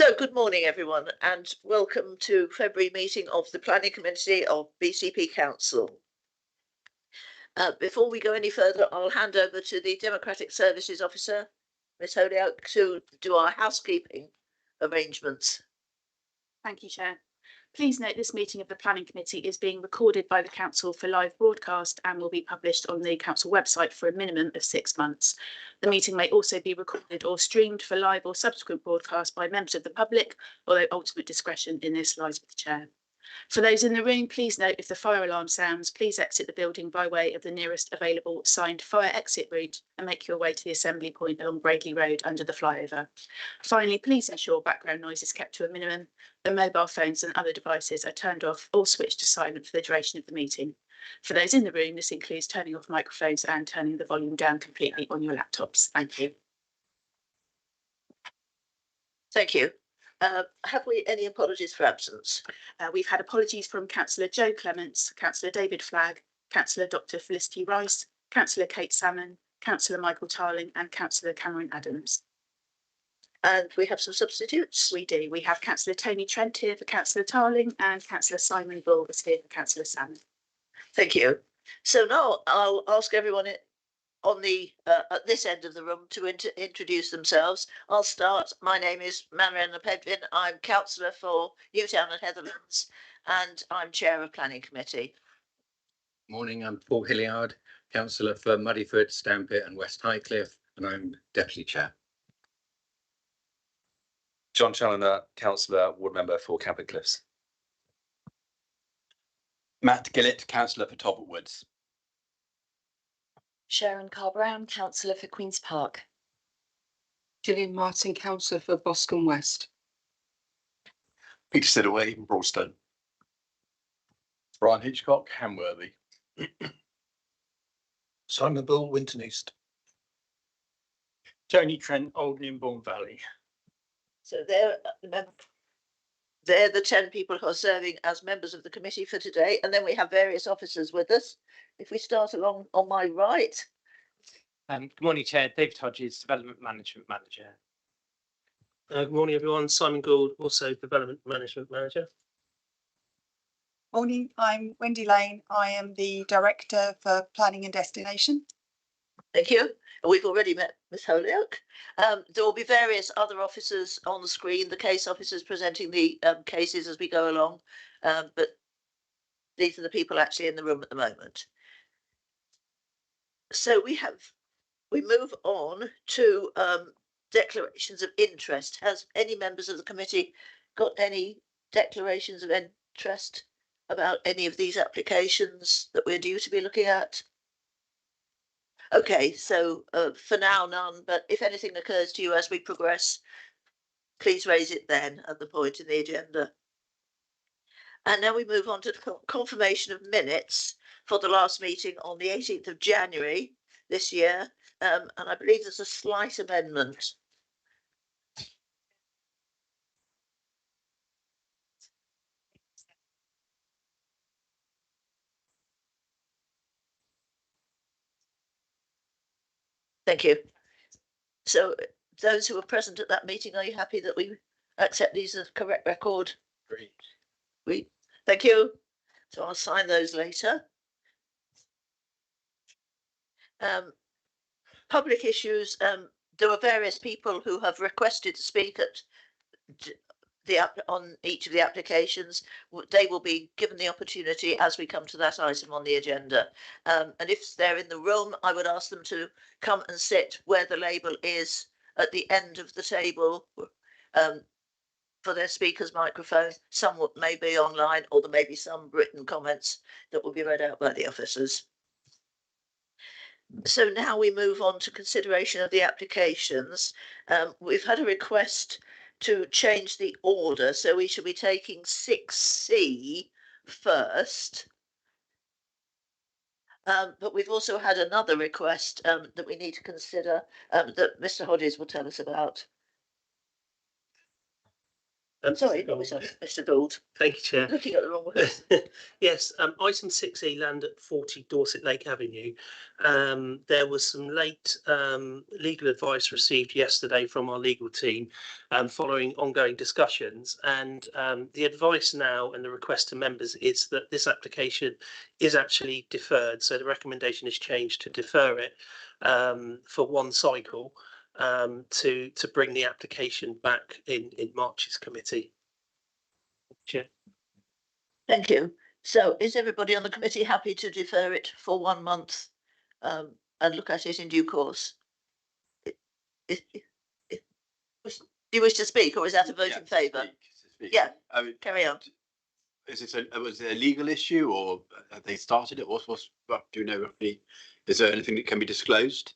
So good morning, everyone, and welcome to February meeting of the Planning Committee of BCP Council. Before we go any further, I'll hand over to the Democratic Services Officer, Ms. Holyoake, to do our housekeeping arrangements. Thank you, Chair. Please note this meeting of the Planning Committee is being recorded by the Council for live broadcast and will be published on the Council website for a minimum of 6 months. The meeting may also be recorded or streamed for live or subsequent broadcast by members of the public, although ultimate discretion in this lies with the Chair. For those in the room, please note if the fire alarm sounds, please exit the building by way of the nearest available signed fire exit route and make your way to the assembly point along Bradley Road under the flyover. Finally, please ensure background noise is kept to a minimum. The mobile phones and other devices are turned off or switched to silent for the duration of the meeting. For those in the room, this includes turning off microphones and turning the volume down completely on your laptops. Thank you. Thank you. Have we any apologies for absence? We've had apologies from Councillor Joe Clements, Councillor David Flagg, Councillor Dr. Felicity Rice, Councillor Kate Salmon, Councillor Michael Tarling and Councillor Cameron Adams. And we have some substitutes? We do. We have Councillor Tony Trent here for Councillor Tarling and Councillor Simon Bull is here for Councillor Salmon. Thank you. So now I'll ask everyone on the at this end of the room to introduce themselves. I'll start. My name is Marianne Pedvin. I'm councillor for Newtown and Heatherlands and I'm chair of Planning Committee. Morning, I'm Paul Hilliard, councillor for Muddyford, Stampit and West Highcliffe, and I'm deputy chair. John Challoner, councillor, ward member for Camping Cliffs. Matt Gillett, councillor for Talbot Woods. Sharon Carr-Brown, councillor for Queen's Park. Gillian Martin, councillor for Boscombe West. Peter Sidaway, Broadstone. Brian Hitchcock, Hamworthy. Simon Bull, Winton East. Tony Trent, Oldham, Bourne Valley. So they're the 10 people who are serving as members of the committee for today, and then we have various officers with us. If we start along on my right. Good morning, Chair. David Hodges, Development Management Manager. Good morning, everyone. Simon Gould, also Development Management Manager. Morning, I'm Wendy Lane. I am the Director for Planning and Destination. Thank you. We've already met Ms. Holyoake. There will be various other officers on the screen, the case officers presenting the cases as we go along, but these are the people actually in the room at the moment. So we move on to declarations of interest. Has any members of the committee got any declarations of interest about any of these applications that we're due to be looking at? Okay, so for now, none, but if anything occurs to you as we progress, please raise it then at the point in the agenda. And now we move on to the confirmation of minutes for the last meeting on the 18th of January this year. And I believe there's a slight amendment. Thank you. So those who were present at that meeting, are you happy that we accept these as correct record? Great. Thank you. So I'll sign those later. Public issues. There are various people who have requested to speak at on each of the applications. They will be given the opportunity as we come to that item on the agenda. And if they're in the room, I would ask them to come and sit where the label is at the end of the table for their speaker's microphone. Some may be online, or there may be some written comments that will be read out by the officers. So now we move on to consideration of the applications. We've had a request to change the order, so we should be taking 6C first. But we've also had another request that we need to consider that Mr. Hodges will tell us about. Sorry, Mr. Gould, Thank you, Chair. looking at the wrong one. Yes, item 6E, land at 40 Dorset Lake Avenue. There was some late legal advice received yesterday from our legal team following ongoing discussions, and the advice now and the request to members is that this application is actually deferred. So the recommendation is changed to defer it for one cycle to bring the application back in March's committee. Chair. Thank you. So is everybody on the committee happy to defer it for 1 month and look at it in due course? Do you wish to speak, or is that a vote in favour? Yeah, carry on. Is it was it a legal issue, or have they started it? What do you know roughly? Is there anything that can be disclosed?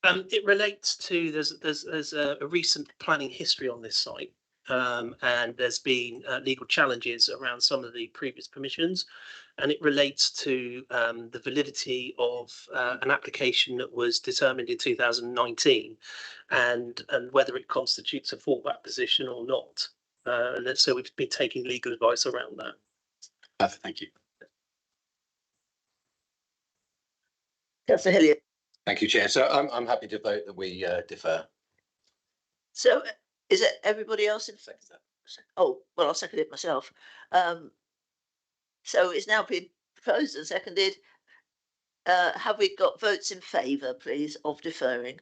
It relates to there's a recent planning history on this site, and there's been legal challenges around some of the previous permissions, and it relates to the validity of an application that was determined in 2019, and whether it constitutes a fallback position or not. And so we've been taking legal advice around that. Perfect, thank you. Councillor Hilliard. Thank you, Chair. So I'm happy to vote that we defer. So is it everybody else in? Oh, well, I'll second it myself. So it's now been proposed and seconded. Have we got votes in favour, please, of deferring?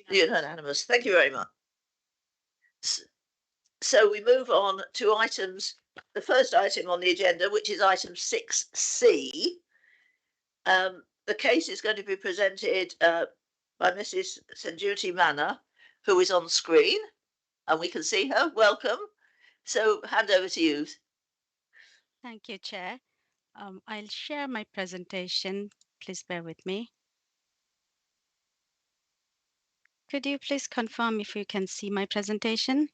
Unanimous. Thank you very much. So we move on to items, the first item on the agenda, which is item 6C. The case is going to be presented by Mrs. Sanjuti Manna, who is on screen, and we can see her. Welcome. So hand over to you. Thank you, Chair. I'll share my presentation. Please bear with me. Could you please confirm if you can see my presentation?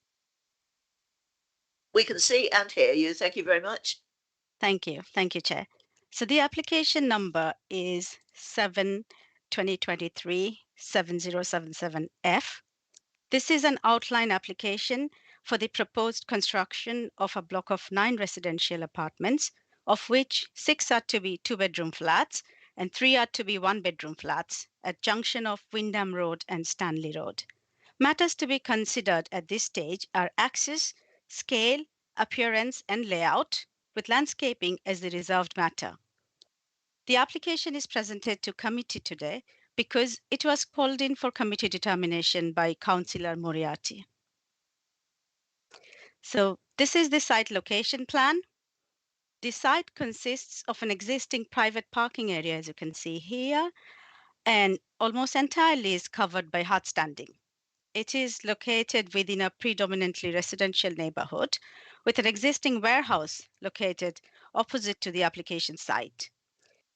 We can see and hear you. Thank you very much. Thank you. Thank you, Chair. So the application number is 7/2023-7077F. This is an outline application for the proposed construction of a block of 9 residential apartments, of which 6 are to be 2-bedroom flats and 3 are to be 1-bedroom flats at junction of Windham Road and Stanley Road. Matters to be considered at this stage are access, scale, appearance and layout, with landscaping as the reserved matter. The application is presented to committee today because it was called in for committee determination by Councillor Moriarty. So this is the site location plan. The site consists of an existing private parking area, as you can see here, and almost entirely is covered by hard standing. It is located within a predominantly residential neighborhood with an existing warehouse located opposite to the application site.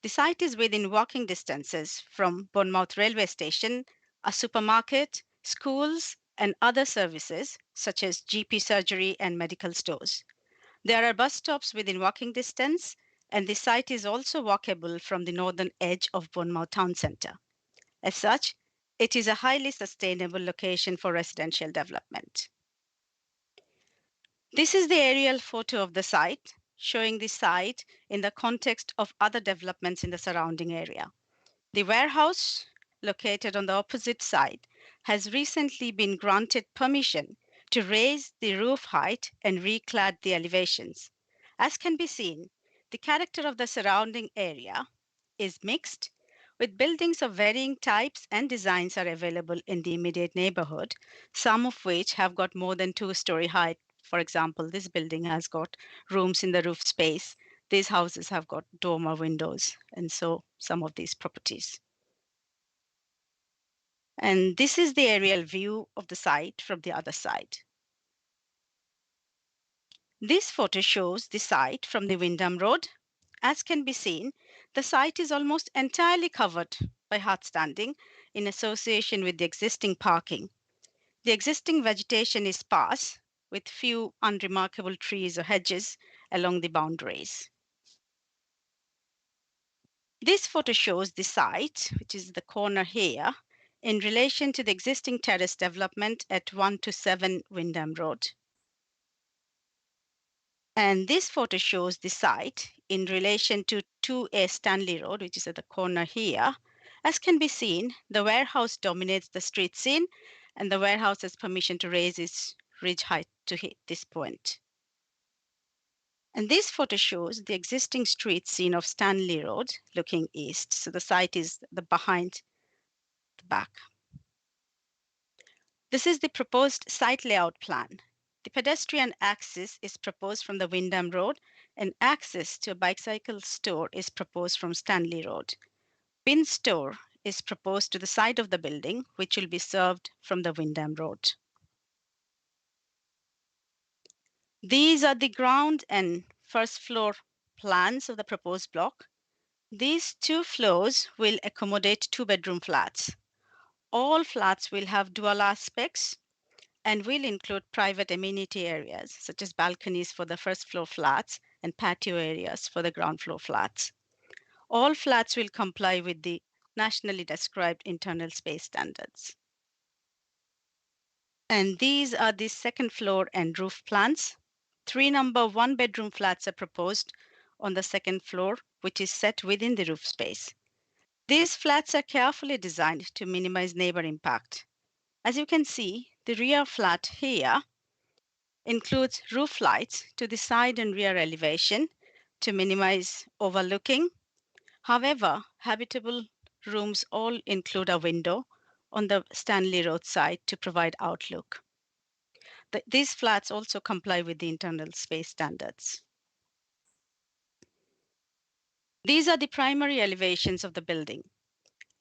The site is within walking distances from Bournemouth railway station, a supermarket, schools, and other services such as GP surgery and medical stores. There are bus stops within walking distance, and the site is also walkable from the northern edge of Bournemouth town centre. As such, it is a highly sustainable location for residential development. This is the aerial photo of the site, showing the site in the context of other developments in the surrounding area. The warehouse, located on the opposite side, has recently been granted permission to raise the roof height and reclad the elevations. As can be seen, the character of the surrounding area is mixed, with buildings of varying types and designs are available in the immediate neighborhood, some of which have got more than 2-story height. For example, this building has got rooms in the roof space. These houses have got dormer windows, and so some of these properties. And this is the aerial view of the site from the other side. This photo shows the site from the Windham Road. As can be seen, the site is almost entirely covered by hard standing in association with the existing parking. The existing vegetation is sparse, with few unremarkable trees or hedges along the boundaries. This photo shows the site, which is the corner here, in relation to the existing terrace development at 1 to 7 Windham Road. And this photo shows the site in relation to 2A Stanley Road, which is at the corner here. As can be seen, the warehouse dominates the street scene, and the warehouse has permission to raise its ridge height to hit this point. And this photo shows the existing street scene of Stanley Road looking east. So the site is behind the back. This is the proposed site layout plan. The pedestrian access is proposed from the Windham Road, and access to a bicycle store is proposed from Stanley Road. Bin store is proposed to the side of the building, which will be served from the Windham Road. These are the ground and first floor plans of the proposed block. These 2 floors will accommodate 2-bedroom flats. All flats will have dual aspects and will include private amenity areas, such as balconies for the first floor flats and patio areas for the ground floor flats. All flats will comply with the nationally described internal space standards. And these are the second floor and roof plans. 3 number 1-bedroom flats are proposed on the second floor, which is set within the roof space. These flats are carefully designed to minimize neighbor impact. As you can see, the rear flat here includes roof lights to the side and rear elevation to minimize overlooking. However, habitable rooms all include a window on the Stanley Road side to provide outlook. These flats also comply with the internal space standards. These are the primary elevations of the building.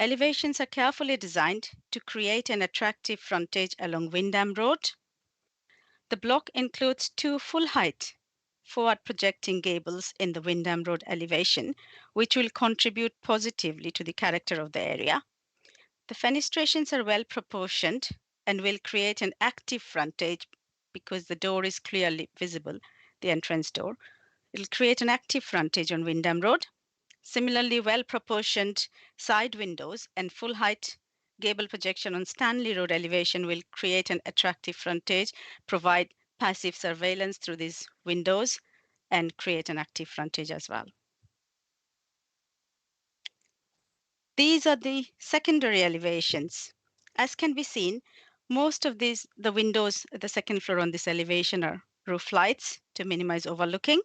Elevations are carefully designed to create an attractive frontage along Windham Road. The block includes 2 full-height forward projecting gables in the Windham Road elevation, which will contribute positively to the character of the area. The fenestrations are well proportioned and will create an active frontage because the door is clearly visible, the entrance door. It will create an active frontage on Windham Road. Similarly, well-proportioned side windows and full-height gable projection on Stanley Road elevation will create an attractive frontage, provide passive surveillance through these windows, and create an active frontage as well. These are the secondary elevations. As can be seen, most of the windows at the second floor on this elevation are roof lights to minimize overlooking.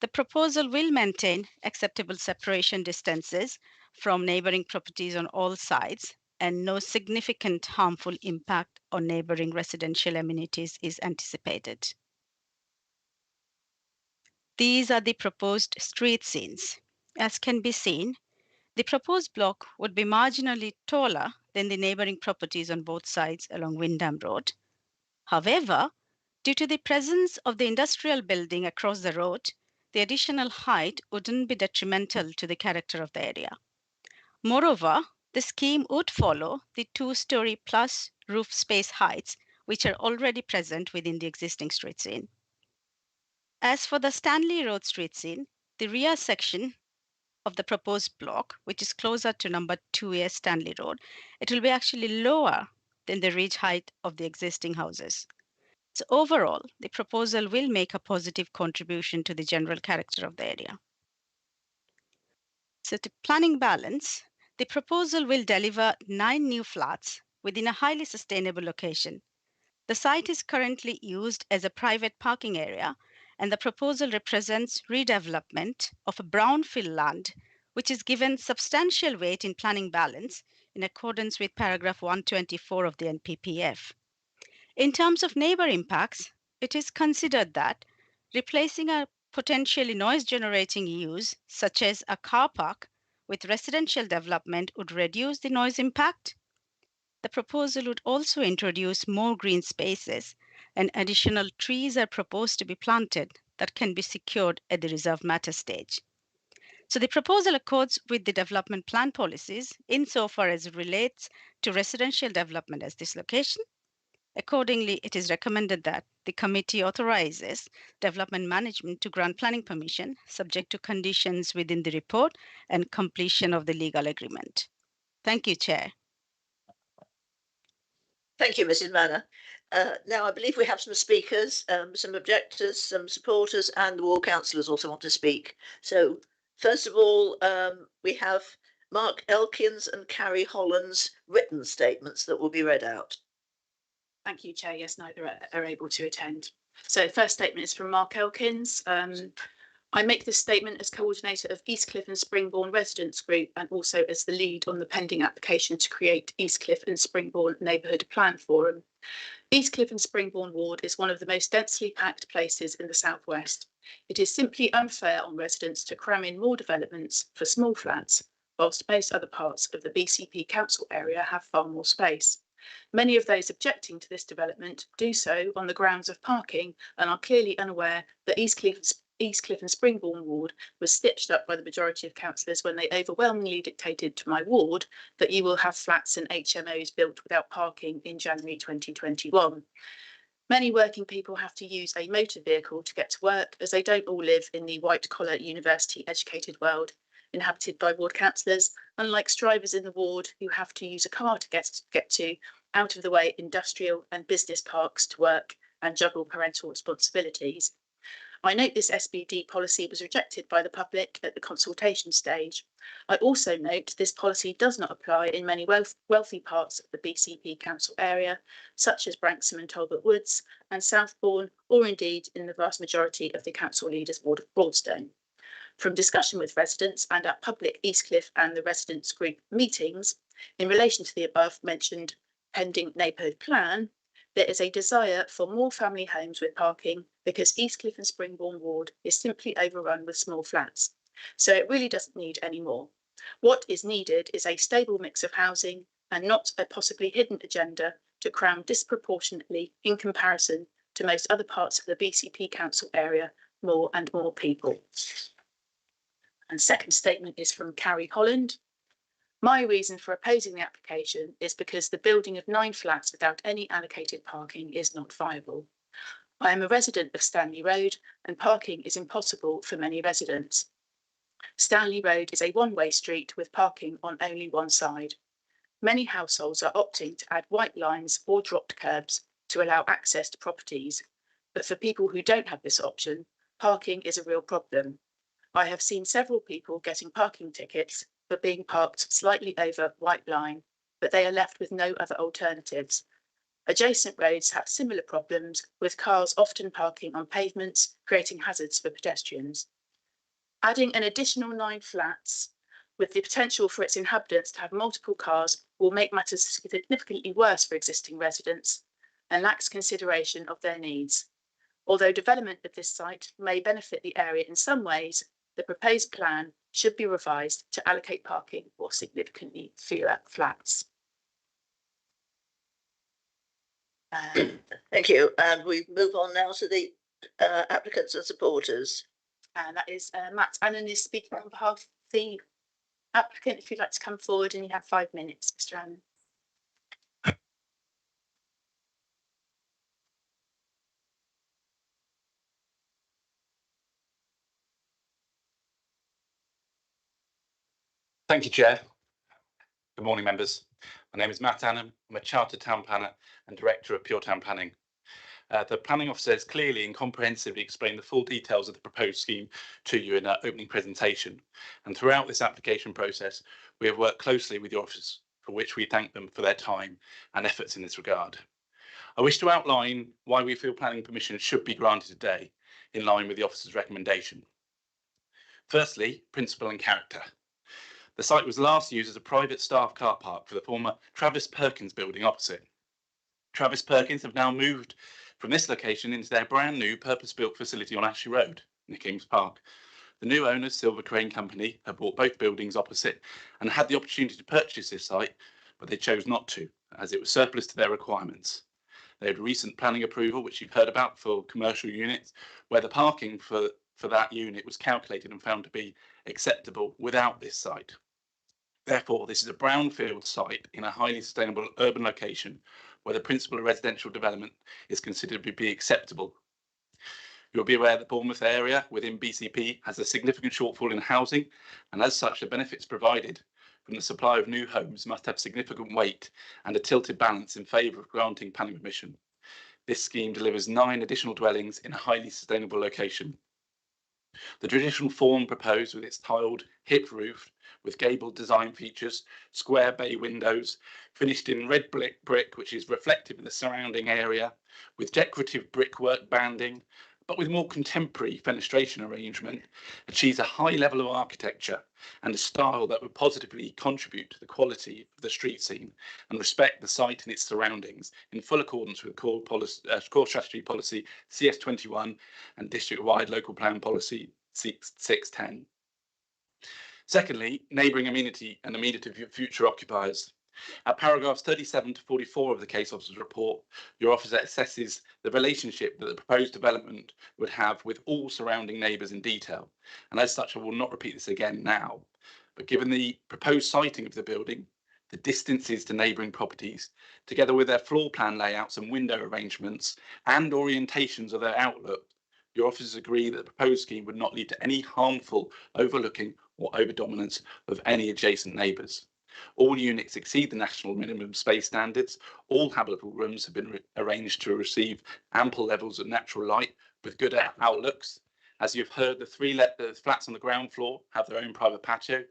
The proposal will maintain acceptable separation distances from neighboring properties on all sides, and no significant harmful impact on neighboring residential amenities is anticipated. These are the proposed street scenes. As can be seen, the proposed block would be marginally taller than the neighboring properties on both sides along Windham Road. However, due to the presence of the industrial building across the road, the additional height wouldn't be detrimental to the character of the area. Moreover, the scheme would follow the 2-story plus roof space heights, which are already present within the existing street scene. As for the Stanley Road street scene, the rear section of the proposed block, which is closer to number 2A Stanley Road, it will be actually lower than the ridge height of the existing houses. So overall, the proposal will make a positive contribution to the general character of the area. So to planning balance, the proposal will deliver 9 new flats within a highly sustainable location. The site is currently used as a private parking area, and the proposal represents redevelopment of a brownfield land, which is given substantial weight in planning balance in accordance with paragraph 124 of the NPPF. In terms of neighbor impacts, it is considered that replacing a potentially noise-generating use, such as a car park, with residential development would reduce the noise impact. The proposal would also introduce more green spaces, and additional trees are proposed to be planted that can be secured at the reserve matter stage. So the proposal accords with the development plan policies insofar as it relates to residential development as this location. Accordingly, it is recommended that the committee authorizes development management to grant planning permission subject to conditions within the report and completion of the legal agreement. Thank you, Chair. Thank you, Mrs. Manner. Now, I believe we have some speakers, some objectors, some supporters, and the ward councillors also want to speak. So, first of all, we have Mark Elkins and Carrie Holland's written statements that will be read out. Thank you, Chair. Yes, neither are able to attend. So, first statement is from Mark Elkins. I make this statement as coordinator of Eastcliff and Springbourne Residents Group and also as the lead on the pending application to create Eastcliff and Springbourne Neighbourhood Plan Forum. Eastcliff and Springbourne Ward is one of the most densely packed places in the southwest. It is simply unfair on residents to cram in more developments for small flats, whilst most other parts of the BCP Council area have far more space. Many of those objecting to this development do so on the grounds of parking and are clearly unaware that Eastcliff and Springbourne Ward was stitched up by the majority of councillors when they overwhelmingly dictated to my ward that you will have flats and HMOs built without parking in January 2021. Many working people have to use a motor vehicle to get to work, as they don't all live in the white-collar university-educated world inhabited by ward councillors, unlike strivers in the ward who have to use a car to get to out-of-the-way industrial and business parks to work and juggle parental responsibilities. I note this SBD policy was rejected by the public at the consultation stage. I also note this policy does not apply in many wealthy parts of the BCP Council area, such as Branksome and Talbot Woods and Southbourne, or indeed in the vast majority of the Council Leaders Ward of Broadstone. From discussion with residents and at public Eastcliff and the Residents Group meetings, in relation to the above mentioned pending neighbourhood plan, there is a desire for more family homes with parking because Eastcliff and Springbourne Ward is simply overrun with small flats. So it really doesn't need any more. What is needed is a stable mix of housing and not a possibly hidden agenda to cram disproportionately in comparison to most other parts of the BCP Council area, more and more people. And second statement is from Carrie Holland. My reason for opposing the application is because the building of 9 flats without any allocated parking is not viable. I am a resident of Stanley Road and parking is impossible for many residents. Stanley Road is a one-way street with parking on only one side. Many households are opting to add white lines or dropped curbs to allow access to properties, but for people who don't have this option, parking is a real problem. I have seen several people getting parking tickets for being parked slightly over white line, but they are left with no other alternatives. Adjacent roads have similar problems, with cars often parking on pavements, creating hazards for pedestrians. Adding an additional 9 flats, with the potential for its inhabitants to have multiple cars, will make matters significantly worse for existing residents and lacks consideration of their needs. Although development of this site may benefit the area in some ways, the proposed plan should be revised to allocate parking for significantly fewer flats. Thank you. And we move on now to the applicants and supporters. And that is Matt Annan is speaking on behalf of the applicant. If you'd like to come forward, and you have 5 minutes, Mr. Annan. Thank you, Chair. Good morning, members. My name is Matt Annan. I'm a Chartered Town Planner and Director of Pure Town Planning. The Planning Officer has clearly and comprehensively explained the full details of the proposed scheme to you in our opening presentation. And throughout this application process, we have worked closely with your office, for which we thank them for their time and efforts in this regard. I wish to outline why we feel planning permission should be granted today, in line with the officer's recommendation. Firstly, principle and character. The site was last used as a private staff car park for the former Travis Perkins building opposite. Travis Perkins have now moved from this location into their brand new purpose-built facility on Ashley Road near Kings Park. The new owners, Silver Crane Company, have bought both buildings opposite and had the opportunity to purchase this site, but they chose not to, as it was surplus to their requirements. They had recent planning approval, which you've heard about, for commercial units, where the parking for that unit was calculated and found to be acceptable without this site. Therefore, this is a brownfield site in a highly sustainable urban location where the principle of residential development is considered to be acceptable. You'll be aware that Bournemouth area within BCP has a significant shortfall in housing, and as such, the benefits provided from the supply of new homes must have significant weight and a tilted balance in favour of granting planning permission. This scheme delivers 9 additional dwellings in a highly sustainable location. The traditional form proposed with its tiled, hip roof with gabled design features, square bay windows, finished in red brick, which is reflective of the surrounding area, with decorative brickwork banding, but with more contemporary fenestration arrangement, achieves a high level of architecture and a style that would positively contribute to the quality of the street scene and respect the site and its surroundings in full accordance with core strategy policy CS21 and district-wide local plan policy 610. Secondly, neighbouring amenity and immediate future occupiers. At paragraphs 37 to 44 of the case officer's report, your officer assesses the relationship that the proposed development would have with all surrounding neighbours in detail. And as such, I will not repeat this again now, but given the proposed siting of the building, the distances to neighbouring properties, together with their floor plan layouts and window arrangements and orientations of their outlook, your officers agree that the proposed scheme would not lead to any harmful overlooking or overdominance of any adjacent neighbours. All units exceed the national minimum space standards. All habitable rooms have been arranged to receive ample levels of natural light with good outlooks. As you've heard, the flats on the ground floor have their own private patio.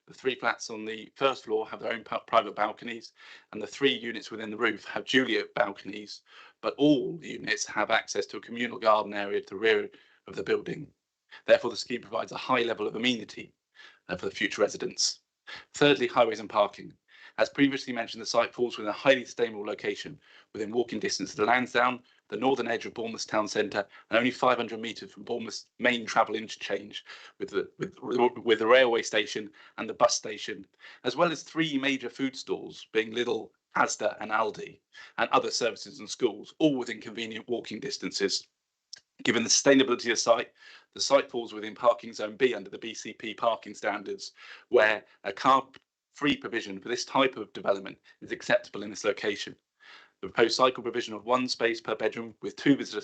The 3 flats on the first floor have their own private balconies, and the 3 units within the roof have Juliet balconies, but all units have access to a communal garden area to the rear of the building. Therefore, the scheme provides a high level of amenity for the future residents. Thirdly, highways and parking. As previously mentioned, the site falls within a highly sustainable location within walking distance of the Lansdowne, the northern edge of Bournemouth town centre, and only 500 metres from Bournemouth's main travel interchange with the railway station and the bus station, as well as 3 major food stalls, being Lidl, Asda and Aldi, and other services and schools, all within convenient walking distances. Given the sustainability of the site falls within parking zone B under the BCP parking standards, where a car-free provision for this type of development is acceptable in this location. The proposed cycle provision of 1 space per bedroom with 2 visitor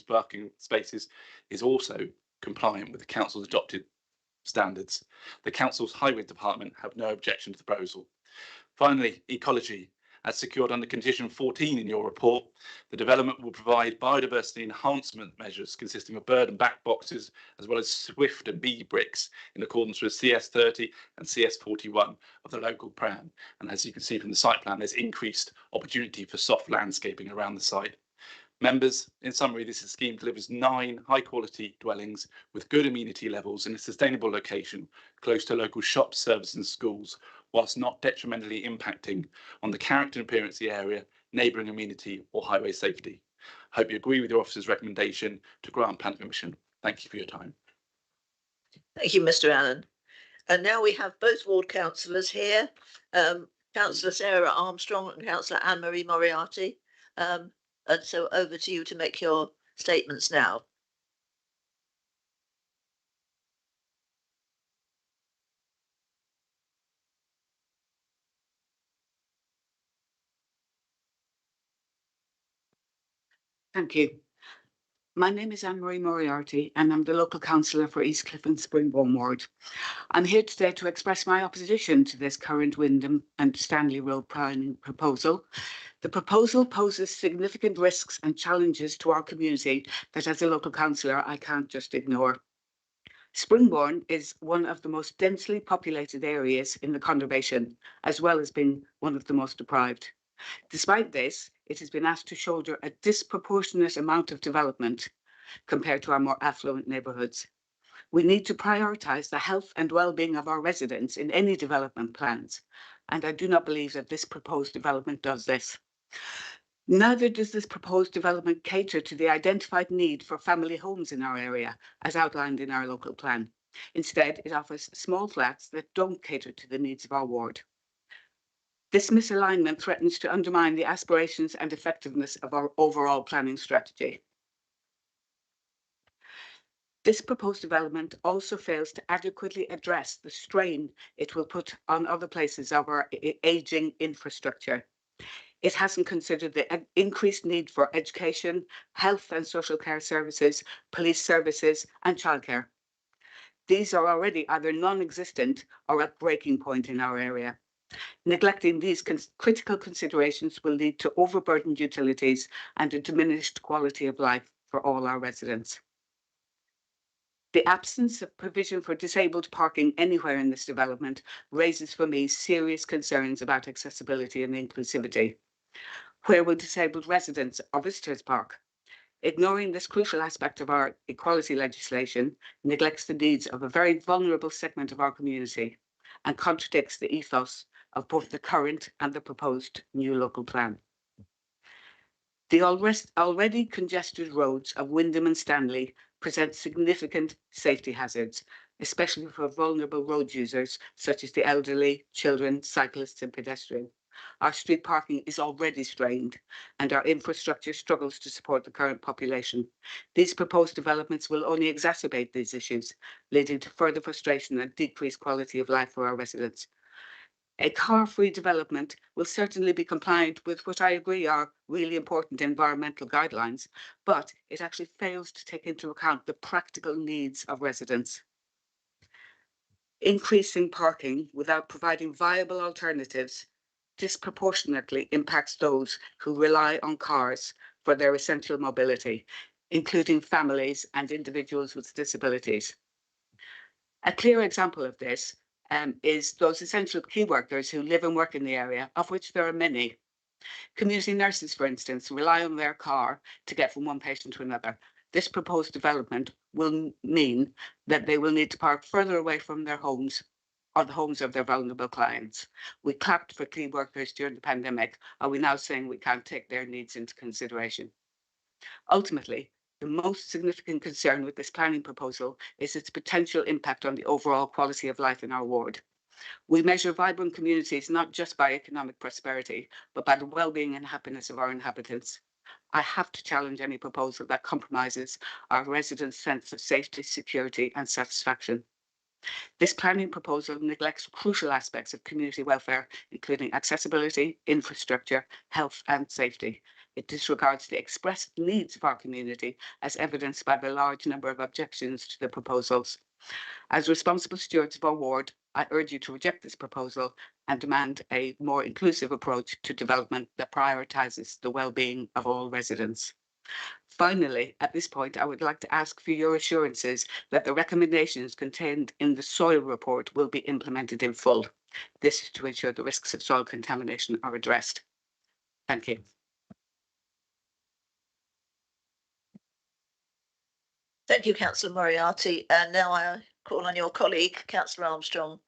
parking spaces is also compliant with the council's adopted standards. The council's highway department have no objection to the proposal. Finally, ecology. As secured under condition 14 in your report, the development will provide biodiversity enhancement measures consisting of bird and bat boxes, as well as swift and bee bricks in accordance with CS30 and CS41 of the local plan. And as you can see from the site plan, there's increased opportunity for soft landscaping around the site. Members, in summary, this scheme delivers 9 high-quality dwellings with good amenity levels in a sustainable location, close to local shops, services and schools, whilst not detrimentally impacting on the character and appearance of the area, neighbouring amenity or highway safety. I hope you agree with your officer's recommendation to grant planning permission. Thank you for your time. Thank you, Mr. Allen. And now we have both ward councillors here, Councillor Sarah Armstrong and Councillor Anne-Marie Moriarty. And so over to you to make your statements now. Thank you. My name is Anne-Marie Moriarty and I'm the local councillor for East Cliff and Springbourne ward. I'm here today to express my opposition to this current Wyndham and Stanley Road planning proposal. The proposal poses significant risks and challenges to our community that as a local councillor I can't just ignore. Springbourne is one of the most densely populated areas in the conurbation, as well as being one of the most deprived. Despite this, it has been asked to shoulder a disproportionate amount of development compared to our more affluent neighbourhoods. We need to prioritise the health and well-being of our residents in any development plans, and I do not believe that this proposed development does this. Neither does this proposed development cater to the identified need for family homes in our area, as outlined in our local plan. Instead, it offers small flats that don't cater to the needs of our ward. This misalignment threatens to undermine the aspirations and effectiveness of our overall planning strategy. This proposed development also fails to adequately address the strain it will put on other places of our ageing infrastructure. It hasn't considered the increased need for education, health and social care services, police services and childcare. These are already either non-existent or at breaking point in our area. Neglecting these critical considerations will lead to overburdened utilities and a diminished quality of life for all our residents. The absence of provision for disabled parking anywhere in this development raises for me serious concerns about accessibility and inclusivity. Where will disabled residents or visitors park? Ignoring this crucial aspect of our equality legislation neglects the needs of a very vulnerable segment of our community and contradicts the ethos of both the current and the proposed new local plan. The already congested roads of Windham and Stanley present significant safety hazards, especially for vulnerable road users such as the elderly, children, cyclists and pedestrians. Our street parking is already strained and our infrastructure struggles to support the current population. These proposed developments will only exacerbate these issues, leading to further frustration and decreased quality of life for our residents. A car-free development will certainly be compliant with what I agree are really important environmental guidelines, but it actually fails to take into account the practical needs of residents. Increasing parking without providing viable alternatives disproportionately impacts those who rely on cars for their essential mobility, including families and individuals with disabilities. A clear example of this is those essential key workers who live and work in the area, of which there are many. Community nurses, for instance, rely on their car to get from one patient to another. This proposed development will mean that they will need to park further away from their homes or the homes of their vulnerable clients. We clapped for key workers during the pandemic. Are we now saying we can't take their needs into consideration? Ultimately, the most significant concern with this planning proposal is its potential impact on the overall quality of life in our ward. We measure vibrant communities not just by economic prosperity, but by the well-being and happiness of our inhabitants. I have to challenge any proposal that compromises our residents' sense of safety, security and satisfaction. This planning proposal neglects crucial aspects of community welfare, including accessibility, infrastructure, health and safety. It disregards the expressed needs of our community, as evidenced by the large number of objections to the proposals. As responsible stewards of our ward, I urge you to reject this proposal and demand a more inclusive approach to development that prioritises the well-being of all residents. Finally, at this point, I would like to ask for your assurances that the recommendations contained in the soil report will be implemented in full. This is to ensure the risks of soil contamination are addressed. Thank you. Thank you, Councillor Moriarty. And now I call on your colleague, Councillor Armstrong.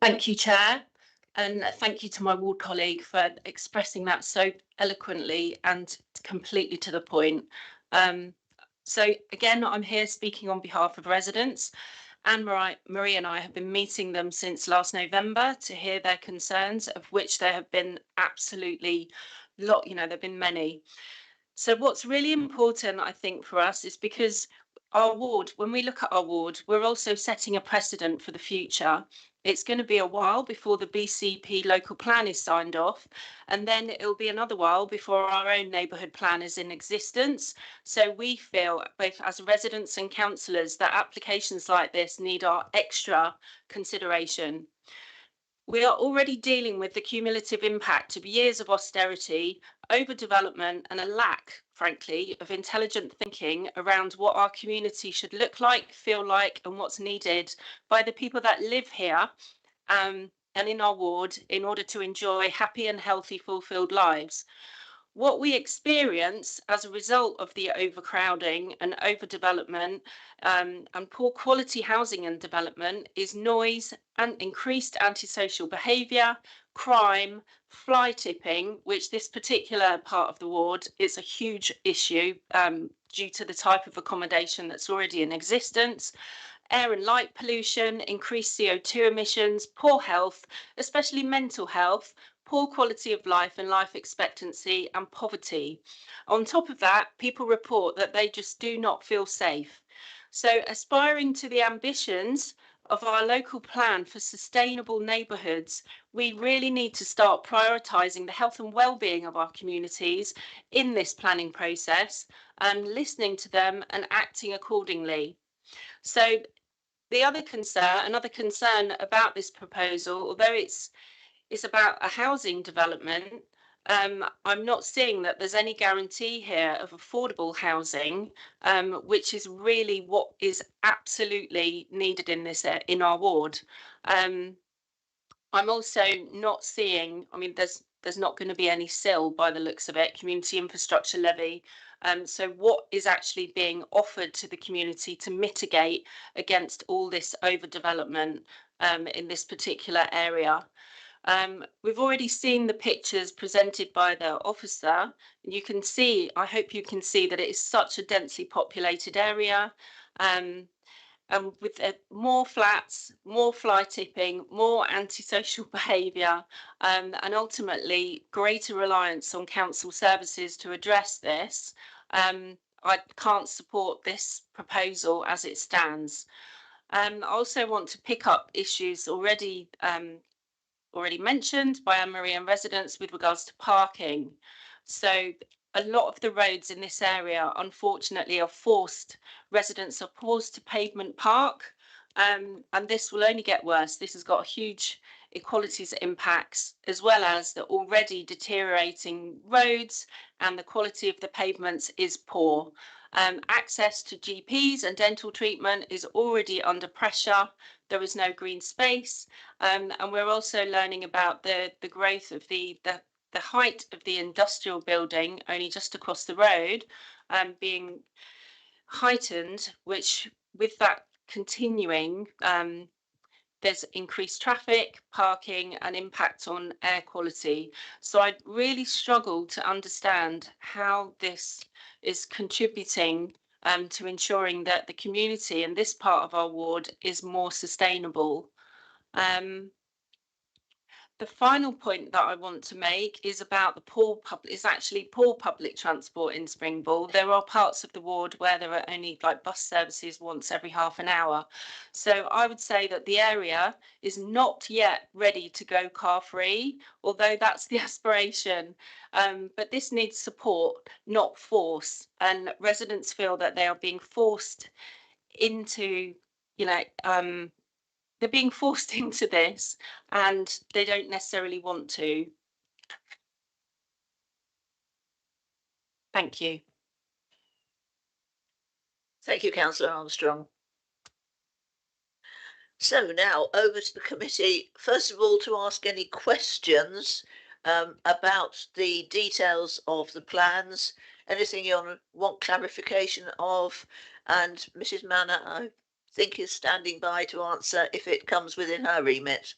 Thank you, Chair, and thank you to my ward colleague for expressing that so eloquently and completely to the point. So again, I'm here speaking on behalf of residents. Anne-Marie and I have been meeting them since last November to hear their concerns, of which there have been absolutely there have been many. So what's really important, I think, for us is because our ward, when we look at our ward, we're also setting a precedent for the future. It's going to be a while before the BCP local plan is signed off, and then it'll be another while before our own neighbourhood plan is in existence. So we feel, both as residents and councillors, that applications like this need our extra consideration. We are already dealing with the cumulative impact of years of austerity, overdevelopment and a lack, frankly, of intelligent thinking around what our community should look like, feel like and what's needed by the people that live here and in our ward in order to enjoy happy and healthy, fulfilled lives. What we experience as a result of the overcrowding and overdevelopment and poor quality housing and development is noise and increased antisocial behaviour, crime, fly tipping, which this particular part of the ward is a huge issue due to the type of accommodation that's already in existence, air and light pollution, increased CO2 emissions, poor health, especially mental health, poor quality of life and life expectancy and poverty. On top of that, people report that they just do not feel safe. So aspiring to the ambitions of our local plan for sustainable neighbourhoods, we really need to start prioritising the health and well-being of our communities in this planning process and listening to them and acting accordingly. So another concern about this proposal, although it's about a housing development, I'm not seeing that there's any guarantee here of affordable housing, which is really what is absolutely needed in our ward. I'm also not seeing, I mean, there's not going to be any SIL by the looks of it, community infrastructure levy. So what is actually being offered to the community to mitigate against all this overdevelopment in this particular area? We've already seen the pictures presented by the officer. You can see, I hope you can see that it is such a densely populated area. And with more flats, more fly tipping, more antisocial behaviour, and ultimately greater reliance on council services to address this, I can't support this proposal as it stands. I also want to pick up issues already mentioned by Anne-Marie and residents with regards to parking. So a lot of the roads in this area, unfortunately, residents are forced to pavement park, and this will only get worse. This has got huge equalities impacts, as well as the already deteriorating roads, and the quality of the pavements is poor. Access to GPs and dental treatment is already under pressure. There is no green space, and we're also learning about the growth of the height of the industrial building only just across the road being heightened, which with that continuing, there's increased traffic, parking, and impact on air quality. So I really struggle to understand how this is contributing to ensuring that the community in this part of our ward is more sustainable. The final point that I want to make is about the poor public transport in Springville. There are parts of the ward where there are only like bus services once every half an hour. So I would say that the area is not yet ready to go car free, although that's the aspiration. But this needs support, not force. And residents feel that they are being forced into, they're being forced into this and they don't necessarily want to. Thank you. Thank you, Councillor Armstrong. So now over to the committee, first of all, to ask any questions about the details of the plans, anything you want clarification of, and Mrs. Manner, I think, is standing by to answer if it comes within her remit.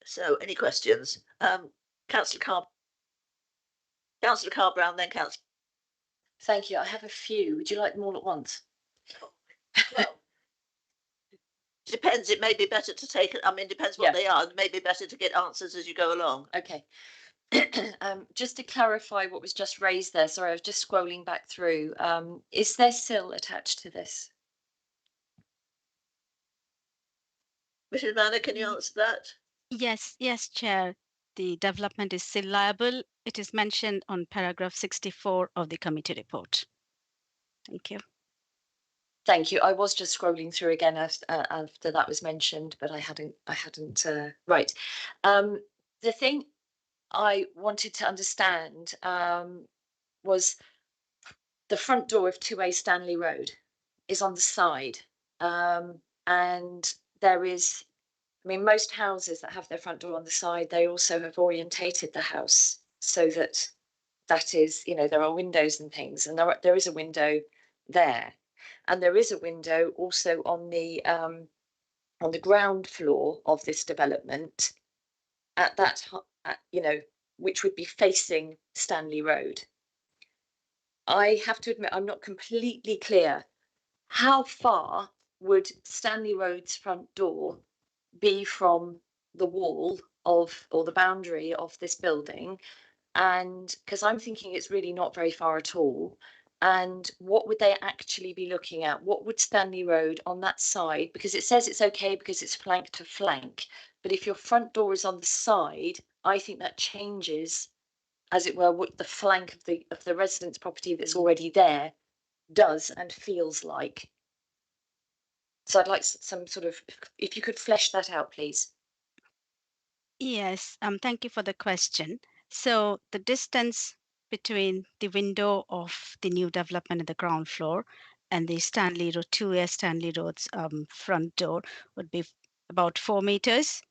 So any questions? Councillor Carr-Brown, then Councillor. Thank you. I have a few. Would you like them all at once? Well, depends. It may be better to take it. I mean, depends what they are. It may be better to get answers as you go along. Okay. Just to clarify what was just raised there, sorry, I was just scrolling back through. Is there SIL attached to this? Mrs. Manner, can you answer that? Yes, Chair. The development is still liable. It is mentioned on paragraph 64 of the committee report. Thank you. Thank you. I was just scrolling through again after that was mentioned, but I hadn't. Right. The thing I wanted to understand was the front door of 2A Stanley Road is on the side, and there is, I mean, most houses that have their front door on the side, they also have orientated the house so that is, there are windows and things, and there is a window there, and there is a window also on the ground floor of this development at that, which would be facing Stanley Road. I have to admit, I'm not completely clear. How far would Stanley Road's front door be from the wall of, or the boundary of this building? And because I'm thinking it's really not very far at all. And what would they actually be looking at? What would Stanley Road on that side, because it says it's okay because it's flank to flank, but if your front door is on the side, I think that changes, as it were, what the flank of the residence property that's already there does and feels like. So I'd like some sort of, if you could flesh that out, please. Yes, thank you for the question. So the distance between the window of the new development at the ground floor and the Stanley Road, 2A Stanley Road's front door would be about 4 meters.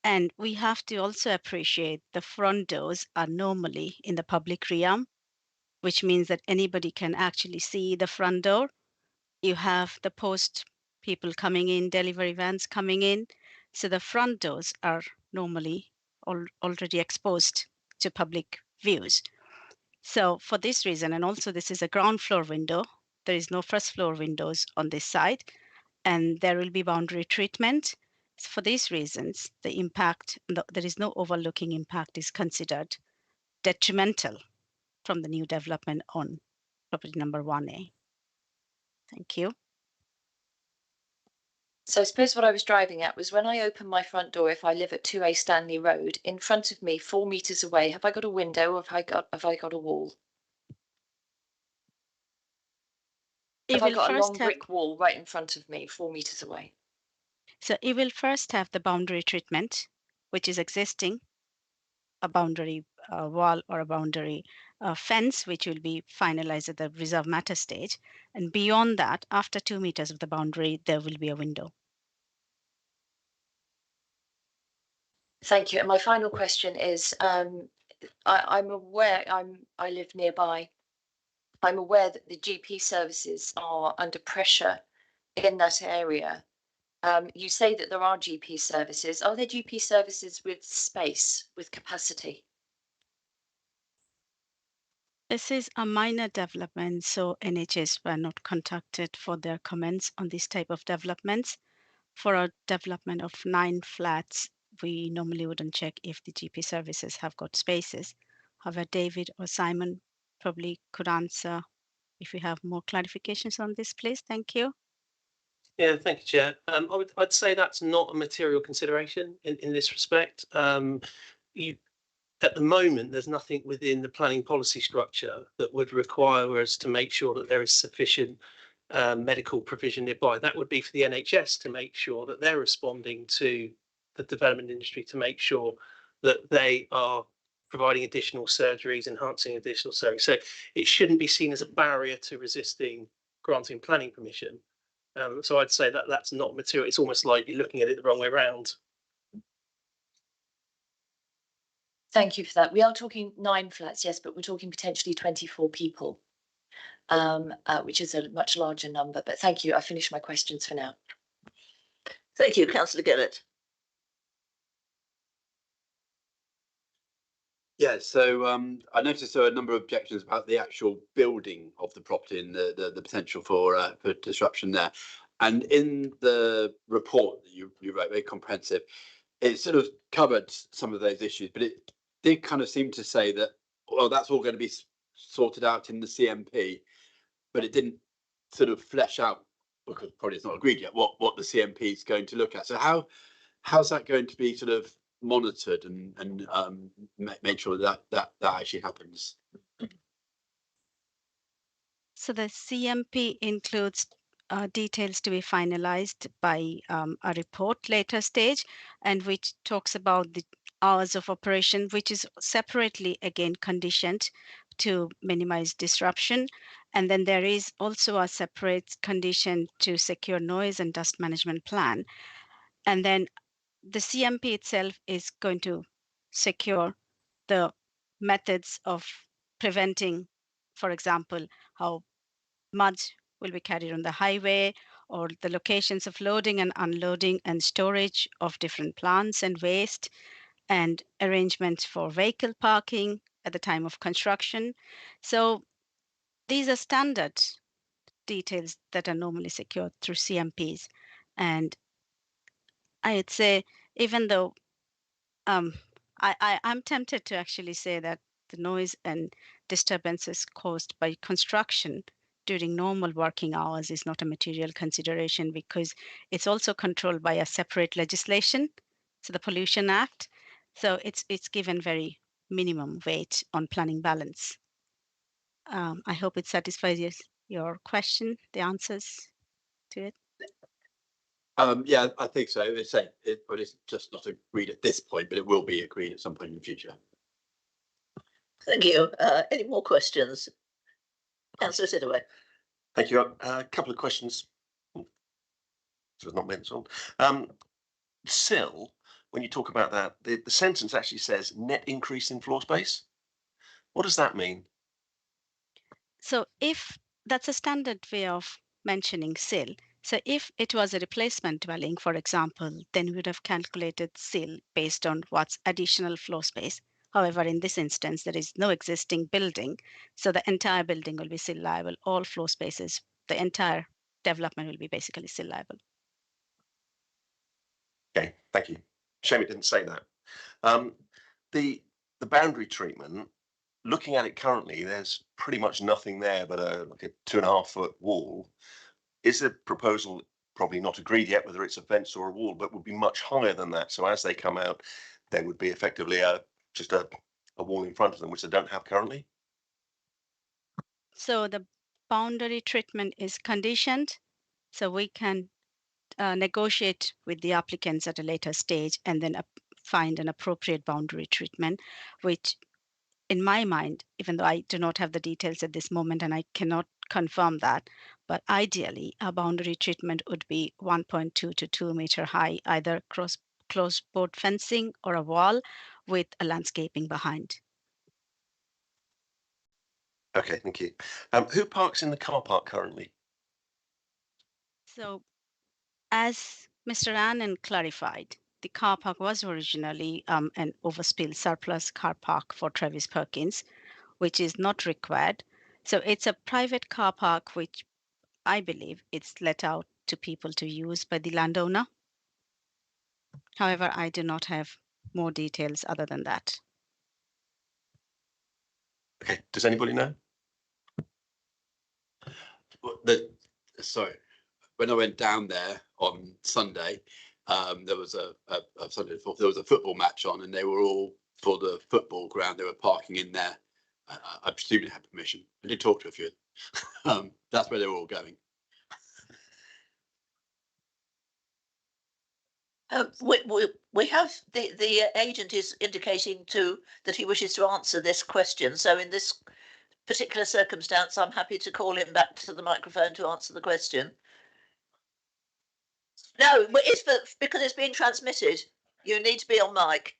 And we have to also appreciate the front doors are normally in the public realm, which means that anybody can actually see the front door. You have the post people coming in, delivery vans coming in. So the front doors are normally already exposed to public views. So for this reason, and also this is a ground floor window, there is no first floor windows on this side, and there will be boundary treatment. So for these reasons, the impact, there is no overlooking impact is considered detrimental from the new development on property number 1A. Thank you. So I suppose what I was driving at was when I open my front door, if I live at 2A Stanley Road, in front of me, 4 meters away, have I got a window or have I got a wall? Have I got a long brick wall right in front of me, 4 meters away? So it will first have the boundary treatment, which is existing, a boundary wall or a boundary fence, which will be finalized at the reserve matter stage. And beyond that, after 2 meters of the boundary, there will be a window. Thank you. And my final question is, I'm aware, I live nearby. I'm aware that the GP services are under pressure in that area. You say that there are GP services. Are there GP services with space, with capacity? This is a minor development, so NHS were not contacted for their comments on this type of developments. For a development of 9 flats, we normally wouldn't check if the GP services have got spaces. However, David or Simon probably could answer if you have more clarifications on this, please. Thank you. Yeah, thank you, Chair. I'd say that's not a material consideration in this respect. At the moment, there's nothing within the planning policy structure that would require us to make sure that there is sufficient medical provision nearby. That would be for the NHS to make sure that they're responding to the development industry to make sure that they are providing additional surgeries, enhancing additional surgeries. So it shouldn't be seen as a barrier to resisting granting planning permission. So I'd say that that's not material. It's almost like you're looking at it the wrong way around. Thank you for that. We are talking 9 flats, yes, but we're talking potentially 24 people, which is a much larger number. But thank you. I finished my questions for now. Thank you, Councillor Gillett. Yeah, so I noticed there are a number of objections about the actual building of the property and the potential for disruption there. And in the report that you wrote, very comprehensive, it sort of covered some of those issues, but it did kind of seem to say that, well, that's all going to be sorted out in the CMP, but it didn't sort of flesh out, because probably it's not agreed yet, what the CMP is going to look at. So how's that going to be sort of monitored and make sure that actually happens? So the CMP includes details to be finalized by a report later stage, and which talks about the hours of operation, which is separately again conditioned to minimize disruption. And then there is also a separate condition to secure noise and dust management plan. And then the CMP itself is going to secure the methods of preventing, for example, how mud will be carried on the highway, or the locations of loading and unloading and storage of different plants and waste, and arrangements for vehicle parking at the time of construction. So these are standard details that are normally secured through CMPs. And I'd say, even though I'm tempted to actually say that the noise and disturbances caused by construction during normal working hours is not a material consideration because it's also controlled by a separate legislation, so the Pollution Act. So it's given very minimum weight on planning balance. I hope it satisfies your question, the answers to it. Yeah, I think so. But it's just not agreed at this point, but it will be agreed at some point in the future. Thank you. Any more questions? Councillor Sidaway. Thank you. A couple of questions. So it's not mentioned. Sill, when you talk about that, the sentence actually says net increase in floor space. What does that mean? So if that's a standard way of mentioning sill. So if it was a replacement dwelling, for example, then we would have calculated sill based on what's additional floor space. However, in this instance, there is no existing building. So the entire building will be sill liable. All floor spaces, the entire development will be basically sill liable. Okay, thank you. Shame it didn't say that. The boundary treatment, looking at it currently, there's pretty much nothing there but like a 2.5 foot wall. Is the proposal probably not agreed yet whether it's a fence or a wall, but would be much higher than that? So as they come out, there would be effectively just a wall in front of them, which they don't have currently. So the boundary treatment is conditioned, so we can negotiate with the applicants at a later stage and then find an appropriate boundary treatment, which in my mind, even though I do not have the details at this moment and I cannot confirm that, but ideally a boundary treatment would be 1.2 to 2 meter high, either closed board fencing or a wall with a landscaping behind. Okay, thank you. Who parks in the car park currently? So as Mr. Annan clarified, the car park was originally an overspill surplus car park for Travis Perkins, which is not required. So it's a private car park, which I believe it's let out to people to use by the landowner. However, I do not have more details other than that. Okay, does anybody know? Sorry, when I went down there on Sunday, there was a Sunday before, there was a football match on, and they were all for the football ground. They were parking in there. I presume they had permission. I did talk to a few. That's where they were all going. We have the agent is indicating that he wishes to answer this question. So in this particular circumstance, I'm happy to call him back to the microphone to answer the question. No, but it's because it's being transmitted. You need to be on mic.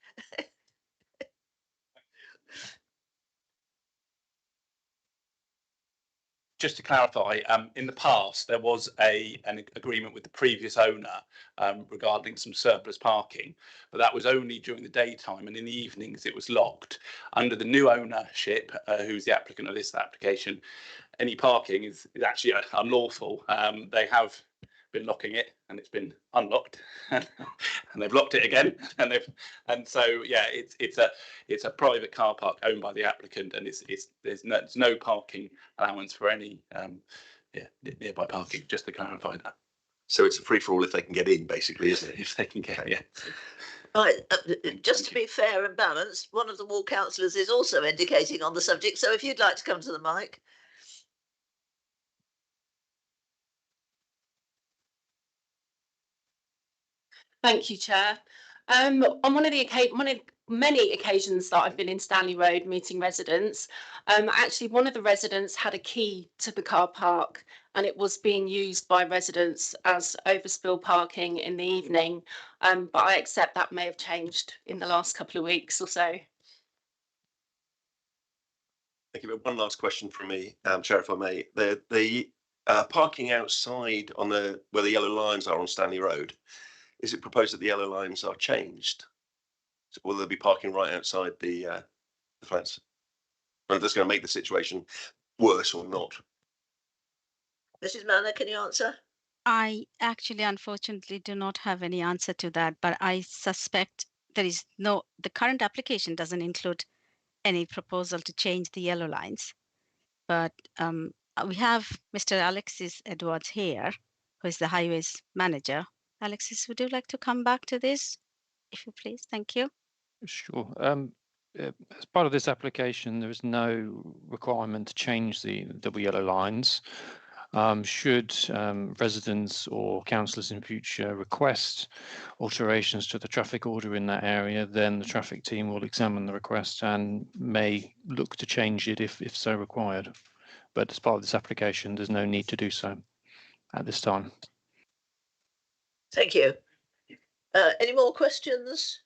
Just to clarify, in the past, there was an agreement with the previous owner regarding some surplus parking, but that was only during the daytime, and in the evenings it was locked. Under the new ownership, who's the applicant of this application, any parking is actually unlawful. They have been locking it, and it's been unlocked, and they've locked it again, and so yeah, it's a private car park owned by the applicant, and there's no parking allowance for any nearby parking. Just to clarify that. So it's a free for all if they can get in, basically, isn't it? If they can get, yeah. Right, just to be fair and balanced, one of the ward councillors is also indicating on the subject. So if you'd like to come to the mic. Thank you, Chair. On one of many occasions that I've been in Stanley Road meeting residents, actually one of the residents had a key to the car park, and it was being used by residents as overspill parking in the evening. But I accept that may have changed in the last couple of weeks or so. Thank you. One last question from me, Chair, if I may. The parking outside on where the yellow lines are on Stanley Road, is it proposed that the yellow lines are changed? So will there be parking right outside the flats? And that's going to make the situation worse or not? Mrs. Manner, can you answer? I actually, unfortunately, do not have any answer to that, but I suspect the current application doesn't include any proposal to change the yellow lines. But we have Mr. Alexis Edwards here, who is the highways manager. Alexis, would you like to come back to this, if you please? Thank you. Sure. As part of this application, there is no requirement to change the double yellow lines. Should residents or councillors in future request alterations to the traffic order in that area, then the traffic team will examine the request and may look to change it if so required. But as part of this application, there's no need to do so at this time. Thank you. Any more questions?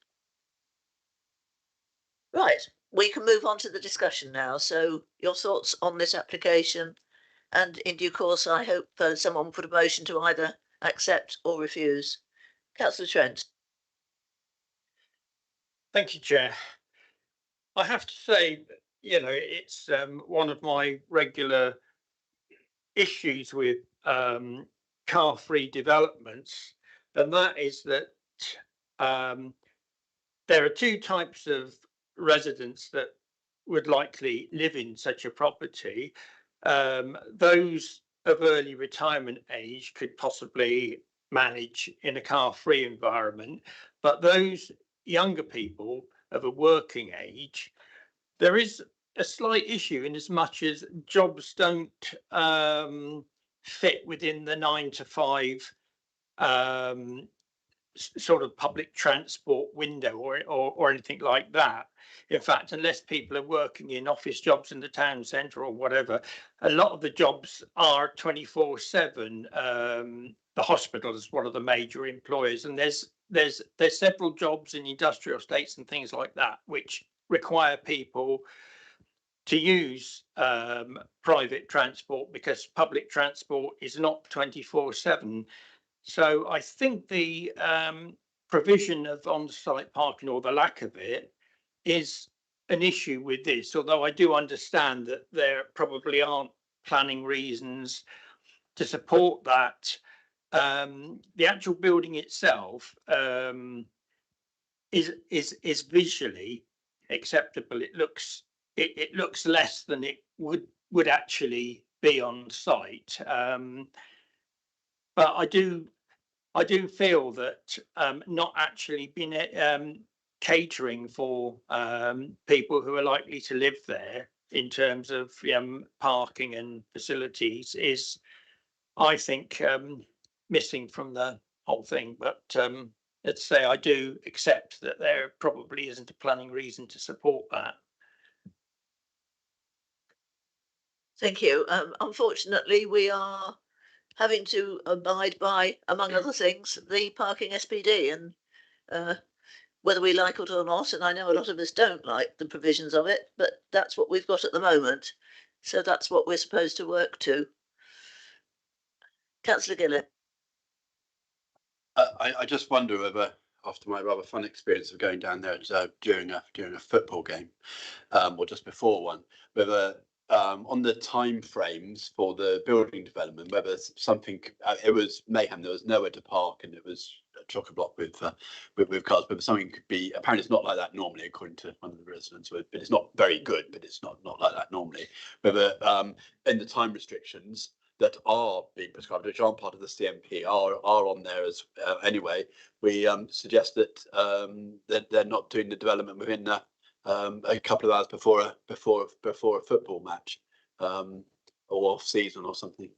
Right, we can move on to the discussion now. So your thoughts on this application, and in due course, I hope someone will put a motion to either accept or refuse. Councillor Trent. Thank you, Chair. I have to say, you know, it's one of my regular issues with car-free developments, and that is that there are two types of residents that would likely live in such a property. Those of early retirement age could possibly manage in a car-free environment, but those younger people of a working age, there is a slight issue in as much as jobs don't fit within the 9 to 5 sort of public transport window or anything like that. In fact, unless people are working in office jobs in the town centre or whatever, a lot of the jobs are 24/7. The hospital is one of the major employers, and there's several jobs in industrial estates and things like that which require people to use private transport because public transport is not 24/7. So I think the provision of on-site parking, or the lack of it, is an issue with this, although I do understand that there probably aren't planning reasons to support that. The actual building itself is visually acceptable. It looks less than it would actually be on site. But I do feel that not actually been catering for people who are likely to live there in terms of parking and facilities is, I think, missing from the whole thing. But let's say I do accept that there probably isn't a planning reason to support that. Thank you. Unfortunately, we are having to abide by, among other things, the parking SPD, and whether we like it or not, and I know a lot of us don't like the provisions of it, but that's what we've got at the moment. So that's what we're supposed to work to. Councillor Gillett. I just wonder whether, after my rather fun experience of going down there during a football game, or just before one, whether on the time frames for the building development, whether something it was mayhem. There was nowhere to park, and it was a chock-a-block with cars. Whether something could be, apparently it's not like that normally, according to one of the residents. But it's not very good, but it's not like that normally. Whether in the time restrictions that are being prescribed, which aren't part of the CMP, are on there as anyway. We suggest that that they're not doing the development within a couple of hours before a football match, or off season or something.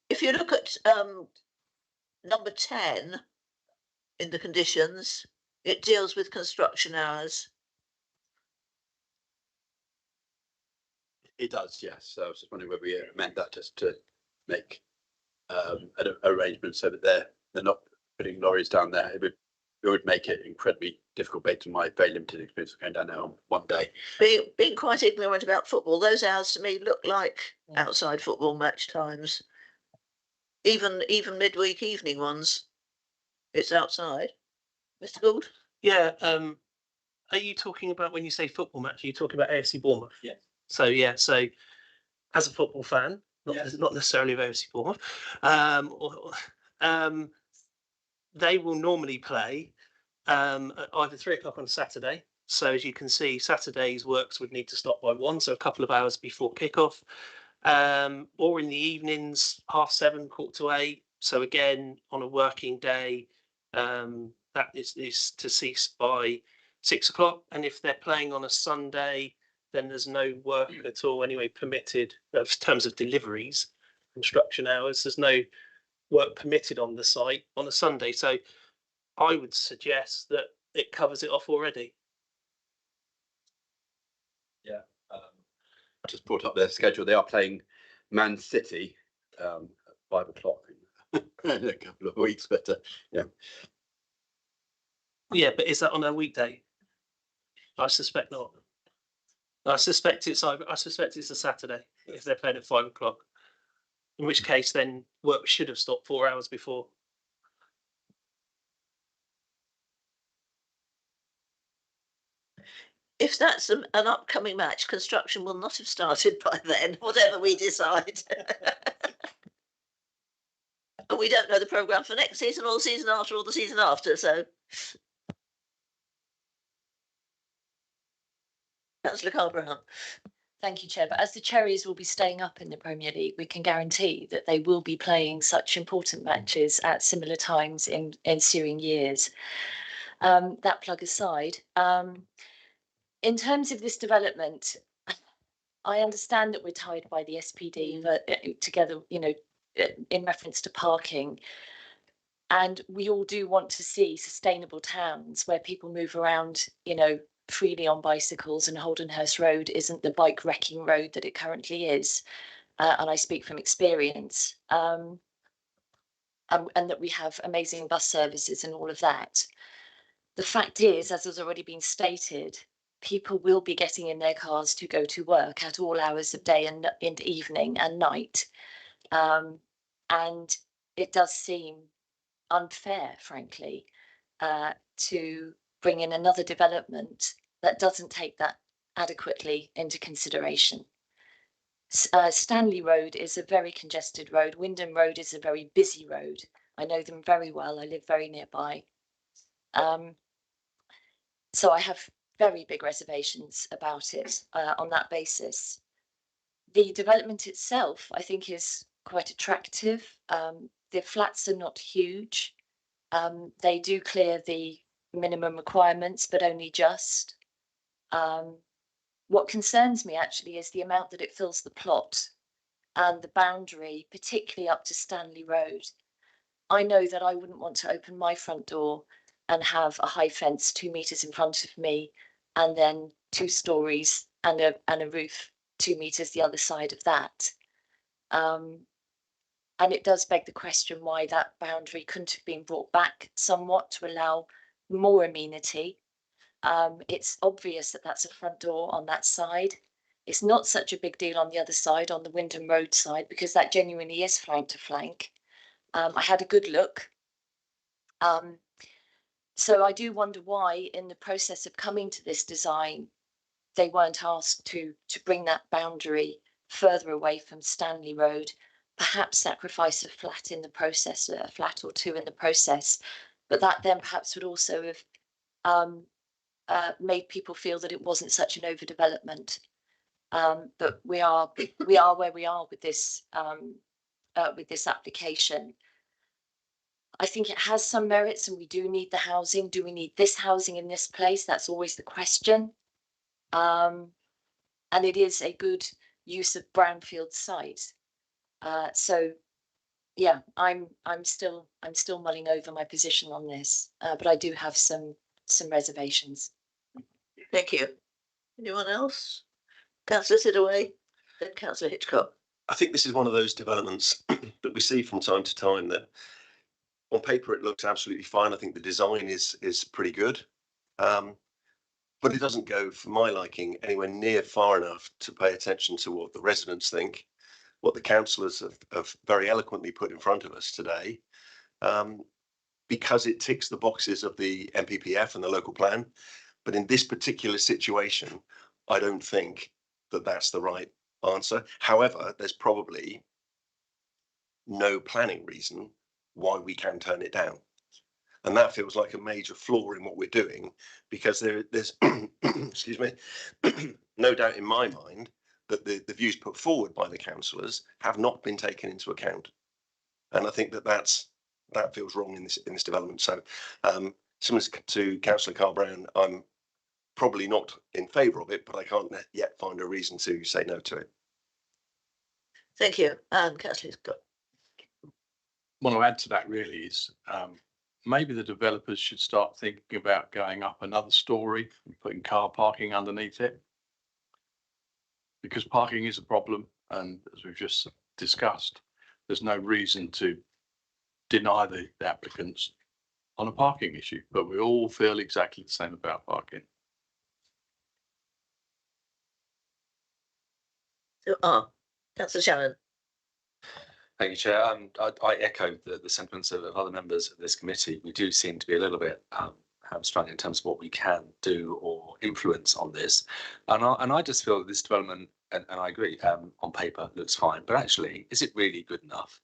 If you look at number 10 in the conditions, it deals with construction hours. It does, yes. So I was just wondering whether we amend that just to make an arrangement so that they're not putting lorries down there. It would make it incredibly difficult based on my very limited experience of going down there on one day. Being quite ignorant about football, those hours to me look like outside football match times. Even midweek evening ones, it's outside. Mr. Gould? Yeah. Are you talking about, when you say football match, are you talking about AFC Bournemouth? Yes. So as a football fan, not necessarily of AFC Bournemouth, they will normally play at either 3 o'clock on Saturday. So as you can see, Saturday's works would need to stop by 1, so a couple of hours before kickoff, or in the evenings, 7:30, 7:45. So again, on a working day, that is to cease by 6 o'clock. And if they're playing on a Sunday, then there's no work at all anyway permitted in terms of deliveries, construction hours. There's no work permitted on the site on a Sunday. So I would suggest that it covers it off already. Yeah, I just brought up their schedule. They are playing Man City at 5 o'clock in a couple of weeks, but yeah. Yeah, but is that on a weekday? I suspect not. I suspect it's a Saturday if they're playing at 5 o'clock. In which case, then work should have stopped 4 hours before. If that's an upcoming match, construction will not have started by then, whatever we decide. And we don't know the programme for next season or the season after or the season after, so. Councillor Carl-Brown. Thank you, Chair. But as the Cherries will be staying up in the Premier League, we can guarantee that they will be playing such important matches at similar times in ensuing years. That plug aside, in terms of this development, I understand that we're tied by the SPD, but together, you know, in reference to parking. And we all do want to see sustainable towns where people move around, you know, freely on bicycles, and Holdenhurst Road isn't the bike wrecking road that it currently is. And I speak from experience. And that we have amazing bus services and all of that. The fact is, as has already been stated, people will be getting in their cars to go to work at all hours of day and evening and night. And it does seem unfair, frankly, to bring in another development that doesn't take that adequately into consideration. Stanley Road is a very congested road. Wyndham Road is a very busy road. I know them very well. I live very nearby. So I have very big reservations about it on that basis. The development itself, I think, is quite attractive. The flats are not huge. They do clear the minimum requirements, but only just. What concerns me actually is the amount that it fills the plot and the boundary, particularly up to Stanley Road. I know that I wouldn't want to open my front door and have a high fence 2 meters in front of me, and then 2 stories and a roof 2 meters the other side of that. And it does beg the question why that boundary couldn't have been brought back somewhat to allow more amenity. It's obvious that that's a front door on that side. It's not such a big deal on the other side, on the Wyndham Road side, because that genuinely is flank to flank. I had a good look. So I do wonder why, in the process of coming to this design, they weren't asked to bring that boundary further away from Stanley Road, perhaps sacrifice a flat in the process, a flat or 2 in the process, but that then perhaps would also have made people feel that it wasn't such an overdevelopment. But we are where we are with this application. I think it has some merits, and we do need the housing. Do we need this housing in this place? That's always the question. And it is a good use of brownfield site. So yeah, I'm still mulling over my position on this, but I do have some reservations. Thank you. Anyone else? Councillor Sidaway, then Councillor Hitchcock. I think this is one of those developments that we see from time to time that on paper it looks absolutely fine. I think the design is pretty good, but it doesn't go, for my liking, anywhere near far enough to pay attention to what the residents think, what the councillors have very eloquently put in front of us today, because it ticks the boxes of the MPPF and the local plan. But in this particular situation, I don't think that that's the right answer. However, there's probably no planning reason why we can turn it down. And that feels like a major flaw in what we're doing, because there's, excuse me, no doubt in my mind that the views put forward by the councillors have not been taken into account. And I think that feels wrong in this development. So similar to Councillor Carl Brown, I'm probably not in favour of it, but I can't yet find a reason to say no to it. Thank you. And Councillor Scott. Want to add to that really is maybe the developers should start thinking about going up another story and putting car parking underneath it, because parking is a problem, and as we've just discussed, there's no reason to deny the applicants on a parking issue, but we all feel exactly the same about parking. So, Councillor Shannon. Thank you, Chair. I echo the sentiments of other members of this committee. We do seem to be a little bit hamstrung in terms of what we can do or influence on this. And I just feel that this development, and I agree, on paper looks fine, but actually, is it really good enough?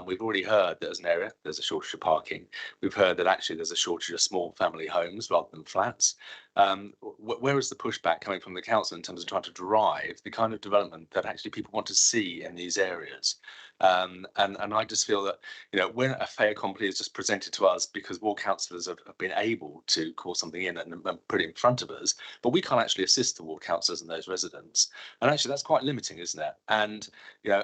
We've already heard that as an area, there's a shortage of parking. We've heard that actually there's a shortage of small family homes rather than flats. Where is the pushback coming from the council in terms of trying to drive the kind of development that actually people want to see in these areas? And I just feel that, when a fait accompli is just presented to us because ward councillors have been able to call something in and put it in front of us, but we can't actually assist the ward councillors and those residents. And actually that's quite limiting, isn't it? And,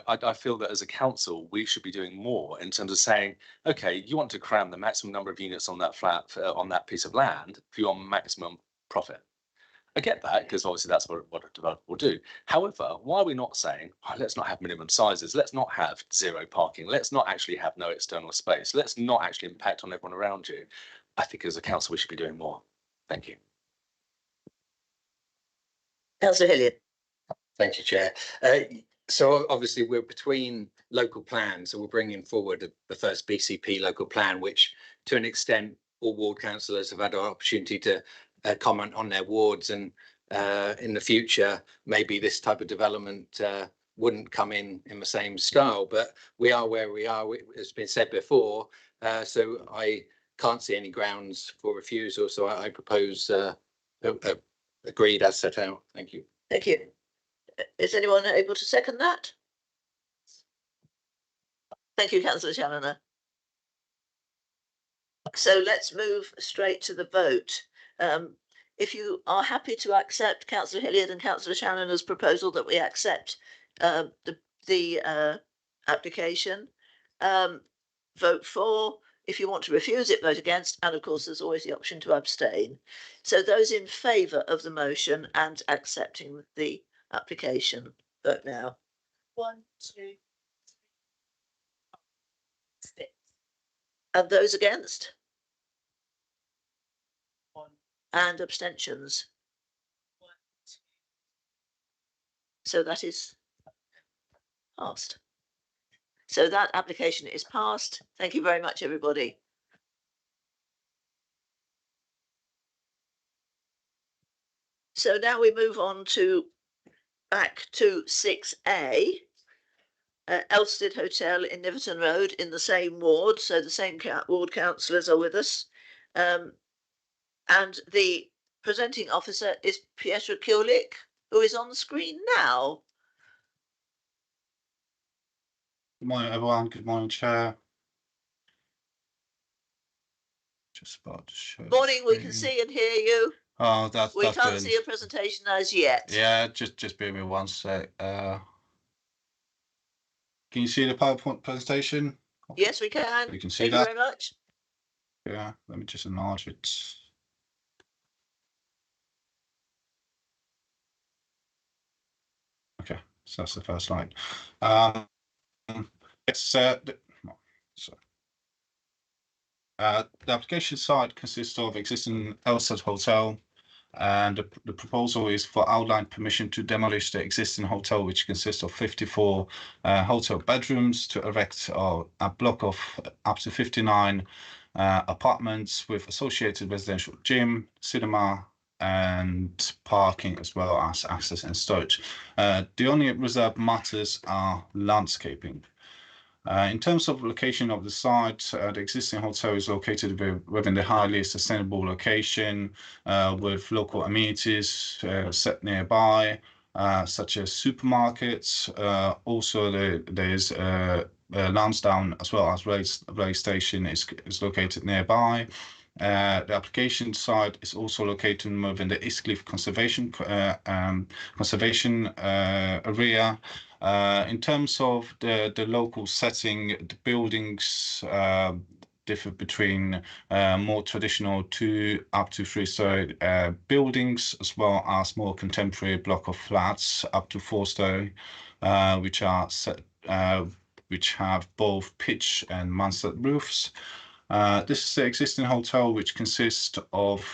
I feel that as a council, we should be doing more in terms of saying, okay, you want to cram the maximum number of units on that flat, on that piece of land for your maximum profit. I get that, because obviously that's what a developer will do. However, why are we not saying, let's not have minimum sizes, let's not have zero parking, let's not actually have no external space, let's not actually impact on everyone around you? I think as a council we should be doing more. Thank you. Councillor Hilliard. Thank you, Chair. So obviously we're between local plans, so we're bringing forward the first BCP local plan, which to an extent all ward councillors have had an opportunity to comment on their wards, and in the future maybe this type of development wouldn't come in the same style, but we are where we are. It's been said before, so I can't see any grounds for refusal, so I propose agreed as set out. Thank you. Thank you. Is anyone able to second that? Thank you, Councillor Challoner. So let's move straight to the vote. If you are happy to accept Councillor Hilliard and Councillor Challoner's proposal that we accept the application, vote for. If you want to refuse it, vote against. And of course, there's always the option to abstain. So those in favour of the motion and accepting the application, vote now. 1, 2, 3, 6. And those against? 1. And abstentions? 1, 2. So that is passed. So that application is passed. Thank you very much, everybody. So now we move on back to 6A, Elstead Hotel in Niverton Road in the same ward. So the same ward councillors are with us. And the presenting officer is Pietro Kulik, who is on the screen now. Good morning, everyone. Good morning, Chair. Just about to show. Morning, we can see and hear you. Oh, that's we can't brilliant. see your presentation as yet. Yeah, just bear with me one sec. Can you see the PowerPoint presentation? Yes, we can. You can see Thank that. you very much. Yeah, let me just enlarge it. Okay, so that's the first slide. The application site consists of existing Elstead Hotel, and the proposal is for outline permission to demolish the existing hotel, which consists of 54 hotel bedrooms, to erect a block of up to 59 apartments with associated residential gym, cinema, and parking, as well as access and storage. The only reserved matters are landscaping. In terms of location of the site, the existing hotel is located within the highly sustainable location with local amenities set nearby, such as supermarkets. Also, there's Lansdowne as well as rail station is located nearby. The application site is also located within the Eastcliff Conservation area. In terms of the local setting, the buildings differ between more traditional 2 up to 3-story buildings, as well as more contemporary block of flats up to 4-story, which have both pitch and mansard roofs. This is the existing hotel, which consists of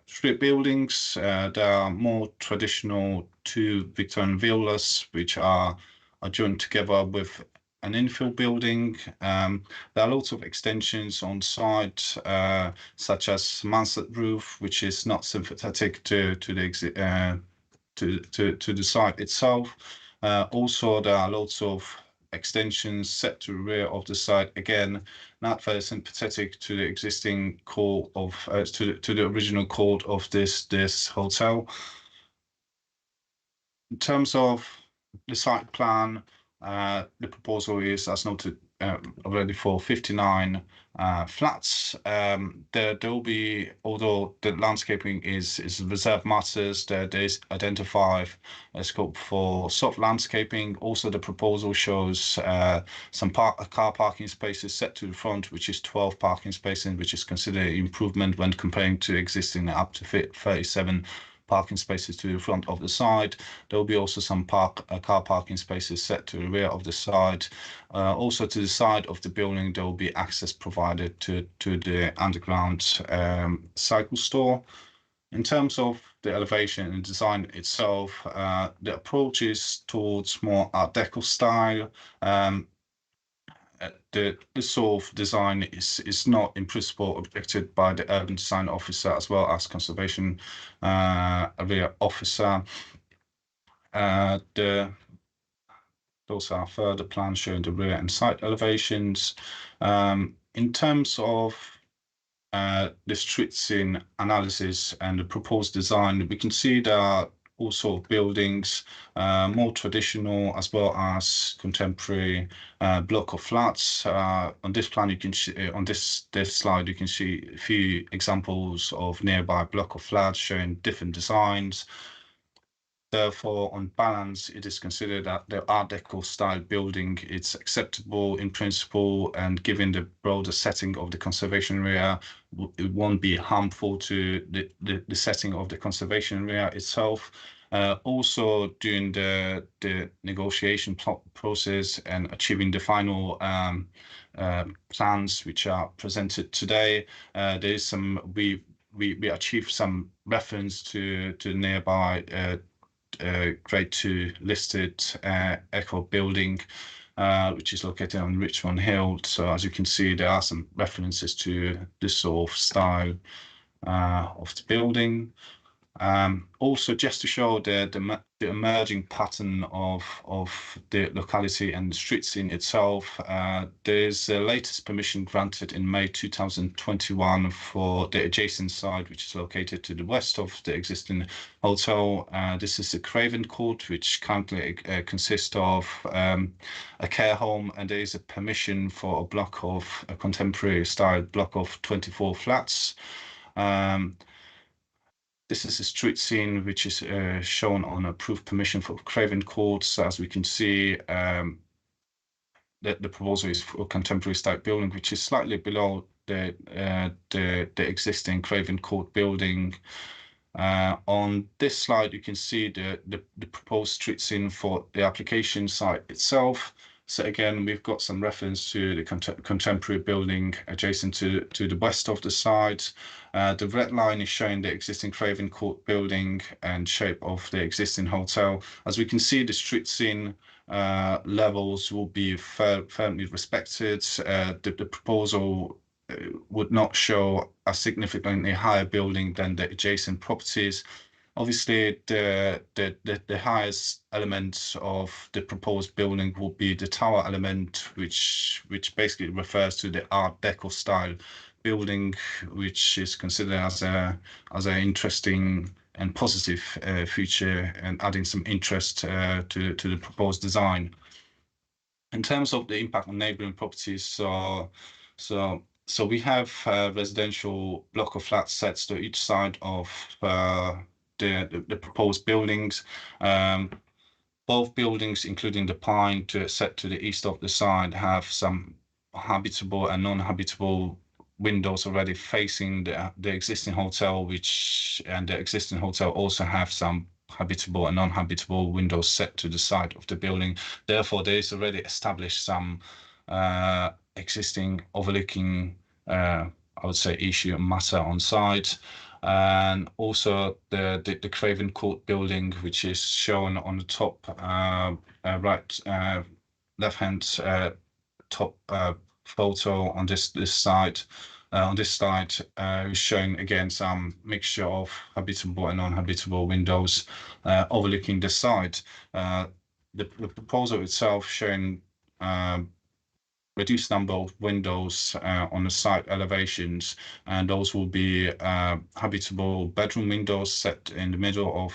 3 buildings. There are more traditional 2 Victorian villas, which are joined together with an infill building. There are lots of extensions on site, such as mansard roof, which is not sympathetic to the site itself. Also, there are lots of extensions set to the rear of the site, again not very sympathetic to the existing core of to the original core of this hotel. In terms of the site plan, the proposal is, as noted already, for 59 flats. There will be, although the landscaping is reserved matters, there is identified a scope for soft landscaping. Also, the proposal shows some car parking spaces set to the front, which is 12 parking spaces, which is considered an improvement when comparing to existing up to 37 parking spaces to the front of the site. There will be also some car parking spaces set to the rear of the site. Also, to the side of the building, there will be access provided to the underground cycle store. In terms of the elevation and design itself, the approach is towards more Art Deco style. This sort of design is not in principle objected by the urban design officer as well as conservation area officer. Those are further plans showing the rear and side elevations. In terms of the street scene analysis and the proposed design, we can see there are also buildings, more traditional as well as contemporary block of flats. On this plan, you can see, on this slide, you can see a few examples of nearby block of flats showing different designs. Therefore, on balance, it is considered that the Art Deco style building is acceptable in principle, and given the broader setting of the conservation area, it won't be harmful to the setting of the conservation area itself. Also, during the negotiation process and achieving the final plans which are presented today, there is some we achieved some reference to nearby grade 2 listed Echo building, which is located on Richmond Hill. So as you can see, there are some references to this sort of style of the building. Also, just to show the emerging pattern of the locality and the street scene itself, there's the latest permission granted in May 2021 for the adjacent site, which is located to the west of the existing hotel. This is the Craven Court, which currently consists of a care home, and there is a permission for a contemporary style block of 24 flats. This is a street scene which is shown on approved permission for Craven Court. So as we can see, the proposal is for a contemporary style building, which is slightly below the existing Craven Court building. On this slide, you can see the proposed street scene for the application site itself. So again, we've got some reference to the contemporary building adjacent to the west of the site. The red line is showing the existing Craven Court building and shape of the existing hotel. As we can see, the street scene levels will be firmly respected. The proposal would not show a significantly higher building than the adjacent properties. Obviously, the highest element of the proposed building will be the tower element, which basically refers to the Art Deco style building, which is considered as an interesting and positive feature and adding some interest to the proposed design. In terms of the impact on neighbouring properties, so we have a residential block of flats sets to each side of the proposed buildings. Both buildings, including the Pine set to the east of the side, have some habitable and non-habitable windows already facing the existing hotel, and the existing hotel also have some habitable and non-habitable windows set to the side of the building. Therefore, there is already established some existing overlooking, I would say, issue and matter on site. And also the Craven Court building, which is shown on the top right left-hand top photo on this side. On this slide, is showing again some mixture of habitable and non-habitable windows overlooking the site. The proposal itself showing reduced number of windows on the site elevations, and those will be habitable bedroom windows set in the middle of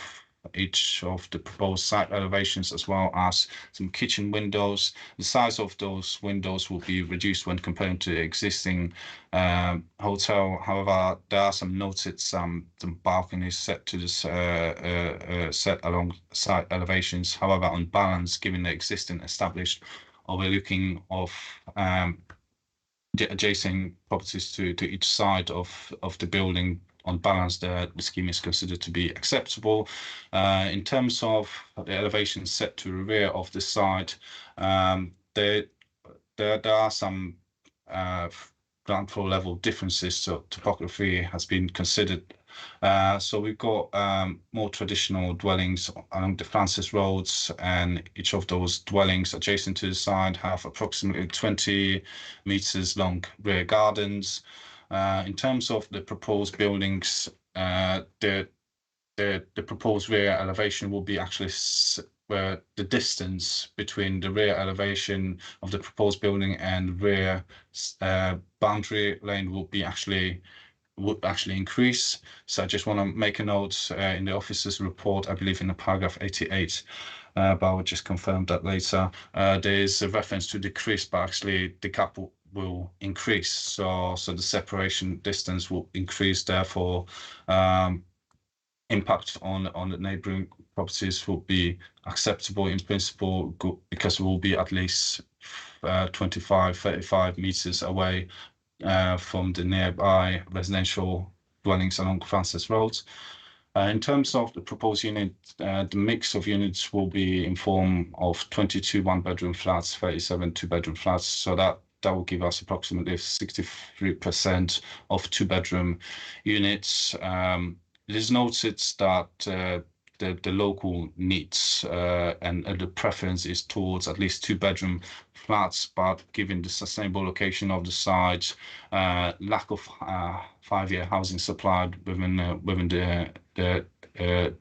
each of the proposed site elevations, as well as some kitchen windows. The size of those windows will be reduced when compared to the existing hotel. However, there are some noted some balconies set to this set along site elevations. However, on balance, given the existing established overlooking of the adjacent properties to each side of the building, on balance, the scheme is considered to be acceptable. In terms of the elevation set to the rear of the site, there are some ground floor level differences, so topography has been considered. So we've got more traditional dwellings along the Francis roads, and each of those dwellings adjacent to the side have approximately 20 meters long rear gardens. In terms of the proposed buildings, the proposed rear elevation will be actually where the distance between the rear elevation of the proposed building and rear boundary lane would actually increase. So I just want to make a note in the officer's report, I believe in the paragraph 88, but I will just confirm that later. There is a reference to decrease, but actually the gap will increase. So the separation distance will increase, therefore impact on the neighbouring properties will be acceptable in principle, because it will be at least 25-35 meters away from the nearby residential dwellings along Francis Road. In terms of the proposed unit, the mix of units will be in form of 22 one-bedroom flats, 37 two-bedroom flats, so that will give us approximately 63% of two-bedroom units. It is noted that the local needs and the preference is towards at least two-bedroom flats, but given the sustainable location of the site, lack of 5-year housing supply within the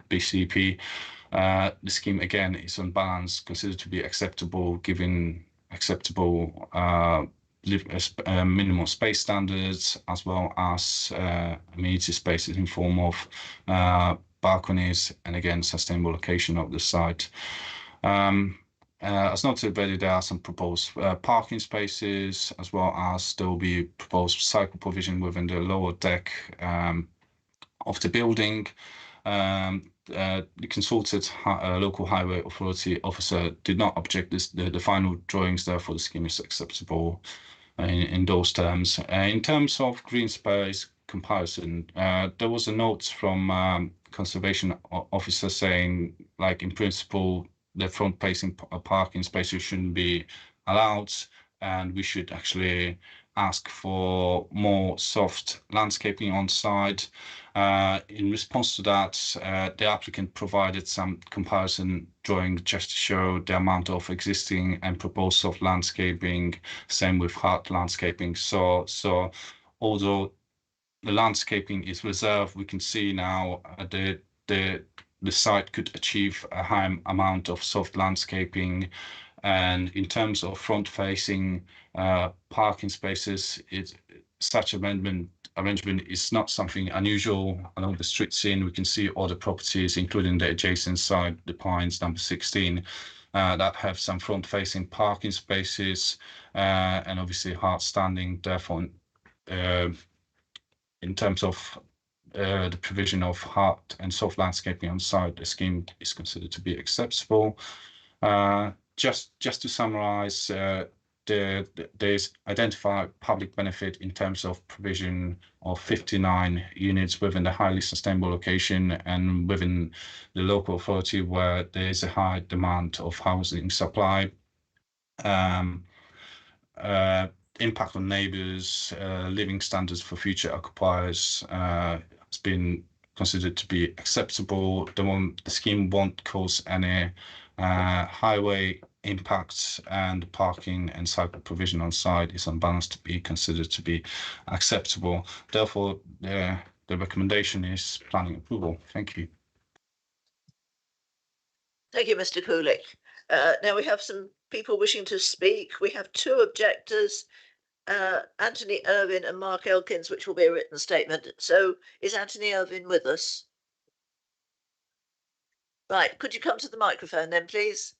BCP, the scheme again is on balance considered to be acceptable, given acceptable minimal space standards, as well as amenity spaces in form of balconies, and again sustainable location of the site. As noted already, there are some proposed parking spaces, as well as there will be proposed cycle provision within the lower deck of the building. The consulted local highway authority officer did not object the final drawings, therefore the scheme is acceptable in those terms. In terms of green space comparison, there was a note from conservation officer saying, like, in principle, the front-facing parking spaces shouldn't be allowed, and we should actually ask for more soft landscaping on site. In response to that, the applicant provided some comparison drawing just to show the amount of existing and proposed soft landscaping, same with hard landscaping. So although the landscaping is reserved, we can see now the site could achieve a high amount of soft landscaping. And in terms of front-facing parking spaces, such arrangement is not something unusual along the street scene. We can see other properties, including the adjacent side, the Pines, number 16, that have some front-facing parking spaces and obviously hard standing. Therefore, in terms of the provision of hard and soft landscaping on site, the scheme is considered to be acceptable. Just to summarize, there's identified public benefit in terms of provision of 59 units within the highly sustainable location and within the local authority where there is a high demand of housing supply. Impact on neighbours, living standards for future occupiers has been considered to be acceptable. The scheme won't cause any highway impacts, and parking and cycle provision on site is on balance to be considered to be acceptable. Therefore, the recommendation is planning approval. Thank you. Thank you, Mr. Kulik. Now we have some people wishing to speak. We have two objectors, Anthony Irvin and Mark Elkins, which will be a written statement. So is Anthony Irvin with us? Right, could you come to the microphone then, please?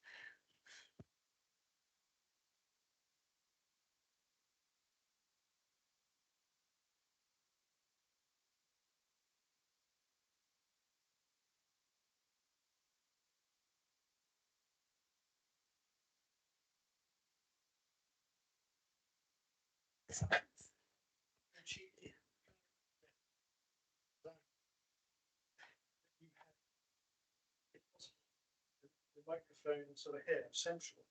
Microphone sort of here, central.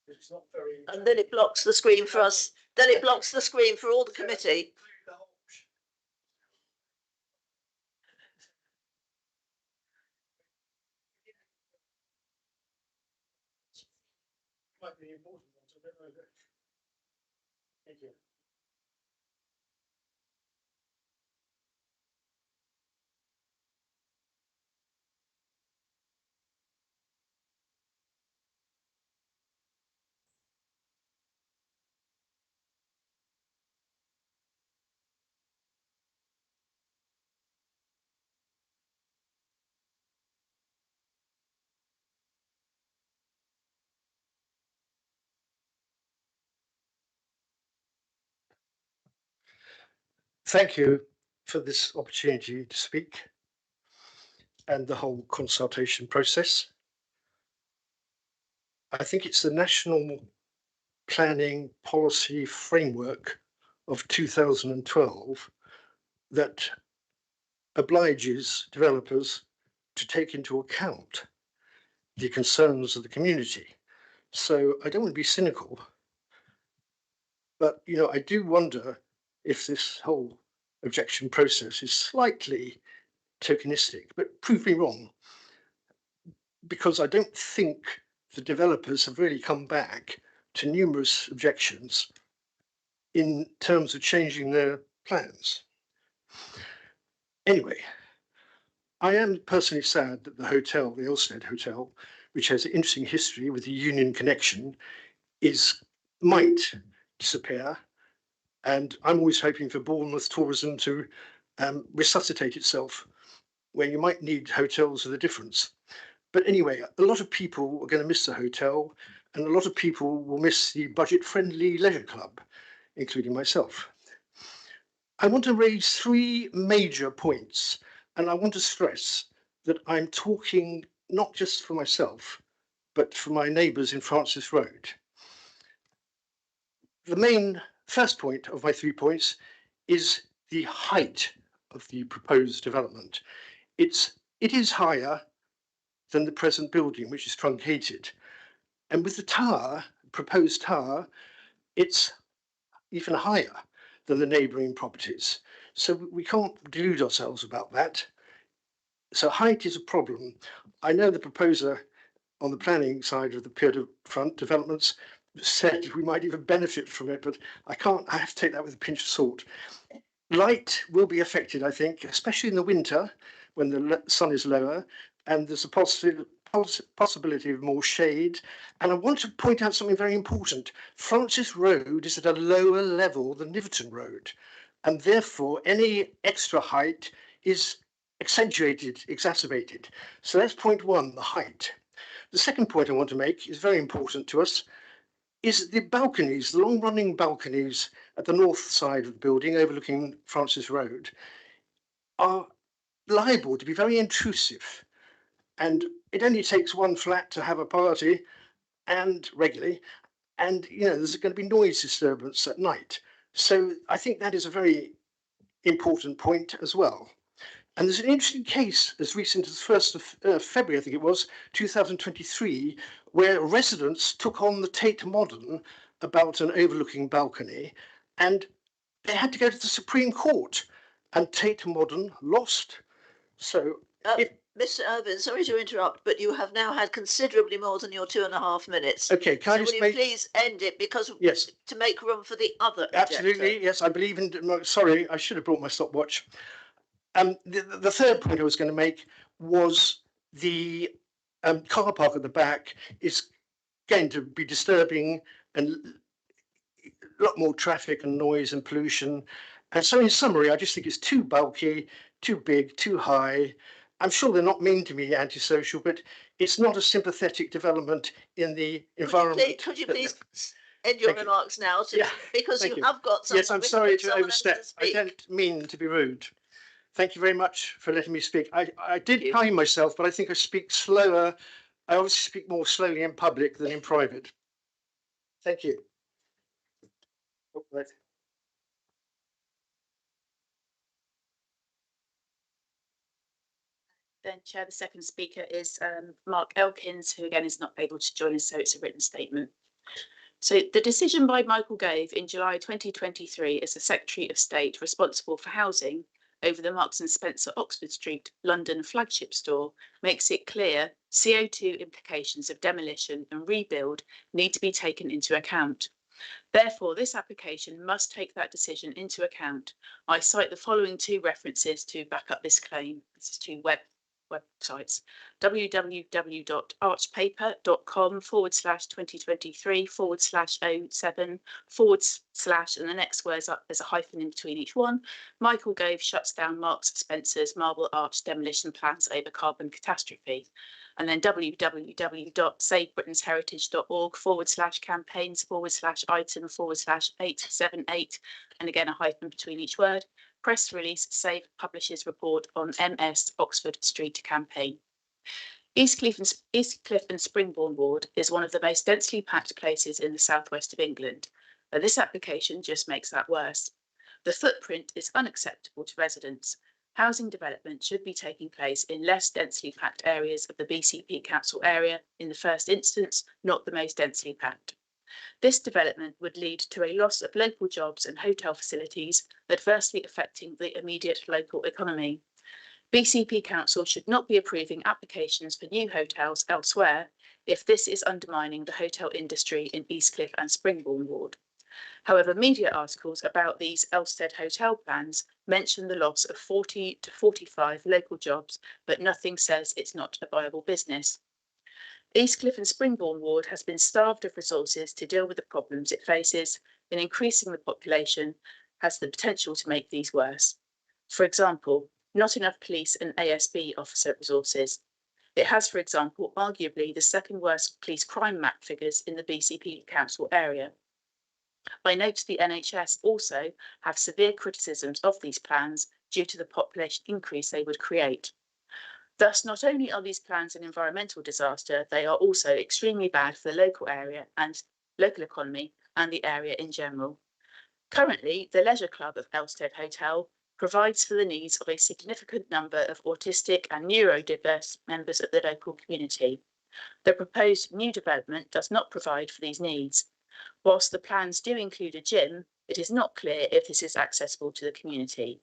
It's not very. And then it blocks the screen for us. Then it blocks the screen for all the committee. Might be important ones, I don't know. Thank you. Thank you for this opportunity to speak and the whole consultation process. I think it's the National Planning Policy Framework of 2012 that obliges developers to take into account the concerns of the community. So I don't want to be cynical, but I do wonder if this whole objection process is slightly tokenistic, but prove me wrong, because I don't think the developers have really come back to numerous objections in terms of changing their plans. Anyway, I am personally sad that the hotel, the Ilstead Hotel, which has an interesting history with the Union connection, might disappear. And I'm always hoping for Bournemouth tourism to resuscitate itself, where you might need hotels with a difference. But anyway, a lot of people are going to miss the hotel, and a lot of people will miss the budget-friendly leisure club, including myself. I want to raise three major points, and I want to stress that I'm talking not just for myself, but for my neighbours in Francis Road. The main first point of my 3 points is the height of the proposed development. It is higher than the present building, which is truncated. And with the tower, proposed tower, it's even higher than the neighbouring properties. So we can't delude ourselves about that. So height is a problem. I know the proposer on the planning side of the pier to front developments said we might even benefit from it, but I have to take that with a pinch of salt. Light will be affected, I think, especially in the winter, when the sun is lower, and there's a possibility of more shade. And I want to point out something very important. Francis Road is at a lower level than Niverton Road, and therefore any extra height is accentuated, exacerbated. So that's point one, the height. The second point I want to make is very important to us, is the balconies, the long-running balconies at the north side of the building overlooking Francis Road are liable to be very intrusive. And it only takes one flat to have a party, and regularly, and there's going to be noise disturbance at night. So I think that is a very important point as well. And there's an interesting case as recent as 1st of February, I think it was, 2023, where residents took on the Tate Modern about an overlooking balcony, and they had to go to the Supreme Court, and Tate Modern lost. So Mr. Irvine, sorry to interrupt, but you have now had considerably more than your 2.5 minutes. Okay, can I so just will you please end it, because yes, to make room for the other absolutely, objector. yes, I believe in. Sorry, I should have brought my stopwatch. The third point I was going to make was the car park at the back is going to be disturbing and a lot more traffic and noise and pollution. And so in summary, I just think it's too bulky, too big, too high. I'm sure they're not mean to be antisocial, but it's not a sympathetic development in the environment. Could you please end your remarks now, because you have got some. Yes, I'm sorry to overstep. I don't mean to be rude. Thank you very much for letting me speak. I did time myself, but I think I speak slower. I obviously speak more slowly in public than in private. Thank you. Oh, right. Then, Chair, the second speaker is Mark Elkins, who again is not able to join us, so it's a written statement. So the decision by Michael Gove in July 2023 as the Secretary of State responsible for housing over the Marks and Spencer Oxford Street London flagship store makes it clear CO2 implications of demolition and rebuild need to be taken into account. Therefore, this application must take that decision into account. I cite the following two references to back up this claim. This is two websites: www.archpaper.com/2023/07/ and there's a hyphen in between each one. Michael Gove shuts down Marks and Spencer's Marble Arch demolition plans over carbon catastrophe. And then www.savebritainsheritage.org/campaigns/item/878, and again a hyphen between each word. Press release, Save publishes report on MS Oxford Street campaign. Eastcliff and Springbourne Ward is one of the most densely packed places in the southwest of England, but this application just makes that worse. The footprint is unacceptable to residents. Housing development should be taking place in less densely packed areas of the BCP Council area in the first instance, not the most densely packed. This development would lead to a loss of local jobs and hotel facilities, adversely affecting the immediate local economy. BCP Council should not be approving applications for new hotels elsewhere if this is undermining the hotel industry in Eastcliff and Springbourne Ward. However, media articles about these Elstead hotel plans mention the loss of 40 to 45 local jobs, but nothing says it's not a viable business. Eastcliff and Springbourne Ward has been starved of resources to deal with the problems it faces, and increasing the population has the potential to make these worse. For example, not enough police and ASB officer resources. It has, for example, arguably the second worst police crime map figures in the BCP Council area. I note the NHS also have severe criticisms of these plans due to the population increase they would create. Thus, not only are these plans an environmental disaster, they are also extremely bad for the local area and local economy and the area in general. Currently, the Leisure Club of Elstead Hotel provides for the needs of a significant number of autistic and neurodiverse members of the local community. The proposed new development does not provide for these needs. Whilst the plans do include a gym, it is not clear if this is accessible to the community.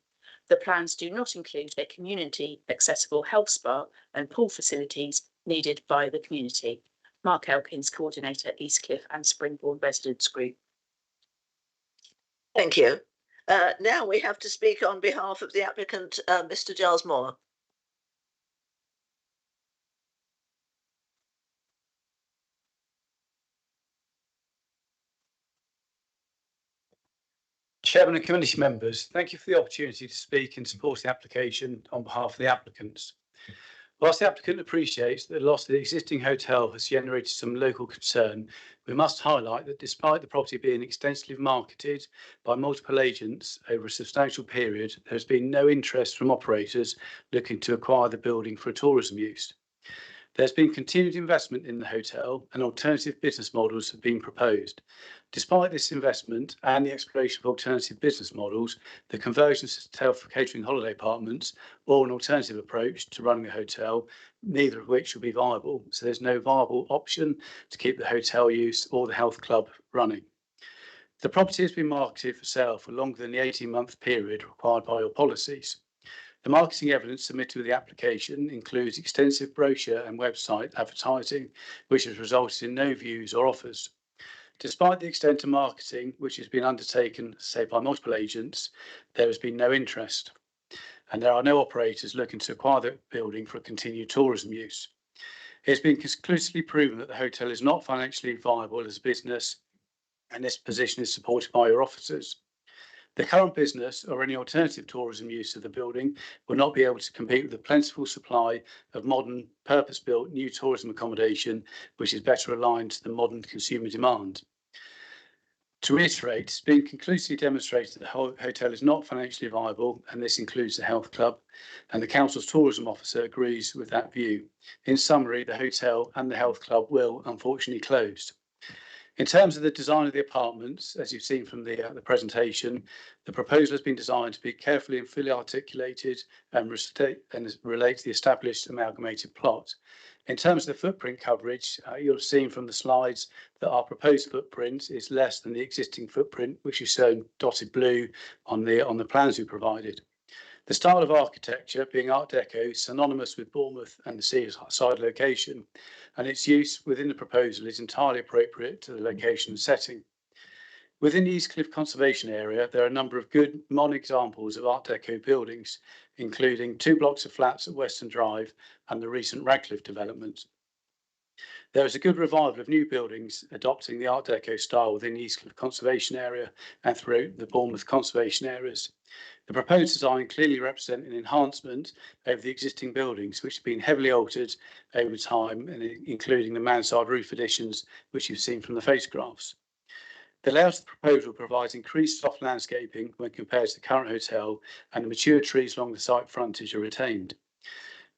The plans do not include a community accessible health spa and pool facilities needed by the community. Mark Elkins, Coordinator, Eastcliff and Springbourne Residents Group. Thank you. Now we have to speak on behalf of the applicant, Mr. Giles Moore. Chairman and committee members, thank you for the opportunity to speak in support of the application on behalf of the applicants. Whilst the applicant appreciates that the loss of the existing hotel has generated some local concern, we must highlight that despite the property being extensively marketed by multiple agents over a substantial period, there has been no interest from operators looking to acquire the building for tourism use. There's been continued investment in the hotel and alternative business models have been proposed. Despite this investment and the exploration of alternative business models, the conversion to hotel for catering holiday apartments or an alternative approach to running the hotel, neither of which will be viable. So there's no viable option to keep the hotel use or the health club running. The property has been marketed for sale for longer than the 18-month period required by your policies. The marketing evidence submitted with the application includes extensive brochure and website advertising, which has resulted in no views or offers. Despite the extent of marketing, which has been undertaken, say, by multiple agents, there has been no interest. And there are no operators looking to acquire the building for continued tourism use. It has been conclusively proven that the hotel is not financially viable as a business, and this position is supported by your officers. The current business or any alternative tourism use of the building will not be able to compete with the plentiful supply of modern, purpose-built new tourism accommodation, which is better aligned to the modern consumer demand. To reiterate, it's been conclusively demonstrated that the hotel is not financially viable, and this includes the health club, and the council's tourism officer agrees with that view. In summary, the hotel and the health club will unfortunately close. In terms of the design of the apartments, as you've seen from the presentation, the proposal has been designed to be carefully and fully articulated and relate to the established amalgamated plot. In terms of the footprint coverage, you'll have seen from the slides that our proposed footprint is less than the existing footprint, which is shown dotted blue on the plans we provided. The style of architecture, being Art Deco, synonymous with Bournemouth and the seaside location, and its use within the proposal is entirely appropriate to the location and setting. Within the East Cliff Conservation Area, there are a number of good modern examples of Art Deco buildings, including 2 blocks of flats at Western Drive and the recent Radcliffe development. There is a good revival of new buildings adopting the Art Deco style within the East Cliff Conservation Area and throughout the Bournemouth conservation areas. The proposed design clearly represents an enhancement over the existing buildings, which have been heavily altered over time, including the mansard roof additions, which you've seen from the photographs. The layout of the proposal provides increased soft landscaping when compared to the current hotel, and the mature trees along the site frontage are retained.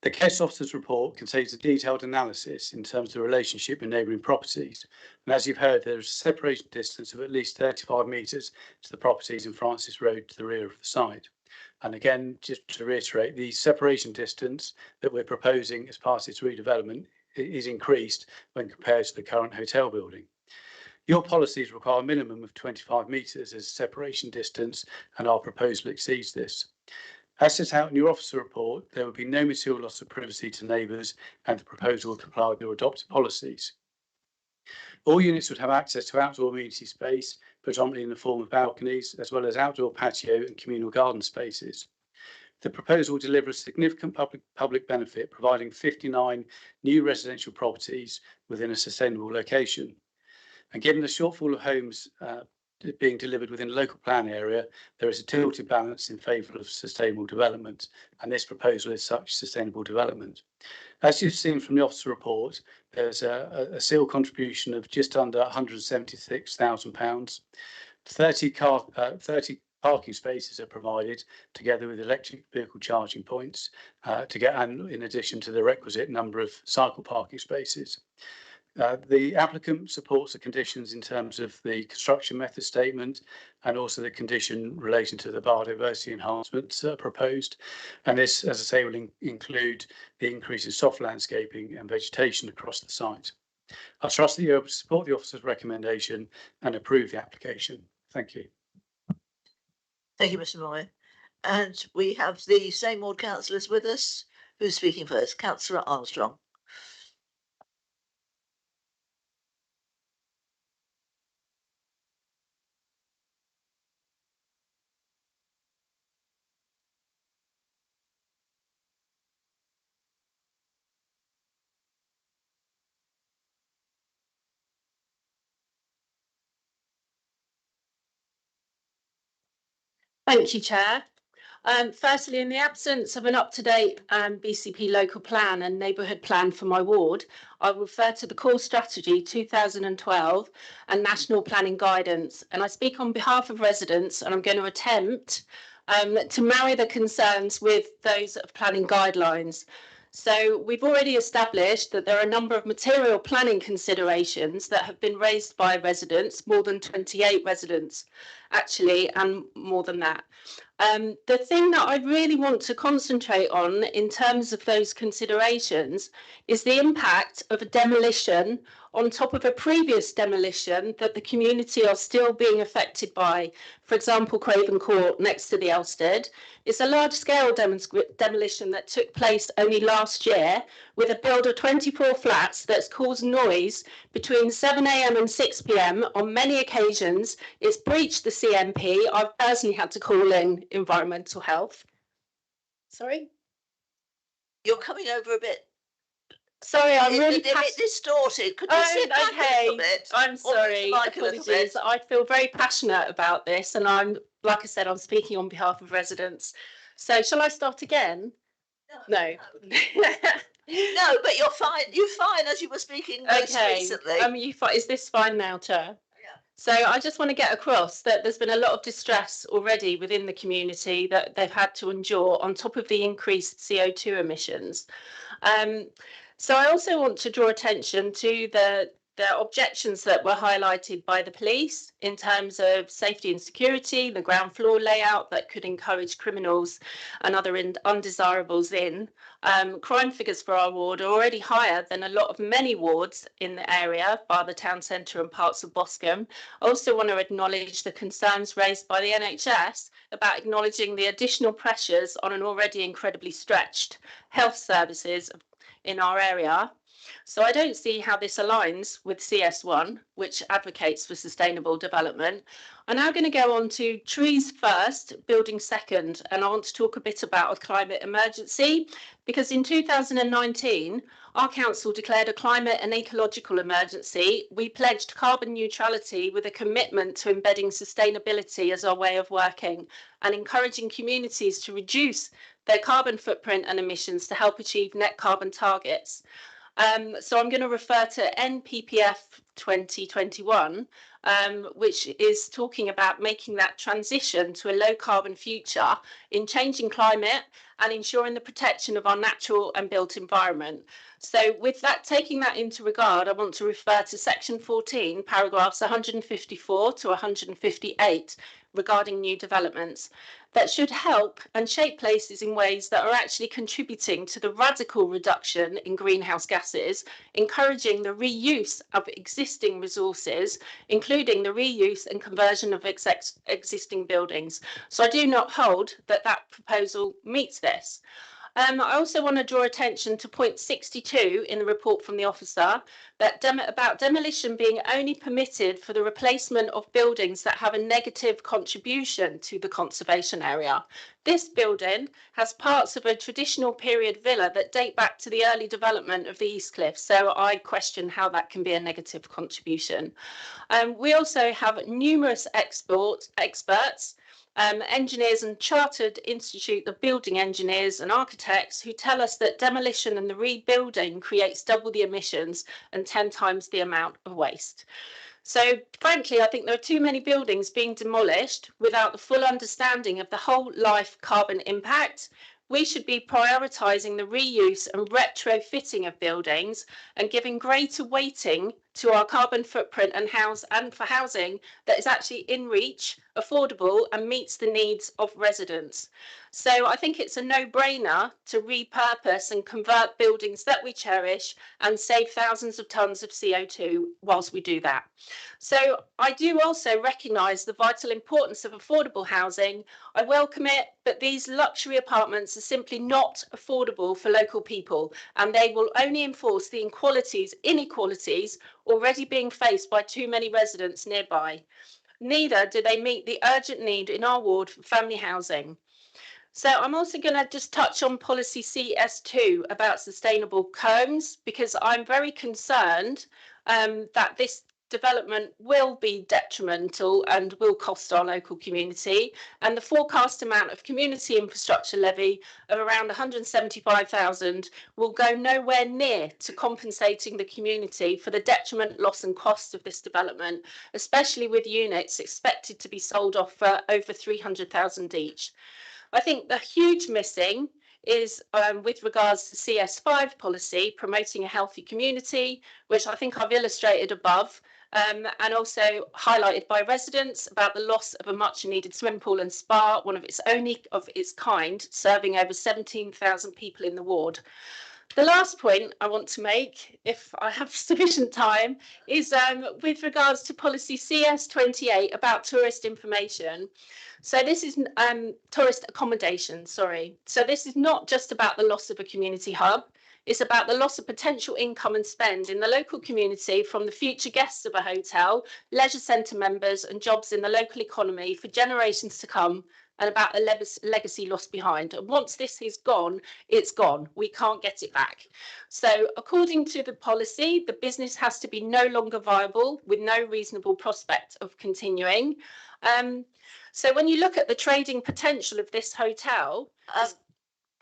The case officer's report contains a detailed analysis in terms of the relationship with neighbouring properties. And as you've heard, there is a separation distance of at least 35 metres to the properties in Francis Road to the rear of the site. And again, just to reiterate, the separation distance that we're proposing as part of its redevelopment is increased when compared to the current hotel building. Your policies require a minimum of 25 metres as a separation distance, and our proposal exceeds this. As set out in your officer report, there will be no material loss of privacy to neighbours, and the proposal will comply with your adopted policies. All units would have access to outdoor amenity space, predominantly in the form of balconies, as well as outdoor patio and communal garden spaces. The proposal will deliver a significant public benefit, providing 59 new residential properties within a sustainable location. And given the shortfall of homes being delivered within a local plan area, there is a tilted balance in favour of sustainable development, and this proposal is such sustainable development. As you've seen from the officer report, there's a seal contribution of just under £176,000. 30 parking spaces are provided, together with electric vehicle charging points, and in addition to the requisite number of cycle parking spaces. The applicant supports the conditions in terms of the construction method statement and also the condition relating to the biodiversity enhancements proposed. And this, as I say, will include the increase in soft landscaping and vegetation across the site. I trust that you're able to support the officer's recommendation and approve the application. Thank you. Thank you, Mr. Moy. And we have the same ward councillors with us. Who's speaking first? Councillor Armstrong. Thank you, Chair. Firstly, in the absence of an up-to-date BCP local plan and neighbourhood plan for my ward, I will refer to the Core Strategy 2012 and National Planning Guidance. And I speak on behalf of residents, and I'm going to attempt to marry the concerns with those of planning guidelines. So we've already established that there are a number of material planning considerations that have been raised by residents, more than 28 residents actually, and more than that. The thing that I really want to concentrate on in terms of those considerations is the impact of a demolition on top of a previous demolition that the community are still being affected by. For example, Craven Court next to the Elstead. It's a large-scale demolition that took place only last year with a build of 24 flats that's caused noise between 7 a.m. and 6 p.m. on many occasions. It's breached the CMP. I've personally had to call in environmental health. Sorry? You're coming over a bit. Sorry, I'm really a bit distorted. Could you sit back a little bit? I'm sorry. Apologies. I feel very passionate about this, and I'm, like I said, I'm speaking on behalf of residents. So, shall I start again? No. No, but you're fine. You're fine as you were speaking most recently. Is this fine now, Chair? Yeah. So I just want to get across that there's been a lot of distress already within the community that they've had to endure on top of the increased CO2 emissions. So I also want to draw attention to the objections that were highlighted by the police in terms of safety and security, the ground floor layout that could encourage criminals and other undesirables in. Crime figures for our ward are already higher than a lot of many wards in the area, bar the town centre and parts of Boscombe. I also want to acknowledge the concerns raised by the NHS about acknowledging the additional pressures on an already incredibly stretched health services in our area. So I don't see how this aligns with CS1, which advocates for sustainable development. I'm now going to go on to trees first, building second, and I want to talk a bit about a climate emergency, because in 2019, our council declared a climate and ecological emergency. We pledged carbon neutrality with a commitment to embedding sustainability as our way of working and encouraging communities to reduce their carbon footprint and emissions to help achieve net carbon targets. So I'm going to refer to NPPF 2021, which is talking about making that transition to a low carbon future in changing climate and ensuring the protection of our natural and built environment. So with that, taking that into regard, I want to refer to section 14, paragraphs 154 to 158 regarding new developments that should help and shape places in ways that are actually contributing to the radical reduction in greenhouse gases, encouraging the reuse of existing resources, including the reuse and conversion of existing buildings. So I do not hold that that proposal meets this. I also want to draw attention to point 62 in the report from the officer that about demolition being only permitted for the replacement of buildings that have a negative contribution to the conservation area. This building has parts of a traditional period villa that date back to the early development of the East Cliff, so I question how that can be a negative contribution. We also have numerous experts, engineers and Chartered Institute of Building Engineers and Architects who tell us that demolition and the rebuilding creates double the emissions and 10 times the amount of waste. So frankly, I think there are too many buildings being demolished without the full understanding of the whole life carbon impact. We should be prioritising the reuse and retrofitting of buildings and giving greater weighting to our carbon footprint and for housing that is actually in reach, affordable and meets the needs of residents. So I think it's a no-brainer to repurpose and convert buildings that we cherish and save thousands of tonnes of CO2 whilst we do that. So I do also recognise the vital importance of affordable housing. I welcome it, but these luxury apartments are simply not affordable for local people, and they will only enforce the inequalities already being faced by too many residents nearby. Neither do they meet the urgent need in our ward for family housing. So I'm also going to just touch on policy CS2 about sustainable homes, because I'm very concerned that this development will be detrimental and will cost our local community, and the forecast amount of community infrastructure levy of around 175,000 will go nowhere near to compensating the community for the detriment, loss and cost of this development, especially with units expected to be sold off for over 300,000 each. I think the huge missing is with regards to CS5 policy, promoting a healthy community, which I think I've illustrated above, and also highlighted by residents about the loss of a much needed swimming pool and spa, one of its only of its kind, serving over 17,000 people in the ward. The last point I want to make, if I have sufficient time, is with regards to policy CS28 about tourist information. So this is tourist accommodation, sorry. So this is not just about the loss of a community hub. It's about the loss of potential income and spend in the local community from the future guests of a hotel, leisure centre members and jobs in the local economy for generations to come, and about a legacy lost behind. And once this is gone, it's gone. We can't get it back. So according to the policy, the business has to be no longer viable with no reasonable prospect of continuing. So when you look at the trading potential of this hotel,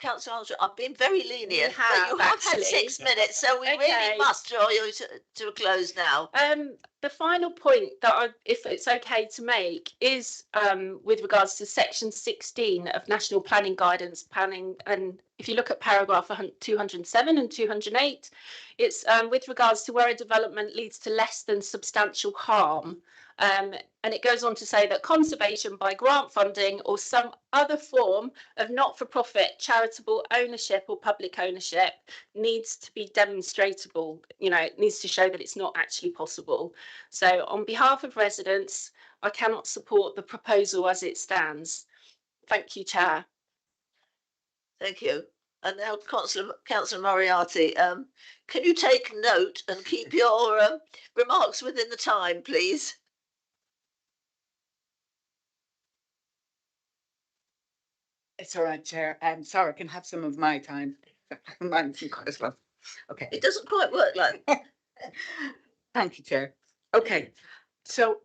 Councillor Armstrong, I've been very lenient, have, but you have had actually. 6 minutes, so we really must draw you to a close now. The final point that if it's okay to make is with regards to section 16 of National Planning Guidance Planning, and if you look at paragraph 207 and 208, it's with regards to where a development leads to less than substantial harm. And it goes on to say that conservation by grant funding or some other form of not-for-profit charitable ownership or public ownership needs to be demonstratable. You know, it needs to show that it's not actually possible. So on behalf of residents, I cannot support the proposal as it stands. Thank you, Chair. Thank you. And now, Councillor Moriarty, can you take note and keep your remarks within the time, please? It's all right, Chair. Sorry, I can have some of my time. Mine as well. Okay. It doesn't quite work like that. Thank you, Chair. Okay, so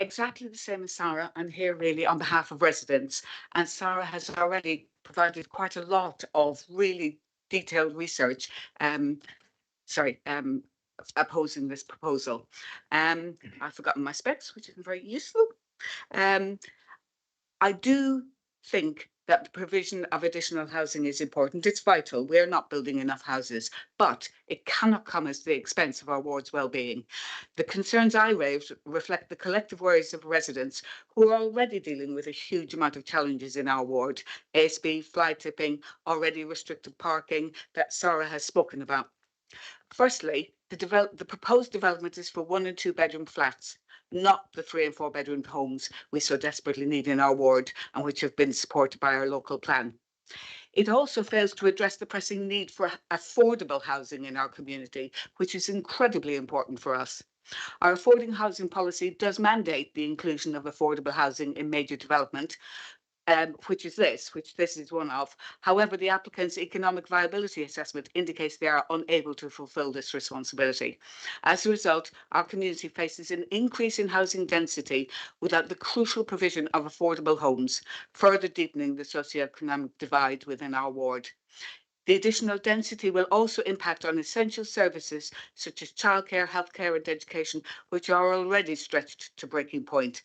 exactly the same as Sarah, I'm here really on behalf of residents, and Sarah has already provided quite a lot of really detailed research. Opposing this proposal. I've forgotten my specs, which isn't very useful. I do think that the provision of additional housing is important. It's vital. We're not building enough houses, but it cannot come at the expense of our ward's well-being. The concerns I raised reflect the collective worries of residents who are already dealing with a huge amount of challenges in our ward. ASB, fly tipping, already restricted parking that Sarah has spoken about. Firstly, the proposed development is for 1 and 2 bedroom flats, not the 3 and 4 bedroom homes we so desperately need in our ward and which have been supported by our local plan. It also fails to address the pressing need for affordable housing in our community, which is incredibly important for us. Our affordable housing policy does mandate the inclusion of affordable housing in major development, which this is one of. However, the applicant's economic viability assessment indicates they are unable to fulfil this responsibility. As a result, our community faces an increase in housing density without the crucial provision of affordable homes, further deepening the socioeconomic divide within our ward. The additional density will also impact on essential services such as childcare, healthcare and education, which are already stretched to breaking point.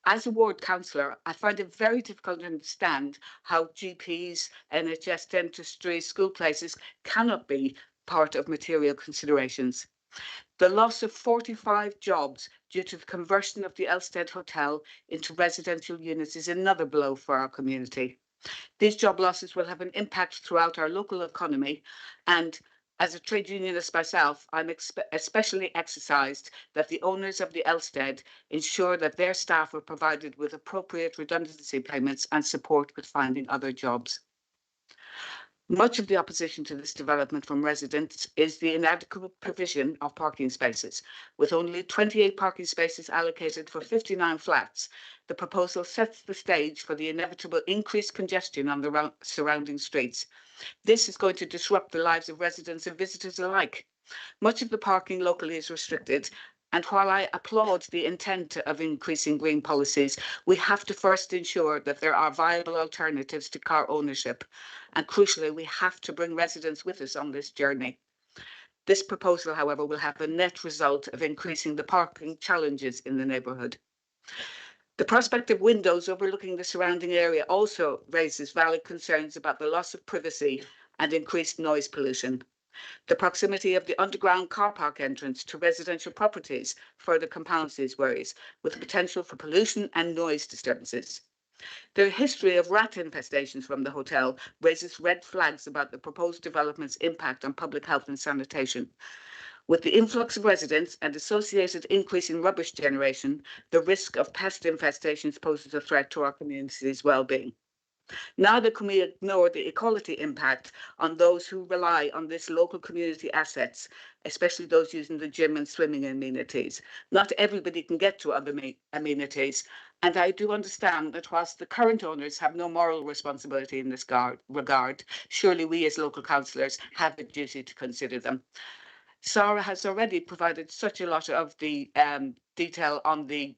As a ward councillor, I find it very difficult to understand how GPs, NHS dentistry, school places cannot be part of material considerations. The loss of 45 jobs due to the conversion of the Elstead Hotel into residential units is another blow for our community. These job losses will have an impact throughout our local economy, and as a trade unionist myself, I'm especially exercised that the owners of the Elstead ensure that their staff are provided with appropriate redundancy payments and support with finding other jobs. Much of the opposition to this development from residents is the inadequate provision of parking spaces. With only 28 parking spaces allocated for 59 flats, the proposal sets the stage for the inevitable increased congestion on the surrounding streets. This is going to disrupt the lives of residents and visitors alike. Much of the parking locally is restricted, And while I applaud the intent of increasing green policies, we have to first ensure that there are viable alternatives to car ownership. And crucially, we have to bring residents with us on this journey. This proposal, however, will have the net result of increasing the parking challenges in the neighbourhood. The prospect of windows overlooking the surrounding area also raises valid concerns about the loss of privacy and increased noise pollution. The proximity of the underground car park entrance to residential properties further compounds these worries, with the potential for pollution and noise disturbances. The history of rat infestations from the hotel raises red flags about the proposed development's impact on public health and sanitation. With the influx of residents and associated increase in rubbish generation, the risk of pest infestations poses a threat to our community's well-being. Neither can we ignore the equality impact on those who rely on this local community assets, especially those using the gym and swimming amenities. Not everybody can get to other amenities, and I do understand that whilst the current owners have no moral responsibility in this regard, surely we as local councillors have a duty to consider them. Sarah has already provided such a lot of the detail on the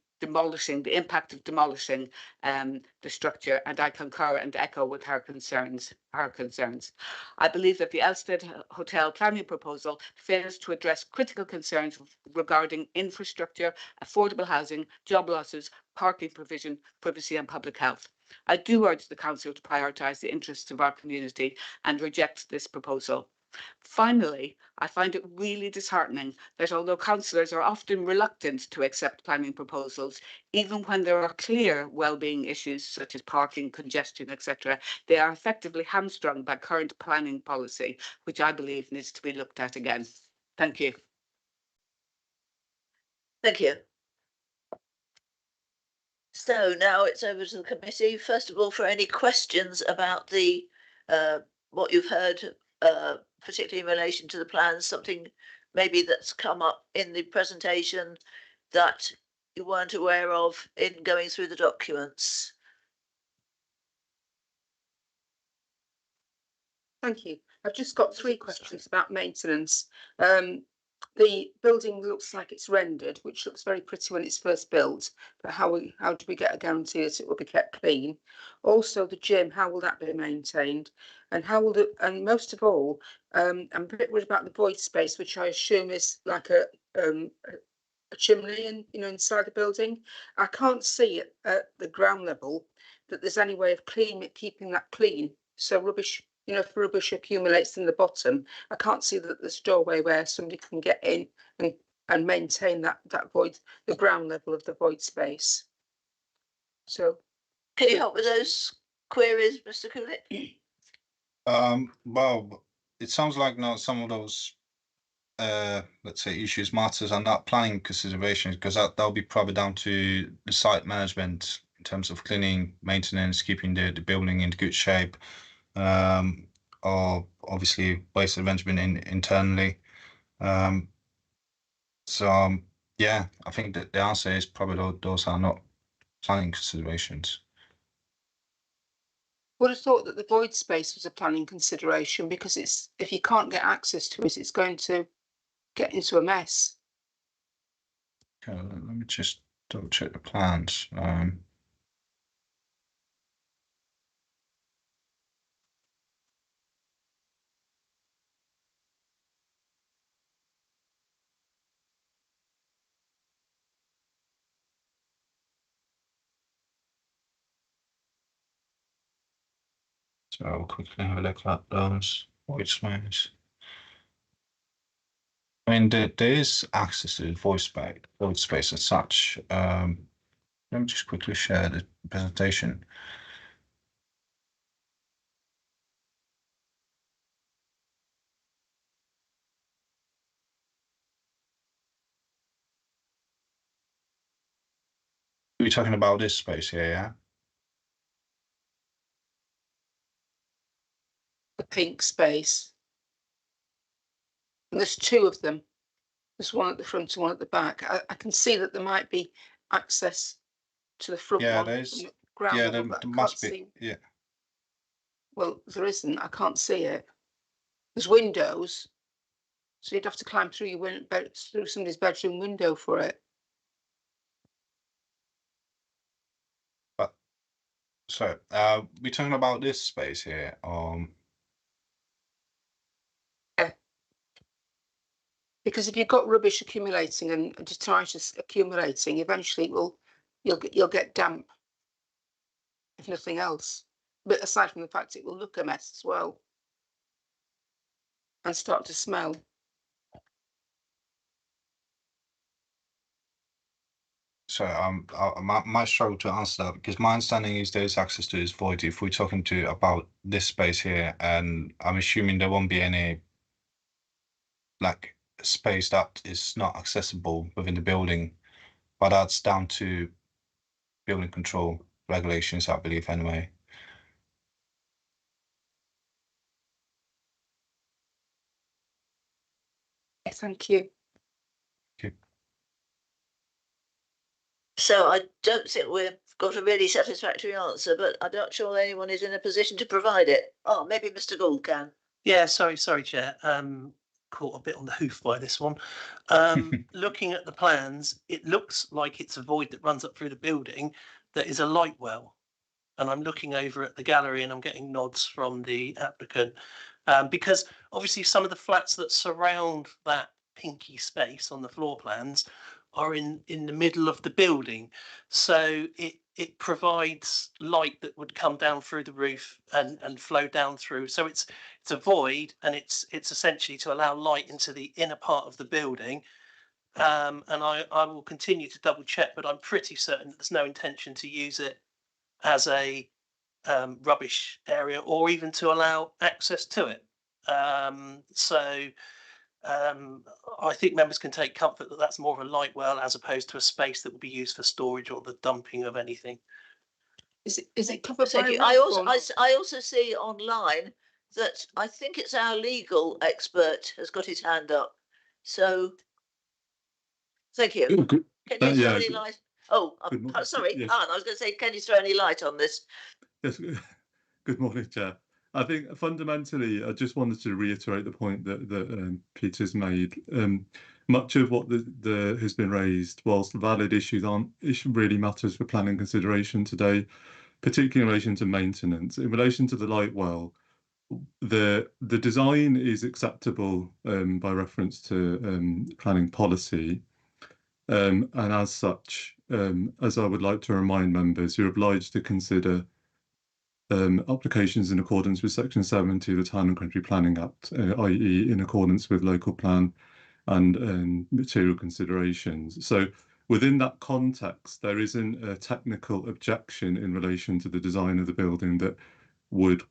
impact of demolishing the structure, and I concur and echo with her concerns. I believe that the Elstead Hotel planning proposal fails to address critical concerns regarding infrastructure, affordable housing, job losses, parking provision, privacy and public health. I do urge the Council to prioritise the interests of our community and reject this proposal. Finally, I find it really disheartening that although councillors are often reluctant to accept planning proposals, even when there are clear well-being issues such as parking, congestion, etc., they are effectively hamstrung by current planning policy, which I believe needs to be looked at again. Thank you. Thank you. So now it's over to the committee. First of all, for any questions about the what you've heard, particularly in relation to the plans, something maybe that's come up in the presentation that you weren't aware of in going through the documents. Thank you. I've just got 3 questions about maintenance. The building looks like it's rendered, which looks very pretty when it's first built, but how do we get a guarantee that it will be kept clean? Also, the gym, how will that be maintained? And how will and most of all, I'm a bit worried about the void space, which I assume is like a chimney inside the building. I can't see it at the ground level that there's any way of keeping that clean. So rubbish, if rubbish accumulates in the bottom, I can't see that there's a doorway where somebody can get in and maintain that void, the ground level of the void space. So, can you help with those queries, Mr. Coolidge? Well, it sounds like now some of those let's say issues, matters are not planning considerations, because that'll be probably down to the site management in terms of cleaning, maintenance, keeping the building in good shape, or obviously waste arrangement internally. Yeah, I think that the answer is probably those are not planning considerations. Would have thought that the void space was a planning consideration, because if you can't get access to it, it's going to get into a mess. Okay, let me just double check the plans. So I'll quickly have a look at those void space. I mean, there is access to the void space as such. Let me just quickly share the presentation. We're talking about this space here, yeah? The pink space. And there's 2 of them. There's one at the front and one at the back. I can see that there might be access to the front one. There's ground there level, must be. Yeah. Well, there isn't. I can't see it. There's windows. So you'd have to climb through through somebody's bedroom window for it. So, we're talking about this space here. Because if you've got rubbish accumulating and detritus accumulating, eventually you'll get damp, if nothing else. But aside from the fact it will look a mess as well and start to smell. So I might struggle to answer that because my understanding is there's access to this void if we're talking about this space here, and I'm assuming there won't be any like space that is not accessible within the building, but that's down to building control regulations, I believe, anyway. Thank you. So I don't think we've got a really satisfactory answer, but I'm not sure anyone is in a position to provide it. Oh, maybe Mr. Gould can. Yeah, sorry, Chair. Caught a bit on the hoof by this one. Looking at the plans, it looks like it's a void that runs up through the building that is a light well. And I'm looking over at the gallery and I'm getting nods from the applicant because obviously some of the flats that surround that pinky space on the floor plans are in the middle of the building. So it provides light that would come down through the roof and flow down through. So it's a void, and it's essentially to allow light into the inner part of the building. And I will continue to double check, but I'm pretty certain that there's no intention to use it as a rubbish area or even to allow access to it. I think members can take comfort that that's more of a light well as opposed to a space that would be used for storage or the dumping of anything. Is it covered Thank by you. roof I also see online that I think it's our legal expert has got his hand up. So thank you. Can you throw any light? Oh, sorry, Yes. Anne, I was going to say, can you throw any light on this? Yes. Good morning, Chair. I think fundamentally, I just wanted to reiterate the point that Peter's made. Much of what has been raised, whilst valid issues really matters for planning consideration today, particularly in relation to maintenance. In relation to the light well, the design is acceptable by reference to planning policy. And as such, as I would like to remind members, you're obliged to consider applications in accordance with Section 70 of the Town and Country Planning Act, i.e. in accordance with local plan and material considerations. So within that context, there isn't a technical objection in relation to the design of the building that would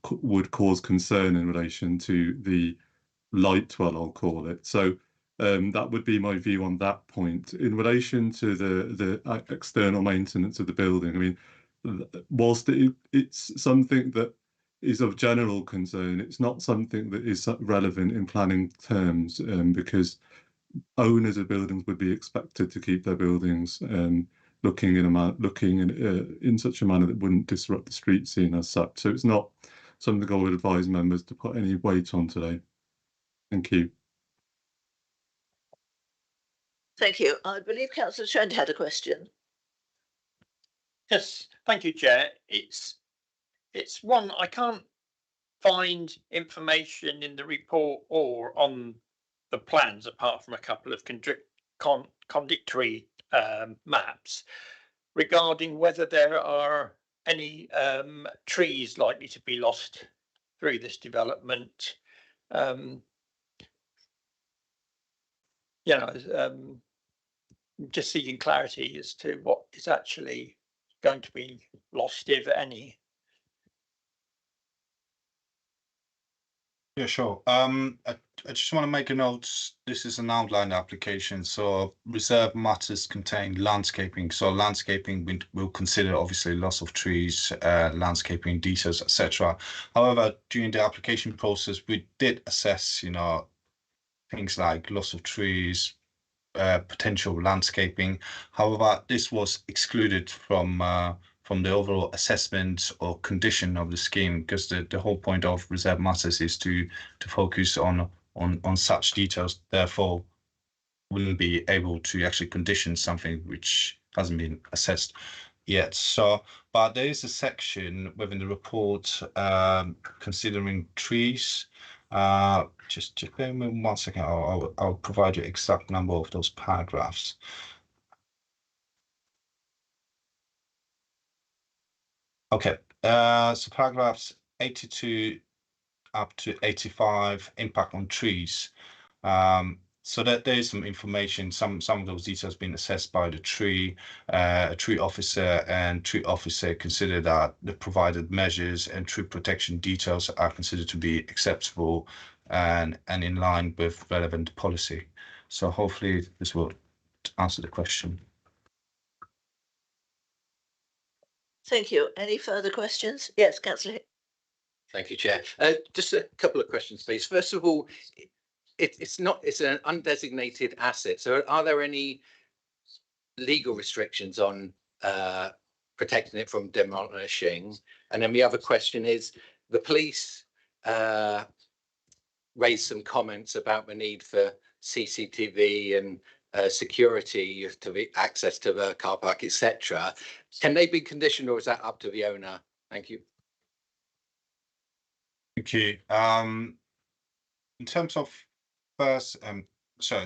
cause concern in relation to the light well, I'll call it. So that would be my view on that point. In relation to the external maintenance of the building, I mean, whilst it's something that is of general concern, it's not something that is relevant in planning terms because owners of buildings would be expected to keep their buildings looking in such a manner that wouldn't disrupt the street scene as such. So it's not something I would advise members to put any weight on today. Thank you. Thank you. I believe Councillor Trent had a question. Yes, thank you, Chair. It's one I can't find information in the report or on the plans apart from a couple of contradictory maps regarding whether there are any trees likely to be lost through this development. Just seeking clarity as to what is actually going to be lost, if any. Yeah, sure. I just want to make a note. This is an outline application, so reserve matters contain landscaping. So landscaping will consider obviously loss of trees, landscaping details, etc. However, during the application process, we did assess, things like loss of trees, potential landscaping. However, this was excluded from the overall assessment or condition of the scheme because the whole point of reserve matters is to focus on on such details, therefore wouldn't be able to actually condition something which hasn't been assessed yet. So, but there is a section within the report considering trees. Just bear with me 1 second. I'll provide you exact number of those paragraphs. Okay, so paragraphs 82 up to 85, impact on trees. So that there is some information, some of those details being assessed by the tree officer, and tree officer consider that the provided measures and tree protection details are considered to be acceptable and in line with relevant policy. So hopefully this will answer the question. Thank you. Any further questions? Yes, Councillor. Thank you, Chair. Just a couple of questions, please. First of all, it's an undesignated asset. So are there any legal restrictions on protecting it from demolishing? And then the other question is, the police raised some comments about the need for CCTV and security to be access to the car park, etc. Can they be conditioned, or is that up to the owner? Thank you. Thank you. In terms of first, so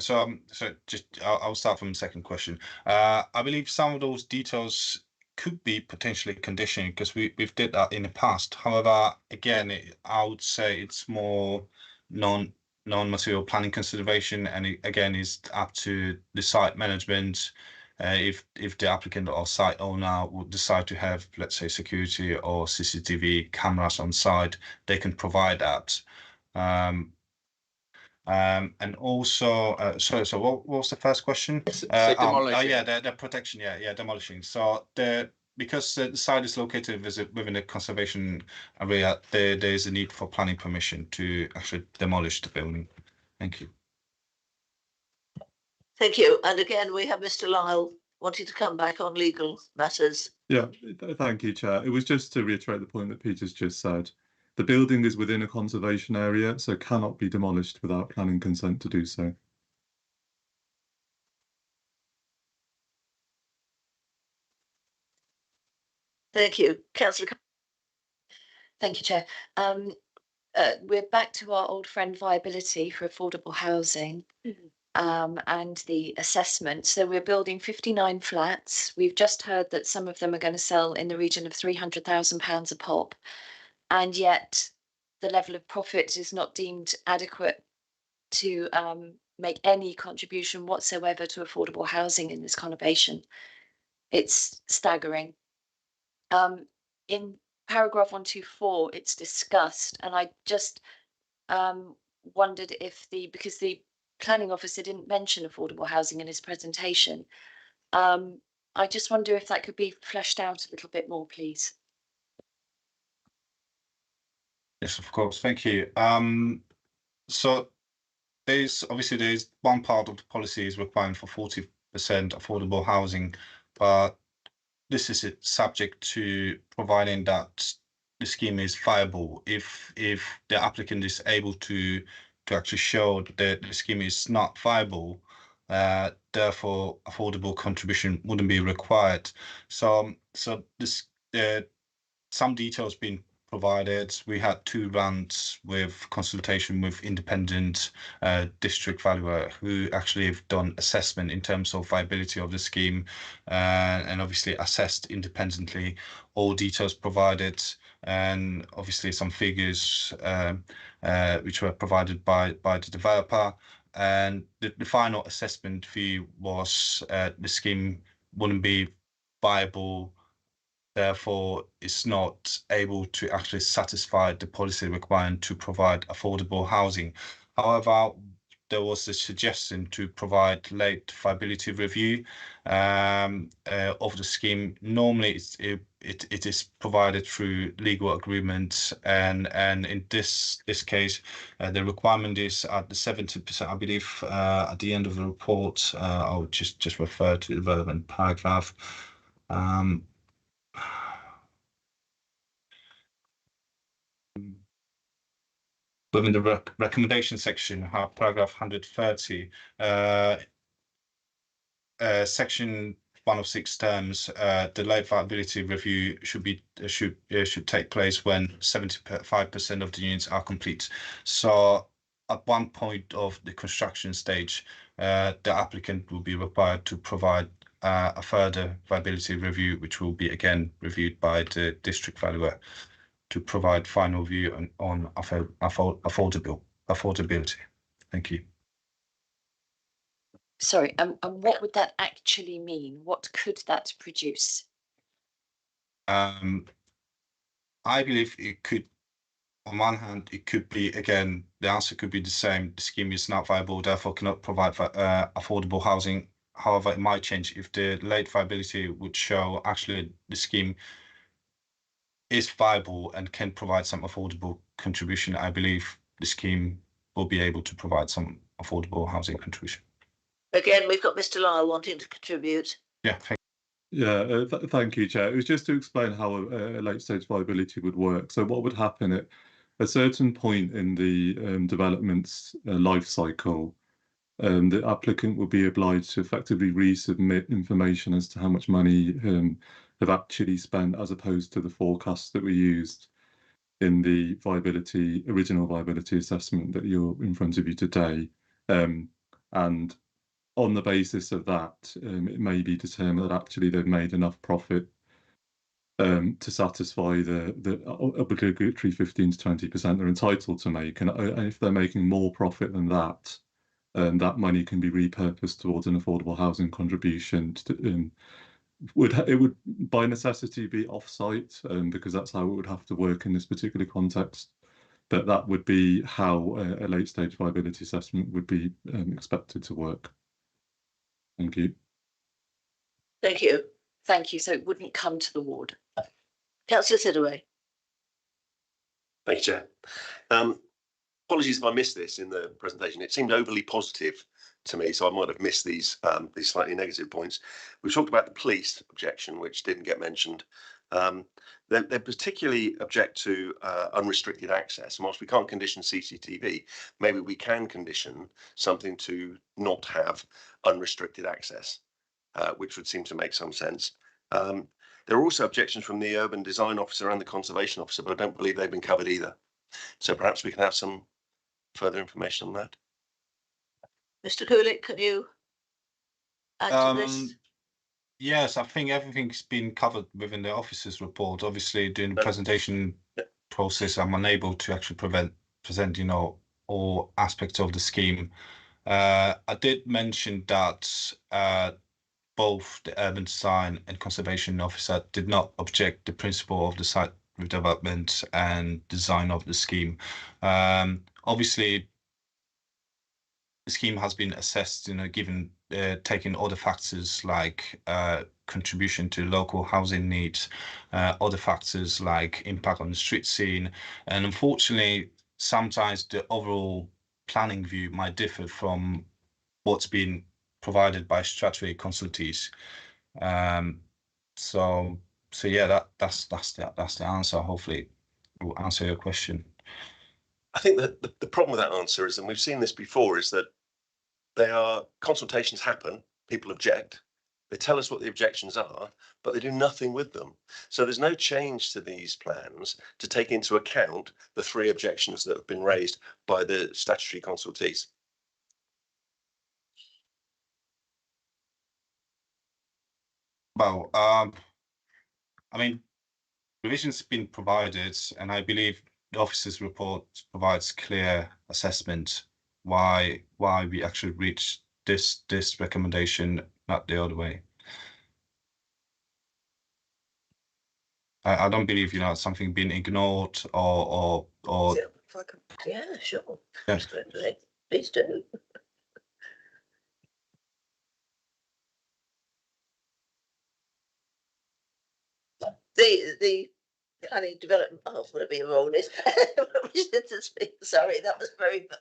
just I'll start from the second question. I believe some of those details could be potentially conditioned because we've did that in the past. However, again, I would say it's more non-material planning consideration, and it again is up to the site management. If the applicant or site owner would decide to have, let's say, security or CCTV cameras on site, they can provide that. And also, so what was the first question? Demolishing. Yeah, the protection. Yeah, demolishing. So because the site is located within the conservation area, there is a need for planning permission to actually demolish the building. Thank you. Thank you. And again, we have Mr. Lyle wanting to come back on legal matters. Yeah, thank you, Chair. It was just to reiterate the point that Peter's just said. The building is within a conservation area, so cannot be demolished without planning consent to do so. Thank you. Councillor. Thank you, Chair. We're back to our old friend viability for affordable housing. And the assessment. So we're building 59 flats. We've just heard that some of them are going to sell in the region of £300,000 a pop, and yet the level of profit is not deemed adequate to make any contribution whatsoever to affordable housing in this conurbation. It's staggering. In paragraph 124, it's discussed, and I just wondered if because the planning officer didn't mention affordable housing in his presentation. I just wonder if that could be fleshed out a little bit more, please. Yes, of course. Thank you. So there's one part of the policy is requiring for 40% affordable housing, but this is subject to providing that the scheme is viable. If the applicant is able to actually show that the scheme is not viable, therefore affordable contribution wouldn't be required. So this some details being provided. We had 2 rounds with consultation with independent district valuer who actually have done assessment in terms of viability of the scheme, and obviously assessed independently. All details provided, and obviously some figures which were provided by the developer. And the final assessment view was the scheme wouldn't be viable, therefore it's not able to actually satisfy the policy requirement to provide affordable housing. However, there was a suggestion to provide late viability review of the scheme. Normally it is provided through legal agreements, and in this case the requirement is at the 70%, I believe. At the end of the report, I'll just refer to the relevant paragraph. within the recommendation section, paragraph 130, section 106 terms, the load viability review should take place when 75% of the units are complete. So at one point of the construction stage, the applicant will be required to provide a further viability review, which will be again reviewed by the district valuer to provide final view on affordability. Thank you. Sorry, and what would that actually mean? What could that produce? I believe it could, on one hand, it could be, again, the answer could be the same. The scheme is not viable, therefore cannot provide affordable housing. However, it might change if the late viability would show actually the scheme is viable and can provide some affordable contribution. I believe the scheme will be able to provide some affordable housing contribution. Again, we've got Mr. Lyle wanting to contribute. Yeah, thank you, Chair. It was just to explain how a late stage viability would work. So what would happen at a certain point in the development's life cycle, the applicant will be obliged to effectively resubmit information as to how much money have actually spent, as opposed to the forecasts that were used in the original viability assessment that you're in front of you today. And on the basis of that, it may be determined that actually they've made enough profit to satisfy the obligatory 15 to 20% they're entitled to make. And if they're making more profit than that, that money can be repurposed towards an affordable housing contribution. It would by necessity be off-site, because that's how it would have to work in this particular context. But that would be how a late stage viability assessment would be expected to work. Thank you. Thank you. Thank you. So it wouldn't come to the ward. Councillor Sidaway. Thank you, Chair. Apologies if I missed this in the presentation. It seemed overly positive to me, so I might have missed these slightly negative points. We talked about the police objection, which didn't get mentioned. They particularly object to unrestricted access. And whilst we can't condition CCTV, maybe we can condition something to not have unrestricted access, which would seem to make some sense. There are also objections from the urban design officer and the conservation officer, but I don't believe they've been covered either. So perhaps we can have some further information on that. Mr. Kulik, can you add to this? Yes, I think everything's been covered within the officer's report. Obviously, during the presentation process, I'm unable to actually present, all aspects of the scheme. I did mention that both the urban design and conservation officer did not object the principle of the site redevelopment and design of the scheme. Obviously, the scheme has been assessed, given taking other factors like contribution to local housing needs, other factors like impact on the street scene, and unfortunately, sometimes the overall planning view might differ from what's been provided by statutory consultees. So yeah, that's the answer. Hopefully, it will answer your question. I think that the problem with that answer is, and we've seen this before, is that consultations happen, people object, they tell us what the objections are, but they do nothing with them. So there's no change to these plans to take into account the 3 objections that have been raised by the statutory consultees. Well, I mean, revisions have been provided, and I believe the officer's report provides clear assessment why we actually reached this recommendation, not the other way. I don't believe something being ignored or. Yeah, sure. Yes. Please do. The planning development. Oh, whatever your role is. Sorry, that was very bad.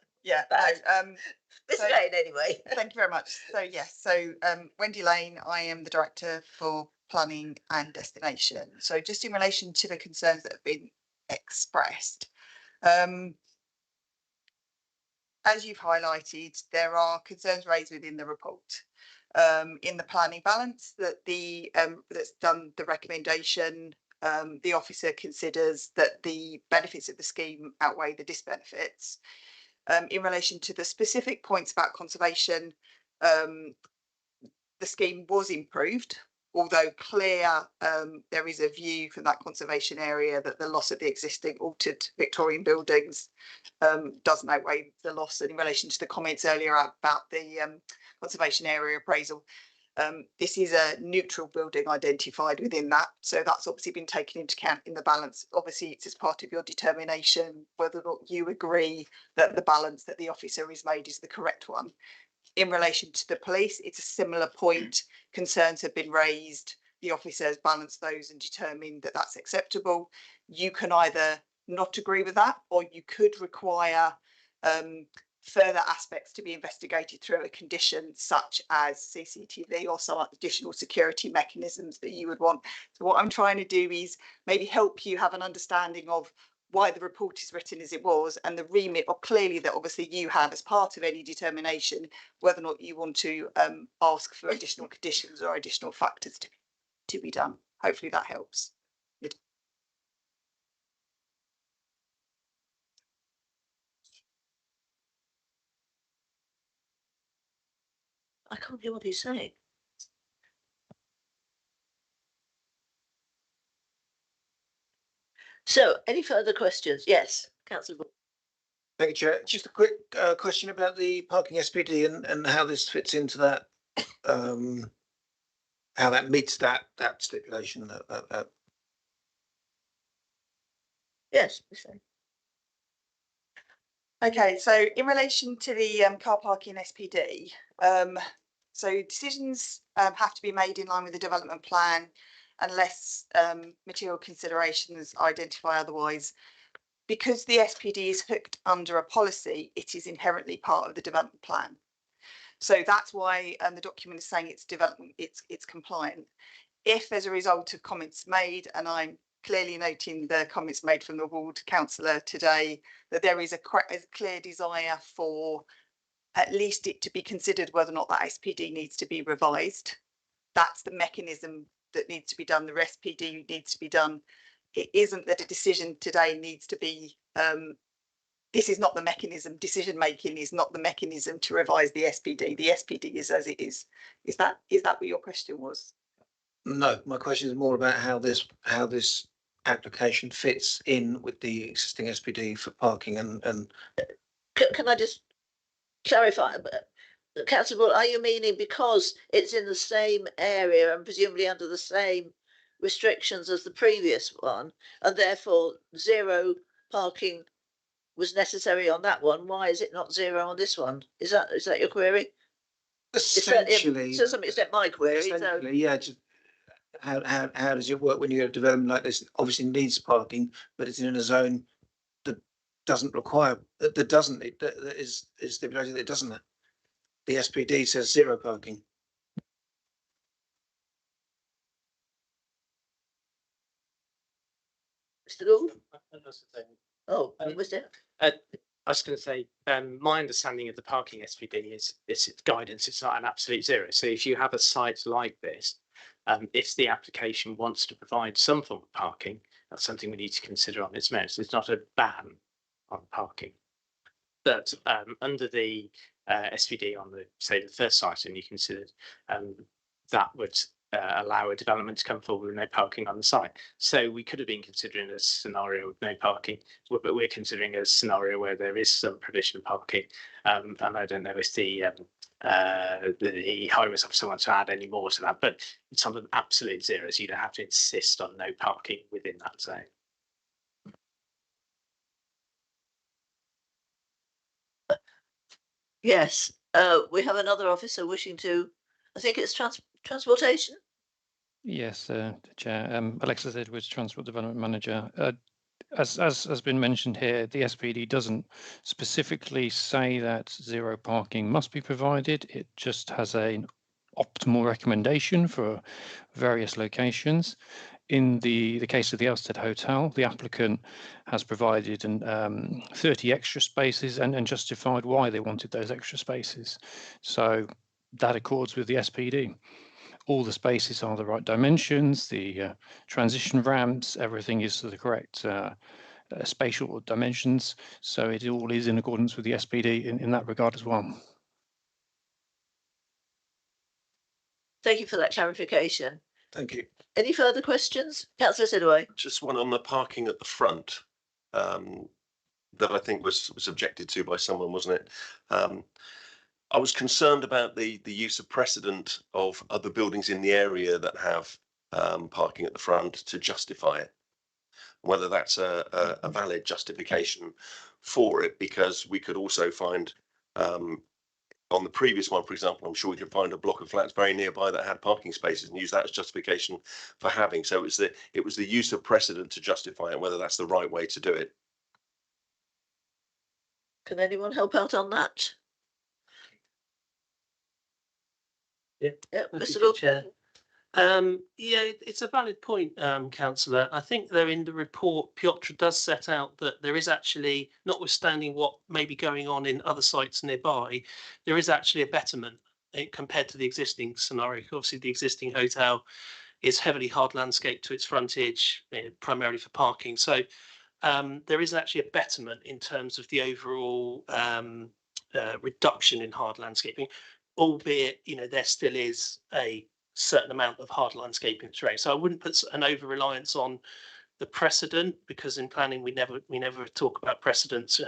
Miss Lane, anyway. Thank you very much. So yes, Wendy Lane, I am the director for planning and destination. So just in relation to the concerns that have been expressed, as you've highlighted, there are concerns raised within the report. In the planning balance that that's done the recommendation, the officer considers that the benefits of the scheme outweigh the disbenefits. In relation to the specific points about conservation, the scheme was improved, although clear there is a view from that conservation area that the loss of the existing altered Victorian buildings doesn't outweigh the loss. And in relation to the comments earlier about the conservation area appraisal, this is a neutral building identified within that, so that's obviously been taken into account in the balance. Obviously it's as part of your determination whether or not you agree that the balance that the officer has made is the correct one. In relation to the police, it's a similar point. Concerns have been raised. The officer has balanced those and determined that that's acceptable. You can either not agree with that, or you could require further aspects to be investigated through a condition such as CCTV or some additional security mechanisms that you would want. So what I'm trying to do is maybe help you have an understanding of why the report is written as it was, and the remit, or clearly that obviously you have as part of any determination whether or not you want to ask for additional conditions or additional factors to be done. Hopefully that helps. I can't hear what he's saying. So, any further questions? Yes, Councillor. Thank you, Chair. Just a quick question about the parking SPD and how this fits into that, how that meets that stipulation. Yes. Okay, so in relation to the car parking SPD, so decisions have to be made in line with the development plan unless material considerations identify otherwise. Because the SPD is hooked under a policy, it is inherently part of the development plan. So that's why the document is saying it's development, it's compliant. If as a result of comments made, and I'm clearly noting the comments made from the ward councillor today, that there is a clear desire for at least it to be considered whether or not that SPD needs to be revised. That's the mechanism that needs to be done. The SPD needs to be done. It isn't that a decision today needs to be, this is not the mechanism, decision making is not the mechanism to revise the SPD. The SPD is as it is. Is that what your question was? No, my question is more about how this application fits in with the existing SPD for parking and. Can I just clarify? Councillor, are you meaning because it's in the same area and presumably under the same restrictions as the previous one, and therefore zero parking was necessary on that one, why is it not zero on this one? Is that your query? Essentially, to some extent my query. Essentially, yeah. Just how does it work when you have a development like this? Obviously needs parking, but it's in a zone that doesn't require that is stipulated that it doesn't. The SPD says zero parking. Mr. Gould? Oh, Mr. I was going to say, my understanding of the parking SPD is it's guidance. It's not an absolute zero. So if you have a site like this, if the application wants to provide some form of parking, that's something we need to consider on its merits. It's not a ban on parking. But under the SPD on the first item you considered, that would allow a development to come forward with no parking on the site. So we could have been considering a scenario with no parking, but we're considering a scenario where there is some provision of parking. And I don't know if the highways officer wants to add any more to that, but it's on an absolute zero, so you don't have to insist on no parking within that zone. Yes, we have another officer wishing to, I think it's transportation. Yes, Chair. Alexis Edwards, Transport Development Manager. As has been mentioned here, the SPD doesn't specifically say that zero parking must be provided. It just has an optimal recommendation for various locations. In the case of the Elstead Hotel, the applicant has provided 30 extra spaces and justified why they wanted those extra spaces. So that accords with the SPD. All the spaces are the right dimensions, the transition ramps, everything is to the correct spatial dimensions. So it all is in accordance with the SPD in that regard as well. Thank you for that clarification. Thank you. Any further questions? Councillor Sidaway. Just one on the parking at the front, that I think was objected to by someone, wasn't it? I was concerned about the use of precedent of other buildings in the area that have parking at the front to justify it. Whether that's a valid justification for it, because we could also find on the previous one, for example, I'm sure we could find a block of flats very nearby that had parking spaces and use that as justification for having. So it was the use of precedent to justify it, whether that's the right way to do it. Can anyone help out on that? Yeah, Mr. Lord. Chair. Yeah, it's a valid point, Councillor. I think there in the report, Piotr does set out that there is actually, notwithstanding what may be going on in other sites nearby, there is actually a betterment compared to the existing scenario. Obviously, the existing hotel is heavily hard landscaped to its frontage, primarily for parking. So there is actually a betterment in terms of the overall reduction in hard landscaping, albeit, there still is a certain amount of hard landscaping terrain. So I wouldn't put an over reliance on the precedent, because in planning we never talk about precedents,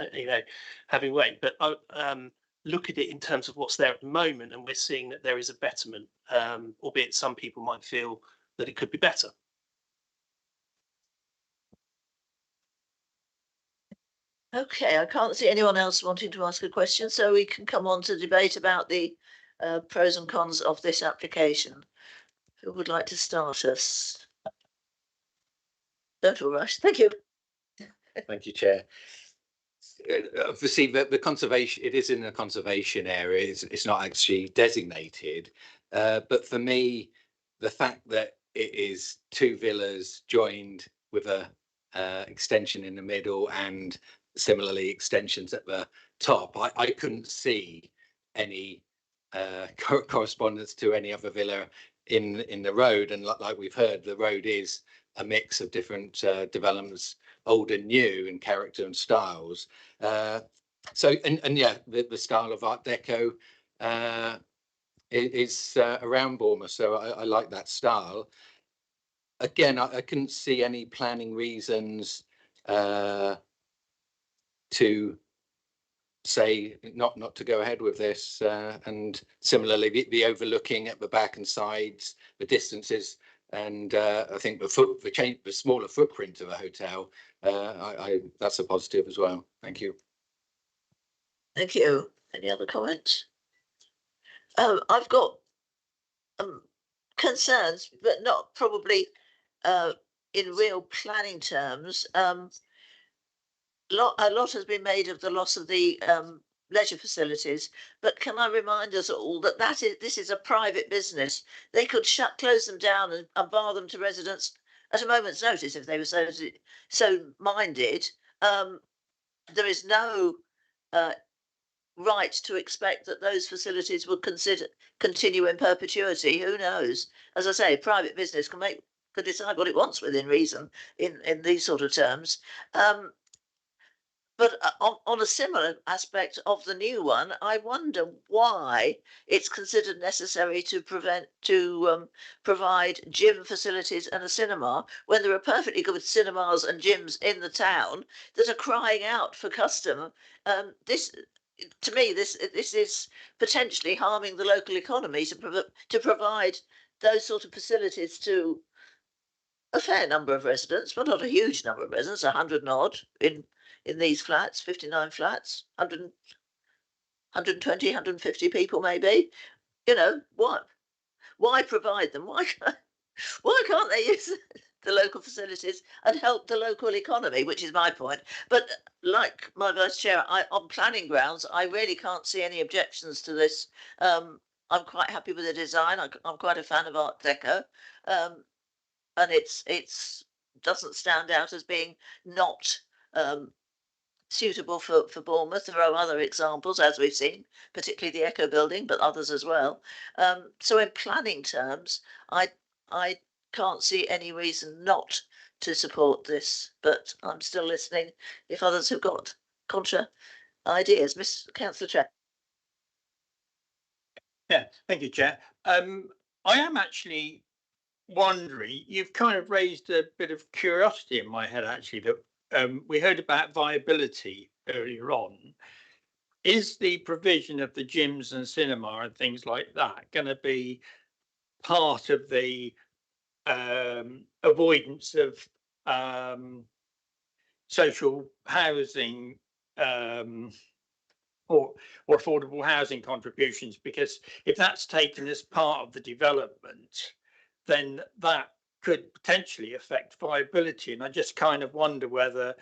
having weight. But look at it in terms of what's there at the moment, and we're seeing that there is a betterment, albeit some people might feel that it could be better. Okay, I can't see anyone else wanting to ask a question, so we can come on to debate about the pros and cons of this application. Who would like to start us? Don't all rush. Thank you. Thank you, Chair. Obviously, the conservation, it is in a conservation area. It's not actually designated. But for me, the fact that it is two villas joined with a extension in the middle and similarly extensions at the top, I couldn't see any correspondence to any other villa in the road. And like we've heard, the road is a mix of different developments, old and new in character and styles. So yeah, the style of Art Deco is around Bournemouth, so I like that style. Again, I couldn't see any planning reasons to say not to go ahead with this, and similarly the overlooking at the back and sides, the distances, and I think the smaller footprint of a hotel, that's a positive as well. Thank you. Thank you. Any other comments? I've got concerns, but not probably in real planning terms. A lot has been made of the loss of the leisure facilities, but can I remind us all that this is a private business? They could close them down and bar them to residents at a moment's notice if they were so minded. There is no right to expect that those facilities would continue in perpetuity. Who knows? As I say, private business can decide what it wants within reason in these sort of terms. But on a similar aspect of the new one, I wonder why it's considered necessary to provide gym facilities and a cinema when there are perfectly good cinemas and gyms in the town that are crying out for custom. To me, this is potentially harming the local economy to provide those sort of facilities to a fair number of residents, but not a huge number of residents, 100 and odd in these flats, 59 flats, 100, 120, 150 people maybe. What? Why provide them? Why can't they use the local facilities and help the local economy, which is my point. But like my vice chair, on planning grounds, I really can't see any objections to this. I'm quite happy with the design. I'm quite a fan of Art Deco. and it's doesn't stand out as being not suitable for Bournemouth. There are other examples, as we've seen, particularly the Echo building, but others as well. So in planning terms, I can't see any reason not to support this, but I'm still listening if others have got contra ideas. Miss Councillor Chair. Yeah, thank you, Chair. I am actually wondering, you've kind of raised a bit of curiosity in my head, actually, that we heard about viability earlier on. Is the provision of the gyms and cinema and things like that going to be part of the avoidance of social housing or affordable housing contributions? Because if that's taken as part of the development, then that could potentially affect viability. And I just kind of wonder whether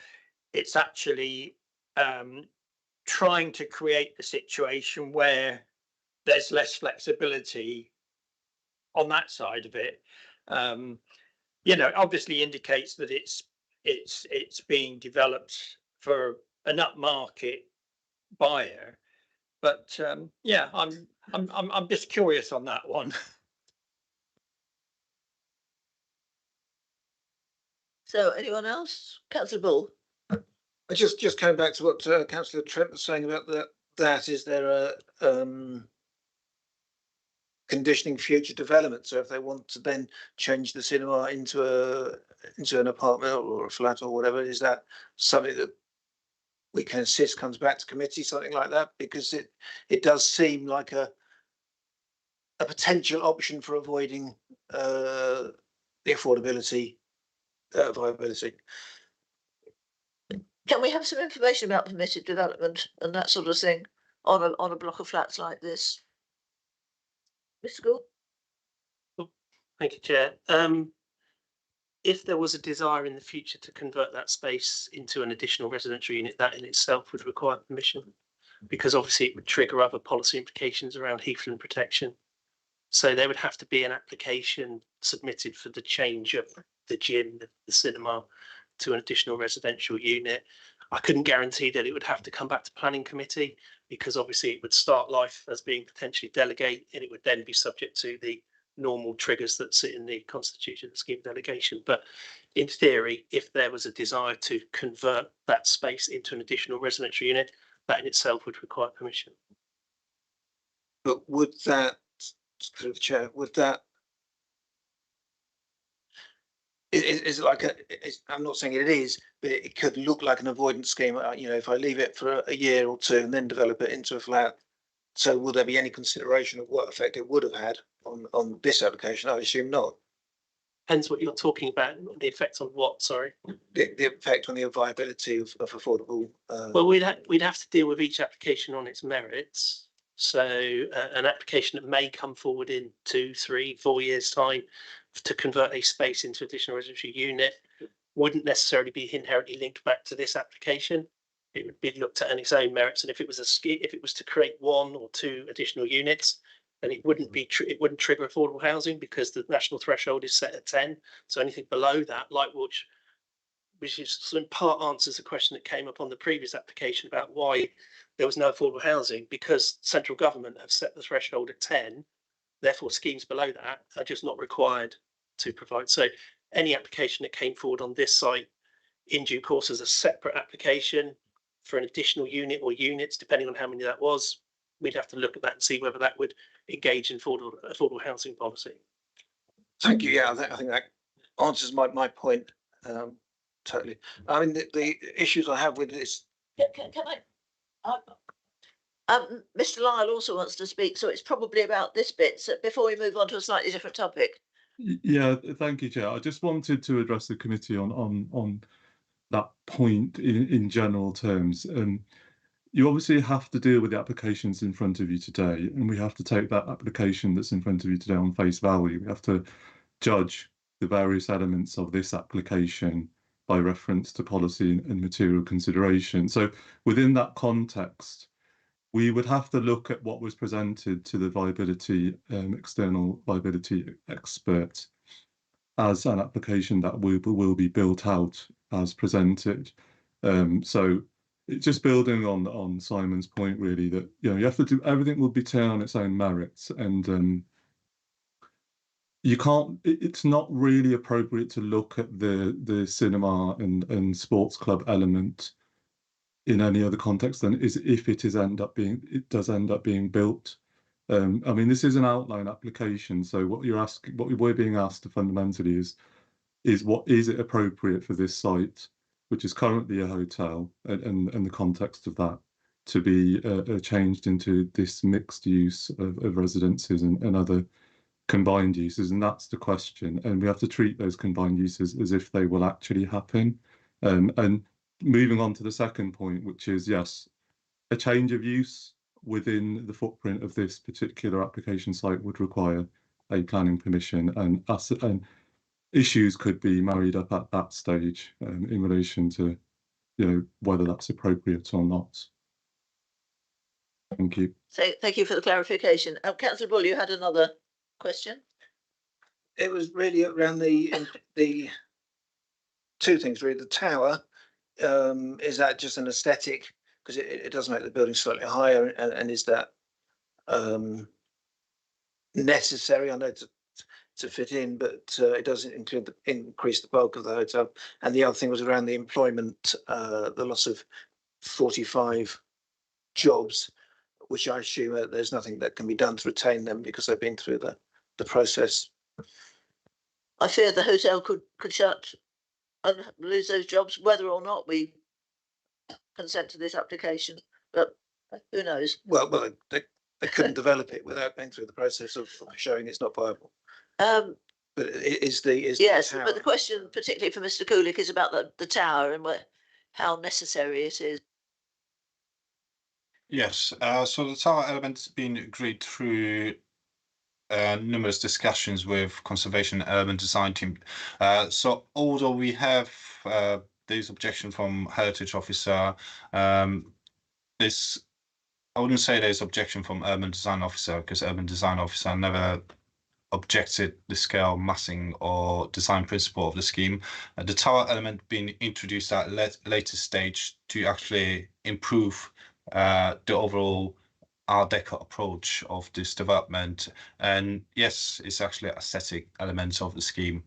it's actually trying to create a situation where there's less flexibility on that side of it. You know, obviously indicates that it's being developed for an upmarket buyer, but yeah, I'm just curious on that one. So anyone else? Councillor Bull. I just coming back to what Councillor Trent was saying about that is there a conditioning future development? So if they want to then change the cinema into an apartment or a flat or whatever, is that something that we can insist comes back to committee, something like that? Because it does seem like a potential option for avoiding the affordability viability. Can we have some information about permitted development and that sort of thing on a block of flats like this? Mr. Gould? Thank you, Chair. If there was a desire in the future to convert that space into an additional residential unit, that in itself would require permission, because obviously it would trigger other policy implications around heathland protection. So there would have to be an application submitted for the change of the gym, the cinema, to an additional residential unit. I couldn't guarantee that it would have to come back to planning committee, because obviously it would start life as being potentially delegate, and it would then be subject to the normal triggers that sit in the constitution, the scheme delegation. But in theory, if there was a desire to convert that space into an additional residential unit, that in itself would require permission. But would that, through the chair, would that, is it like I'm not saying it is, but it could look like an avoidance scheme. You know, if I leave it for a year or two and then develop it into a flat. So will there be any consideration of what effect it would have had on this application? I assume not. Depends what you're talking about. The effect on what? Sorry. The effect on the viability of affordable. Well, we'd have to deal with each application on its merits. So an application that may come forward in 2, 3, 4 years' time to convert a space into additional residential unit wouldn't necessarily be inherently linked back to this application. It would be looked at on its own merits, and if it was to create 1 or 2 additional units, then it wouldn't trigger affordable housing, because the national threshold is set at 10. So anything below that, like which is in part answers a question that came up on the previous application about why there was no affordable housing, because central government have set the threshold at 10. Therefore, schemes below that are just not required to provide. So any application that came forward on this site in due course as a separate application for an additional unit or units, depending on how many that was, we'd have to look at that and see whether that would engage in affordable housing policy. Thank you. Yeah, I think that answers my point totally. I mean, the issues I have with this. Can I? Mr. Lyle also wants to speak, so it's probably about this bit. So before we move on to a slightly different topic. Yeah, thank you, Chair. I just wanted to address the committee on that point in general terms. You obviously have to deal with the applications in front of you today, and we have to take that application that's in front of you today on face value. We have to judge the various elements of this application by reference to policy and material consideration. So within that context, we would have to look at what was presented to the viability external viability expert. as an application that will be built out as presented. So it's just building on Simon's point, really, that you have to do everything will be turned on its own merits, and you can't. It's not really appropriate to look at the cinema and sports club element in any other context than is if it does end up being built. I mean, this is an outline application, so what we're being asked to fundamentally is what is it appropriate for this site, which is currently a hotel, and the context of that to be changed into this mixed use of residences and other combined uses, and that's the question. And we have to treat those combined uses as if they will actually happen. And moving on to the second point, which is, yes, a change of use within the footprint of this particular application site would require a planning permission, and issues could be married up at that stage in relation to whether that's appropriate or not. Thank you. So thank you for the clarification. Councillor Bull, you had another question? It was really around the two things, really. The tower, is that just an aesthetic? Because it does make the building slightly higher, and is that necessary? I know to fit in, but it doesn't increase the bulk of the hotel. And the other thing was around the employment, the loss of 45 jobs, which I assume there's nothing that can be done to retain them because they've been through the process. I fear the hotel could shut and lose those jobs, whether or not we consent to this application, but who knows? Well, they couldn't develop it without going through the process of showing it's not viable. But yes, but the question, particularly for Mr. Kulik, is about the tower and how necessary it is. Yes, so the tower element has been agreed through numerous discussions with conservation and urban design team. So although we have this objection from heritage officer, I wouldn't say there's objection from urban design officer, because urban design officer never objected the scale, massing or design principle of the scheme. The tower element being introduced at a later stage to actually improve the overall Art Deco approach of this development. And yes, it's actually aesthetic elements of the scheme,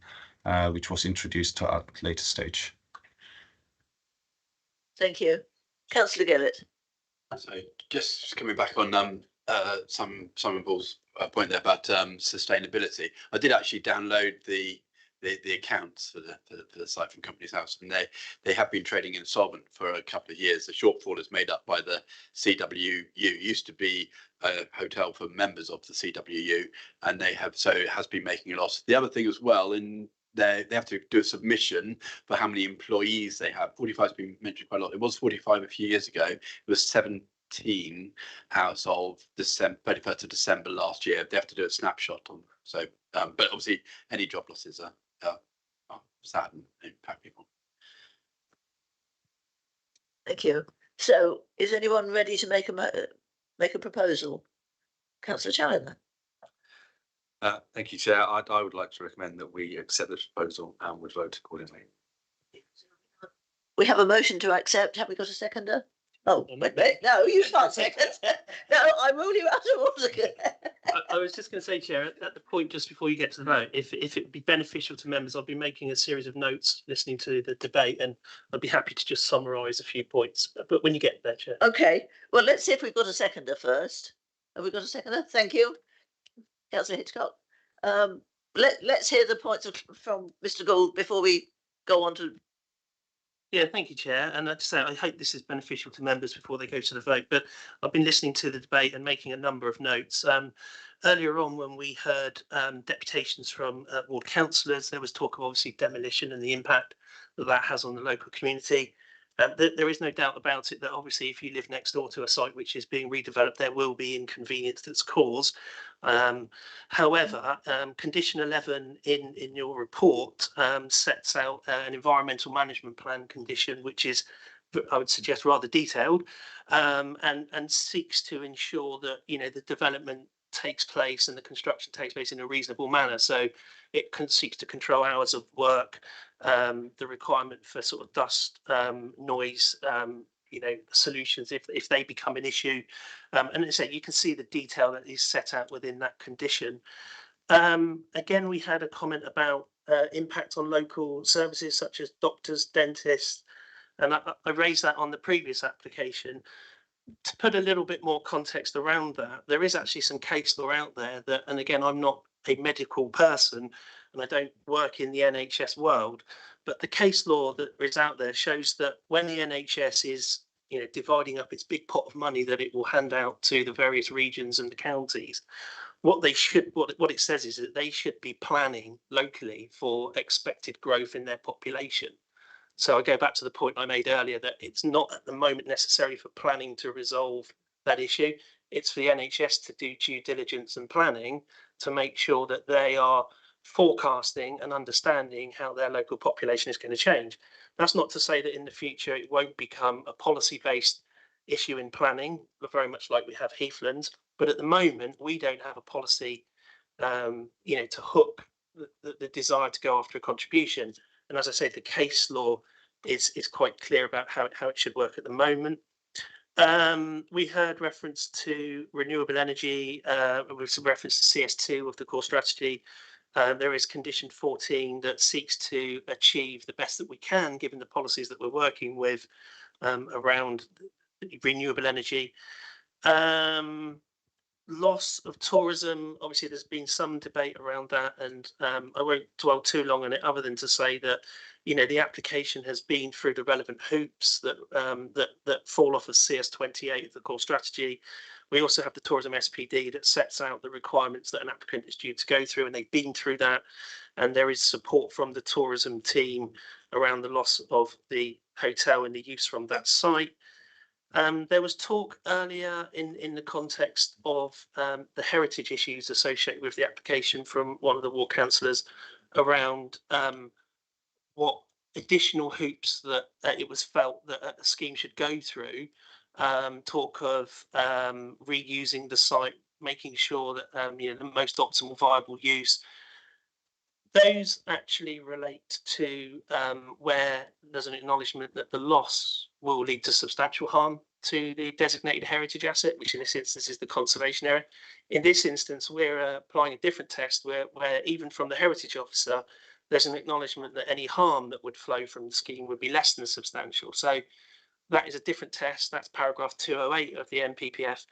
which was introduced at a later stage. Thank you. Councillor Gillett. So just coming back on Simon Bull's point there about sustainability, I did actually download the accounts for the site from Companies House, and they have been trading insolvent for a couple of years. The shortfall is made up by the CWU. Used to be a hotel for members of the CWU, and it has been making a loss. The other thing as well, they have to do a submission for how many employees they have. 45 has been mentioned quite a lot. It was 45 a few years ago. It was 17 as of December 31st of December last year. They have to do a snapshot on. So, but obviously, any job losses are sad and impact people. Thank you. So, is anyone ready to make a proposal? Councillor Challoner. Thank you, Chair. I would like to recommend that we accept this proposal and would vote accordingly. We have a motion to accept. Have we got a seconder? Oh, wait, no, you can't second. No, I rule you out of order. I was just going to say, Chair, at the point just before you get to the vote, if it would be beneficial to members, I'll be making a series of notes listening to the debate, and I'd be happy to just summarise a few points. But when you get there, Chair. Okay, well, let's see if we've got a seconder first. Have we got a seconder? Thank you. Councillor Hitchcock. Let's hear the points from Mr. Gould before we go on to. Yeah, thank you, Chair. And I'd say I hope this is beneficial to members before they go to the vote. But I've been listening to the debate and making a number of notes. Earlier on, when we heard deputations from ward councillors, there was talk of obviously demolition and the impact that has on the local community. There is no doubt about it that obviously if you live next door to a site which is being redeveloped, there will be inconvenience that's caused. However, condition 11 in your report sets out an environmental management plan condition, which is, I would suggest, rather detailed, and seeks to ensure that the development takes place and the construction takes place in a reasonable manner. So it seeks to control hours of work, the requirement for sort of dust, noise, solutions if they become an issue. And as I say, you can see the detail that is set out within that condition. Again, we had a comment about impact on local services such as doctors, dentists, and I raised that on the previous application. To put a little bit more context around that, there is actually some case law out there that, and again, I'm not a medical person and I don't work in the NHS world, but the case law that is out there shows that when the NHS is dividing up its big pot of money that it will hand out to the various regions and the counties, what it says is that they should be planning locally for expected growth in their population. So I go back to the point I made earlier that it's not at the moment necessary for planning to resolve that issue. It's for the NHS to do due diligence and planning to make sure that they are forecasting and understanding how their local population is going to change. That's not to say that in the future it won't become a policy-based issue in planning, very much like we have Heathlands. But at the moment, we don't have a policy, to hook the desire to go after a contribution. And as I say, the case law is quite clear about how it should work at the moment. We heard reference to renewable energy, with some reference to CS2 of the core strategy. There is condition 14 that seeks to achieve the best that we can, given the policies that we're working with around renewable energy. Loss of tourism, obviously there's been some debate around that, and I won't dwell too long on it other than to say that the application has been through the relevant hoops that that fall off of CS28 of the core strategy. We also have the tourism SPD that sets out the requirements that an applicant is due to go through, and they've been through that, and there is support from the tourism team around the loss of the hotel and the use from that site. There was talk earlier in the context of the heritage issues associated with the application from one of the ward councillors around what additional hoops that it was felt that a scheme should go through. Talk of reusing the site, making sure that the most optimal viable use. Those actually relate to where there's an acknowledgement that the loss will lead to substantial harm to the designated heritage asset, which in this instance is the conservation area. In this instance, we're applying a different test where even from the heritage officer, there's an acknowledgement that any harm that would flow from the scheme would be less than substantial. So that is a different test. That's paragraph 208 of the NPPF.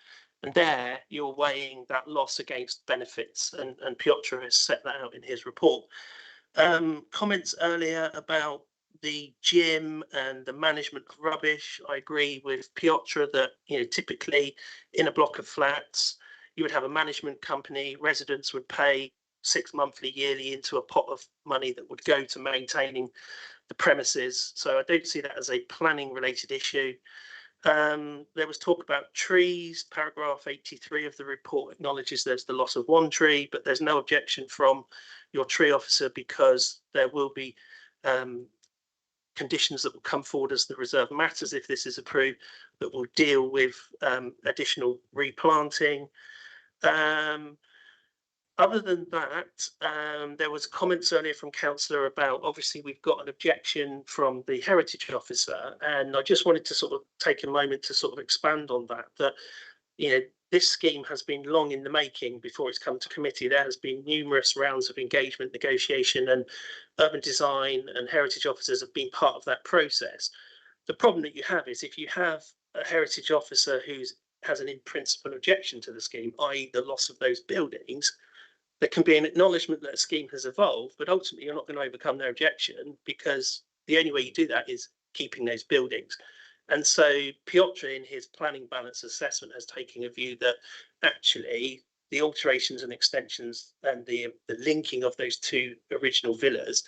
And there you're weighing that loss against benefits, and Piotr has set that out in his report. Comments earlier about the gym and the management of rubbish. I agree with Piotr that typically in a block of flats you would have a management company. Residents would pay 6 monthly, yearly into a pot of money that would go to maintaining the premises. So I don't see that as a planning related issue. There was talk about trees. Paragraph 83 of the report acknowledges there's the loss of one tree, but there's no objection from your tree officer because there will be conditions that will come forward as the reserve matters if this is approved that will deal with additional replanting. Other than that, there was comments earlier from Councillor about, obviously we've got an objection from the heritage officer, and I just wanted to sort of take a moment to sort of expand on that this scheme has been long in the making before it's come to committee. There has been numerous rounds of engagement, negotiation, and urban design and heritage officers have been part of that process. The problem that you have is if you have a heritage officer who has an in-principle objection to the scheme, i.e. the loss of those buildings, there can be an acknowledgement that a scheme has evolved, but ultimately you're not going to overcome their objection because the only way you do that is keeping those buildings. And so Piotr, in his planning balance assessment, has taken a view that actually the alterations and extensions and the linking of those two original villas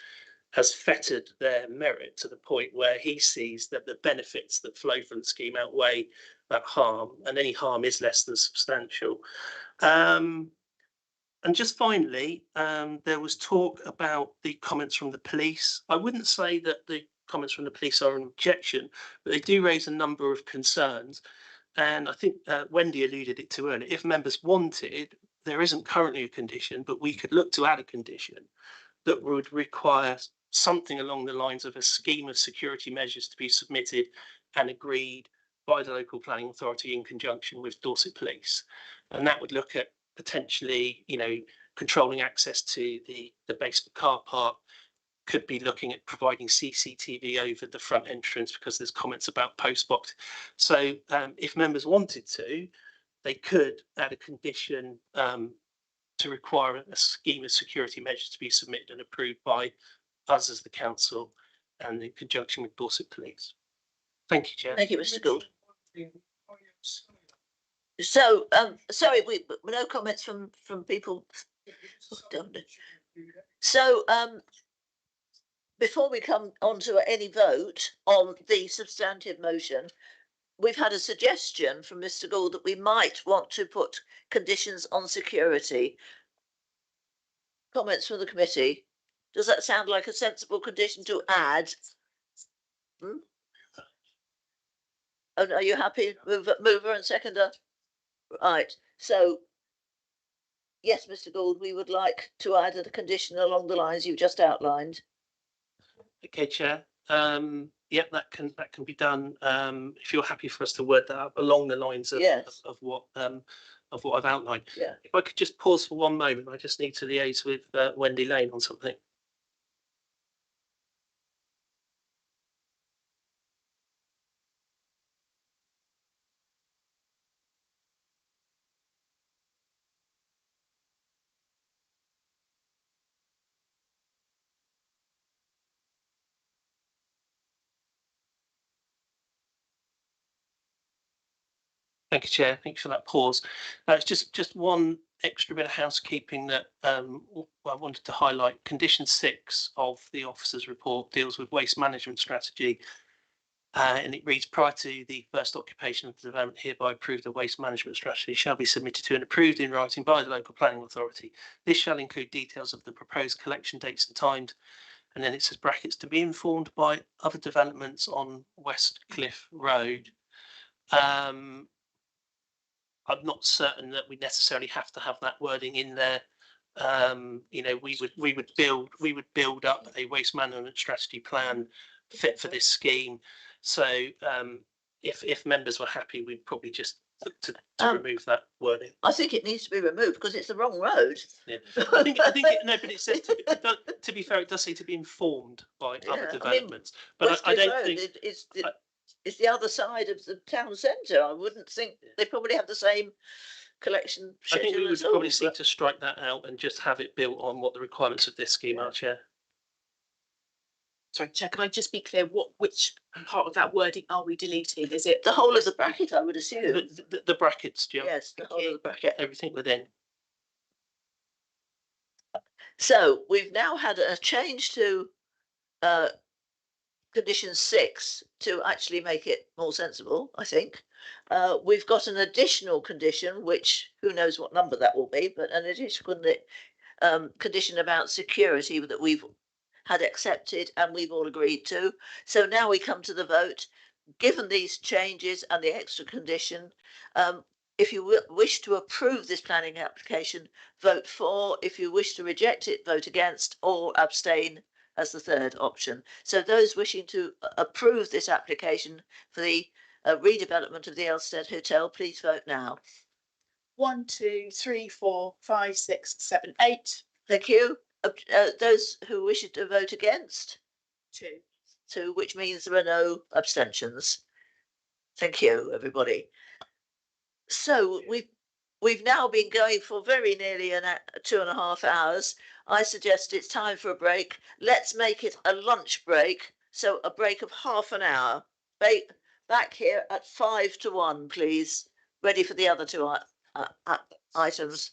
has fettered their merit to the point where he sees that the benefits that flow from the scheme outweigh that harm, and any harm is less than substantial. And just finally, there was talk about the comments from the police. I wouldn't say that the comments from the police are an objection, but they do raise a number of concerns. And I think Wendy alluded it to earlier. If members wanted, there isn't currently a condition, but we could look to add a condition that would require something along the lines of a scheme of security measures to be submitted and agreed by the local planning authority in conjunction with Dorset Police. And that would look at potentially, controlling access to the basement car park, could be looking at providing CCTV over the front entrance because there's comments about post box. So if members wanted to, they could add a condition to require a scheme of security measures to be submitted and approved by us as the council and in conjunction with Dorset Police. Thank you, Chair. Thank you, Mr. Gould. So, sorry, no comments from people. So, before we come on to any vote on the substantive motion, we've had a suggestion from Mr. Gould that we might want to put conditions on security. Comments from the committee? Does that sound like a sensible condition to add? And are you happy, mover and seconder? Right, so yes, Mr. Gould, we would like to add a condition along the lines you've just outlined. Okay, Chair. Yep, that can be done. If you're happy for us to word that up along the lines of, yes, of what I've outlined. Yeah. If I could just pause for one moment, I just need to liaise with Wendy Lane on something. Thank you, Chair. Thanks for that pause. It's just one extra bit of housekeeping that I wanted to highlight. Condition 6 of the officer's report deals with waste management strategy. And it reads, prior to the first occupation of the development, hereby approved the waste management strategy shall be submitted to and approved in writing by the local planning authority. This shall include details of the proposed collection dates and times. And then it says brackets to be informed by other developments on West Cliff Road. I'm not certain that we necessarily have to have that wording in there. We would build up a waste management strategy plan fit for this scheme. So if members were happy, we'd probably just look to remove that wording. I think it needs to be removed because it's the wrong road. Yeah, I think no, but it says to be fair, it does say to be informed by other developments. But I don't think it's the other side of the town centre. I wouldn't think they probably have the same collection schedule. I think we would probably seek to strike that out and just have it built on what the requirements of this scheme are, Chair. Sorry, Chair, can I just be clear? Which part of that wording are we deleting? Is it the whole of the bracket? I would assume the brackets, Jill. Yes, the whole of the bracket. Everything within. So we've now had a change to condition 6 to actually make it more sensible, I think. We've got an additional condition, which who knows what number that will be, but an additional condition about security that we've had accepted and we've all agreed to. So now we come to the vote. Given these changes and the extra condition, if you wish to approve this planning application, vote for. If you wish to reject it, vote against or abstain as the third option. So those wishing to approve this application for the redevelopment of the Elstead Hotel, please vote now. 1, 2, 3, 4, 5, 6, 7, 8. Thank you. Those who wish to vote against? 2. 2, which means there are no abstentions. Thank you, everybody. So we've now been going for very nearly 2.5 hours. I suggest it's time for a break. Let's make it a lunch break. So a break of half an hour. Back here at 5 to 1, please. Ready for the other two items.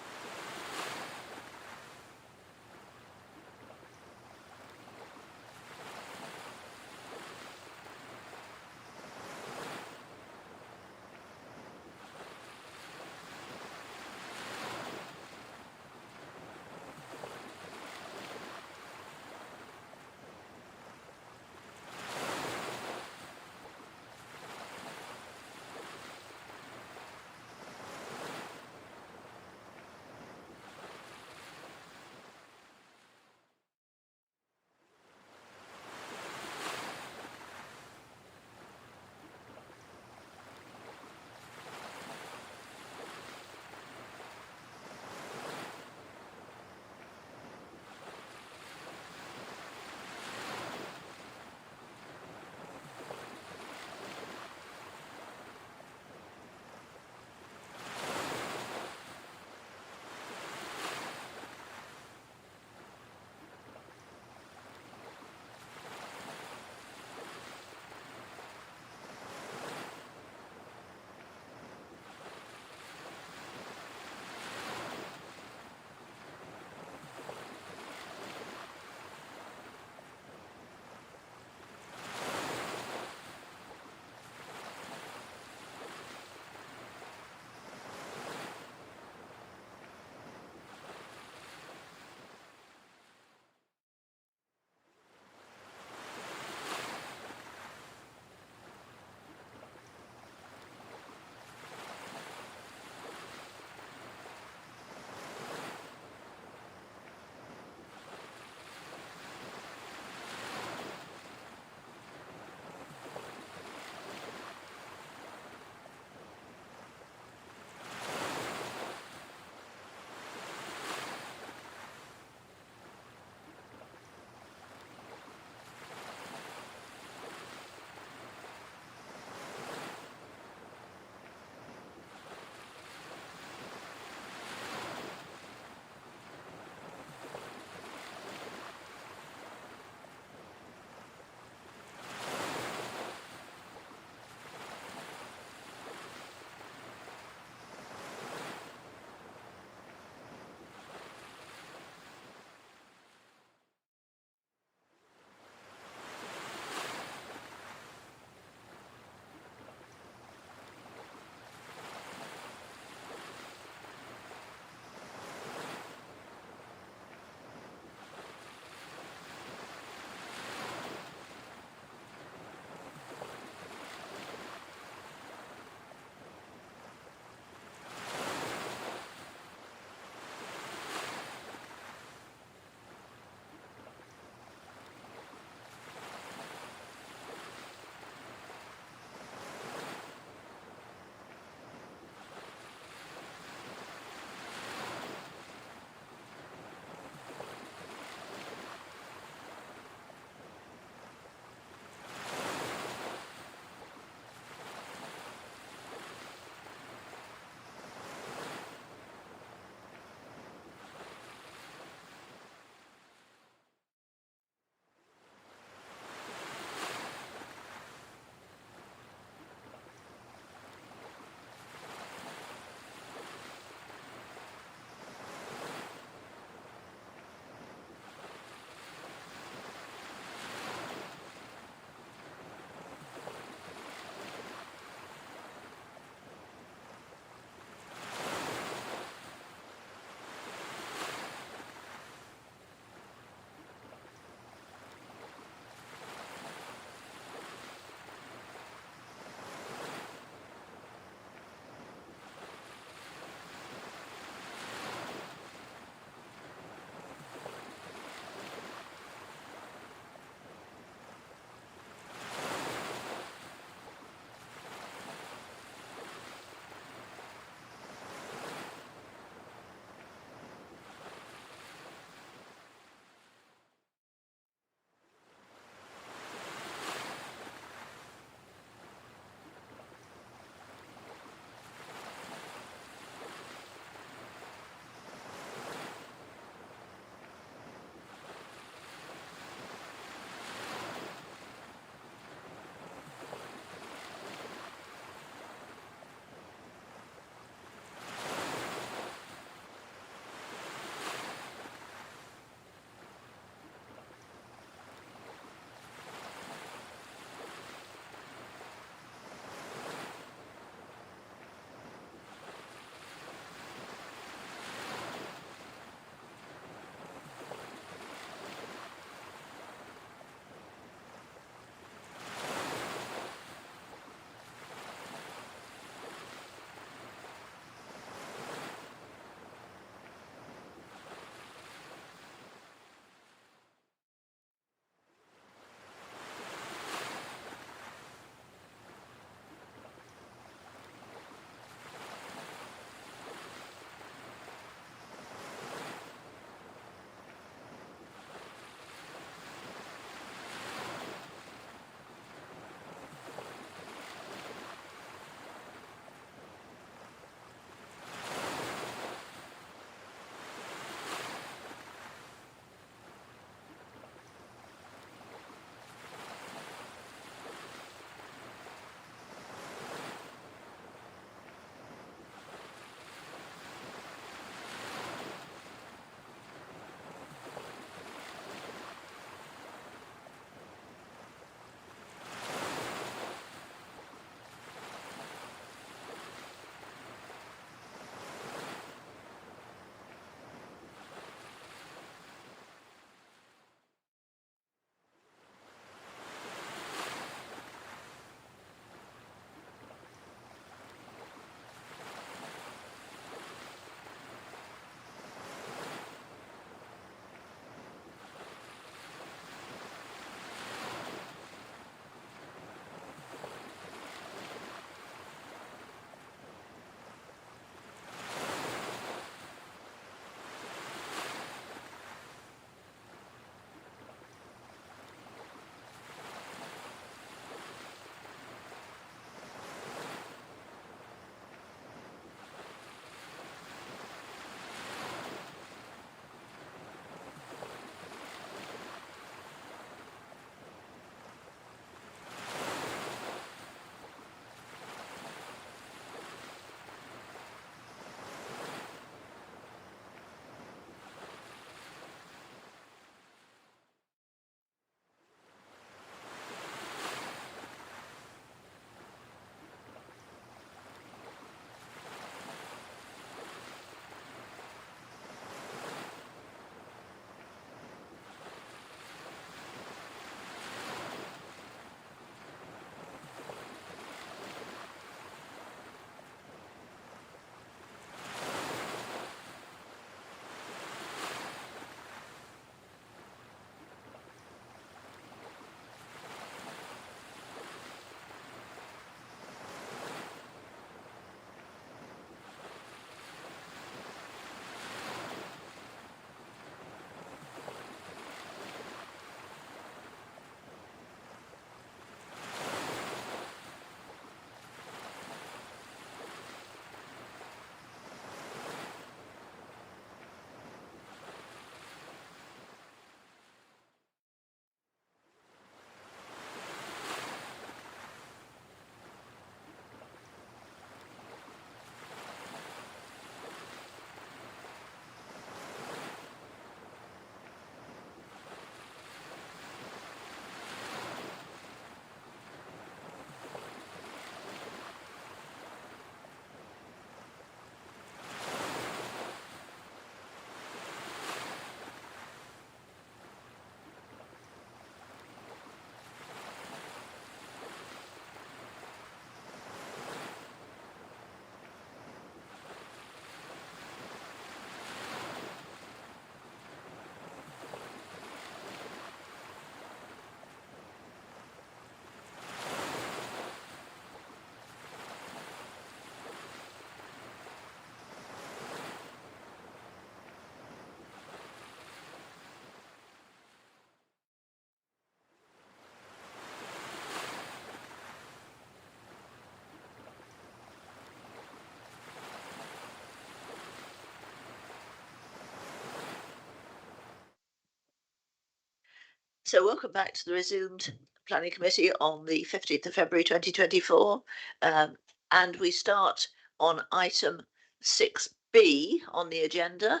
So welcome back to the resumed Planning Committee on the 15th of February 2024. And we start on item 6B on the agenda,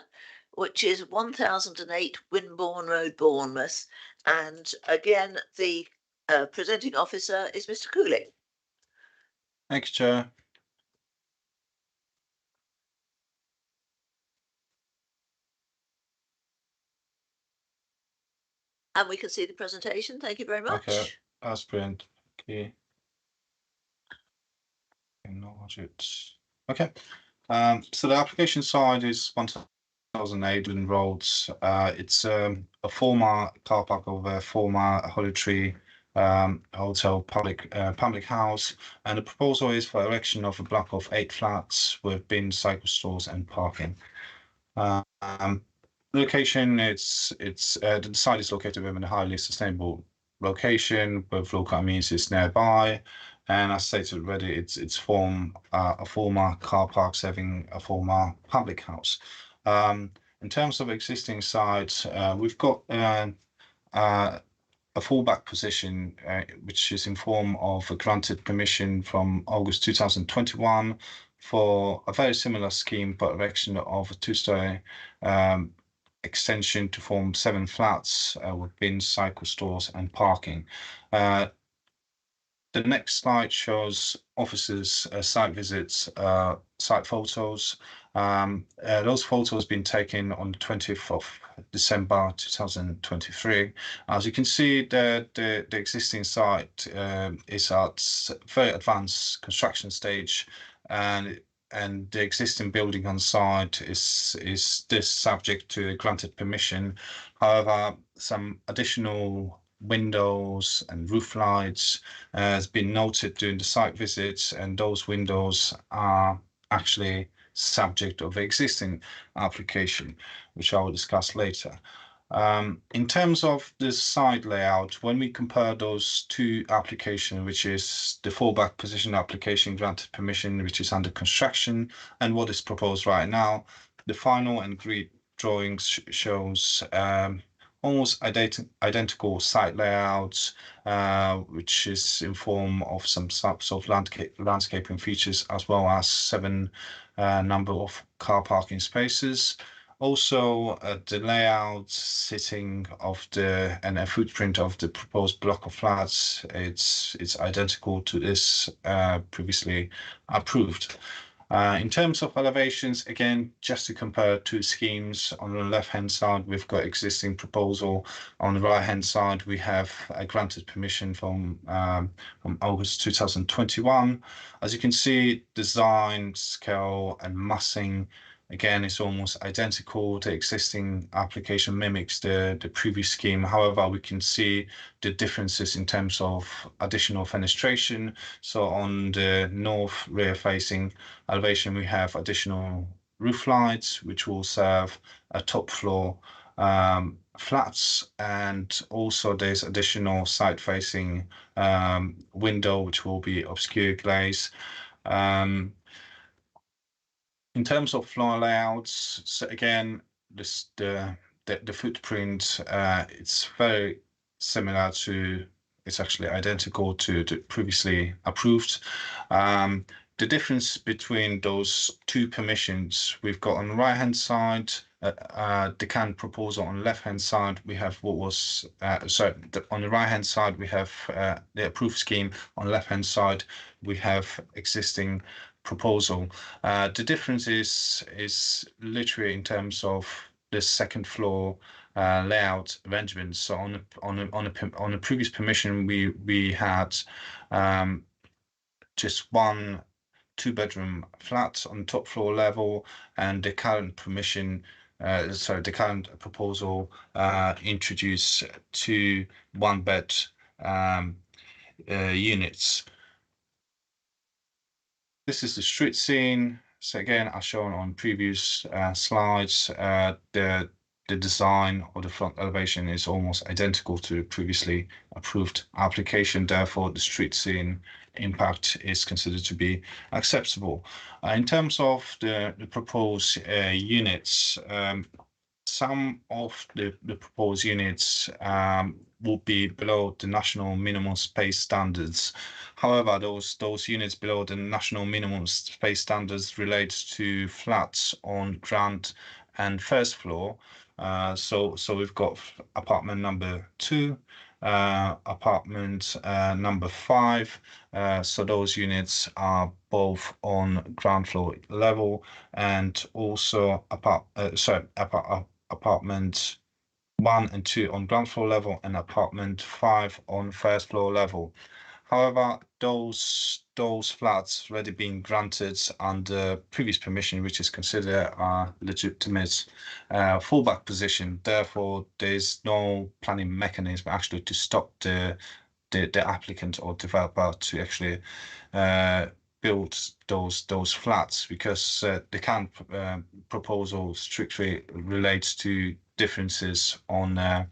which is 1008 Winbourne Road, Bournemouth. And again, the presenting officer is Mr. Cooley. Thank you, Chair. And we can see the presentation. Thank you very much. Okay, that's brilliant. Okay. Acknowledge it. Okay. So the application side is 1008 Roads. It's a former car park of a former Holly Tree hotel public house, and the proposal is for erection of a block of 8 flats with bins, cycle stores, and parking. Location, the site is located within a highly sustainable location with local amenities nearby, and as stated already, it's a former car park serving a former public house. In terms of existing sites, we've got a fallback position, which is in form of a granted permission from August 2021 for a very similar scheme, but erection of a 2-story extension to form 7 flats with bins, cycle stores, and parking. The next slide shows officers' site visits, site photos. Those photos been taken on the 20th of December 2023. As you can see, the existing site is at very advanced construction stage, and the existing building on site is this subject to granted permission. However, some additional windows and roof lights has been noted during the site visits, and those windows are actually subject of the existing application, which I will discuss later. In terms of the site layout, when we compare those two applications, which is the fallback position application granted permission, which is under construction, and what is proposed right now, the final and agreed drawings shows almost identical site layouts, which is in form of some subs of landscaping features, as well as 7 number of car parking spaces. Also, the layout sitting of and a footprint of the proposed block of flats, it's identical to this previously approved. In terms of elevations, again, just to compare two schemes, on the left-hand side, we've got existing proposal. On the right-hand side, we have a granted permission from August 2021. As you can see, design, scale, and massing, again, is almost identical. The existing application mimics the previous scheme. However, we can see the differences in terms of additional fenestration. So on the north rear facing elevation, we have additional roof lights, which will serve a top floor flats, and also there's additional side facing window, which will be obscure glaze. In terms of floor layouts, so again, the footprint, it's very similar to, it's actually identical to the previously approved. The difference between those two permissions, we've got on the right-hand side, the current proposal. On the left-hand side, we have what was, on the right-hand side, we have the approved scheme. On the left-hand side, we have existing proposal. The difference is literally in terms of the second floor layout arrangements. So on a previous permission, we had just 1 2-bedroom flat on the top floor level, and the current permission, the current proposal introduced 2 1-bed units. This is the street scene. So again, as shown on previous slides, the design of the front elevation is almost identical to previously approved application. Therefore, the street scene impact is considered to be acceptable. In terms of the proposed units, some of the proposed units will be below the national minimum space standards. However, those units below the national minimum space standards relate to flats on ground and first floor. So we've got apartment number 2, apartment number 5. So those units are both on ground floor level, and also apartment 1 and 2 on ground floor level, and apartment 5 on first floor level. However, those flats already been granted under previous permission, which is considered a legitimate fallback position. Therefore, there's no planning mechanism actually to stop the applicant or developer to actually build those flats, because the current proposal strictly relates to differences on the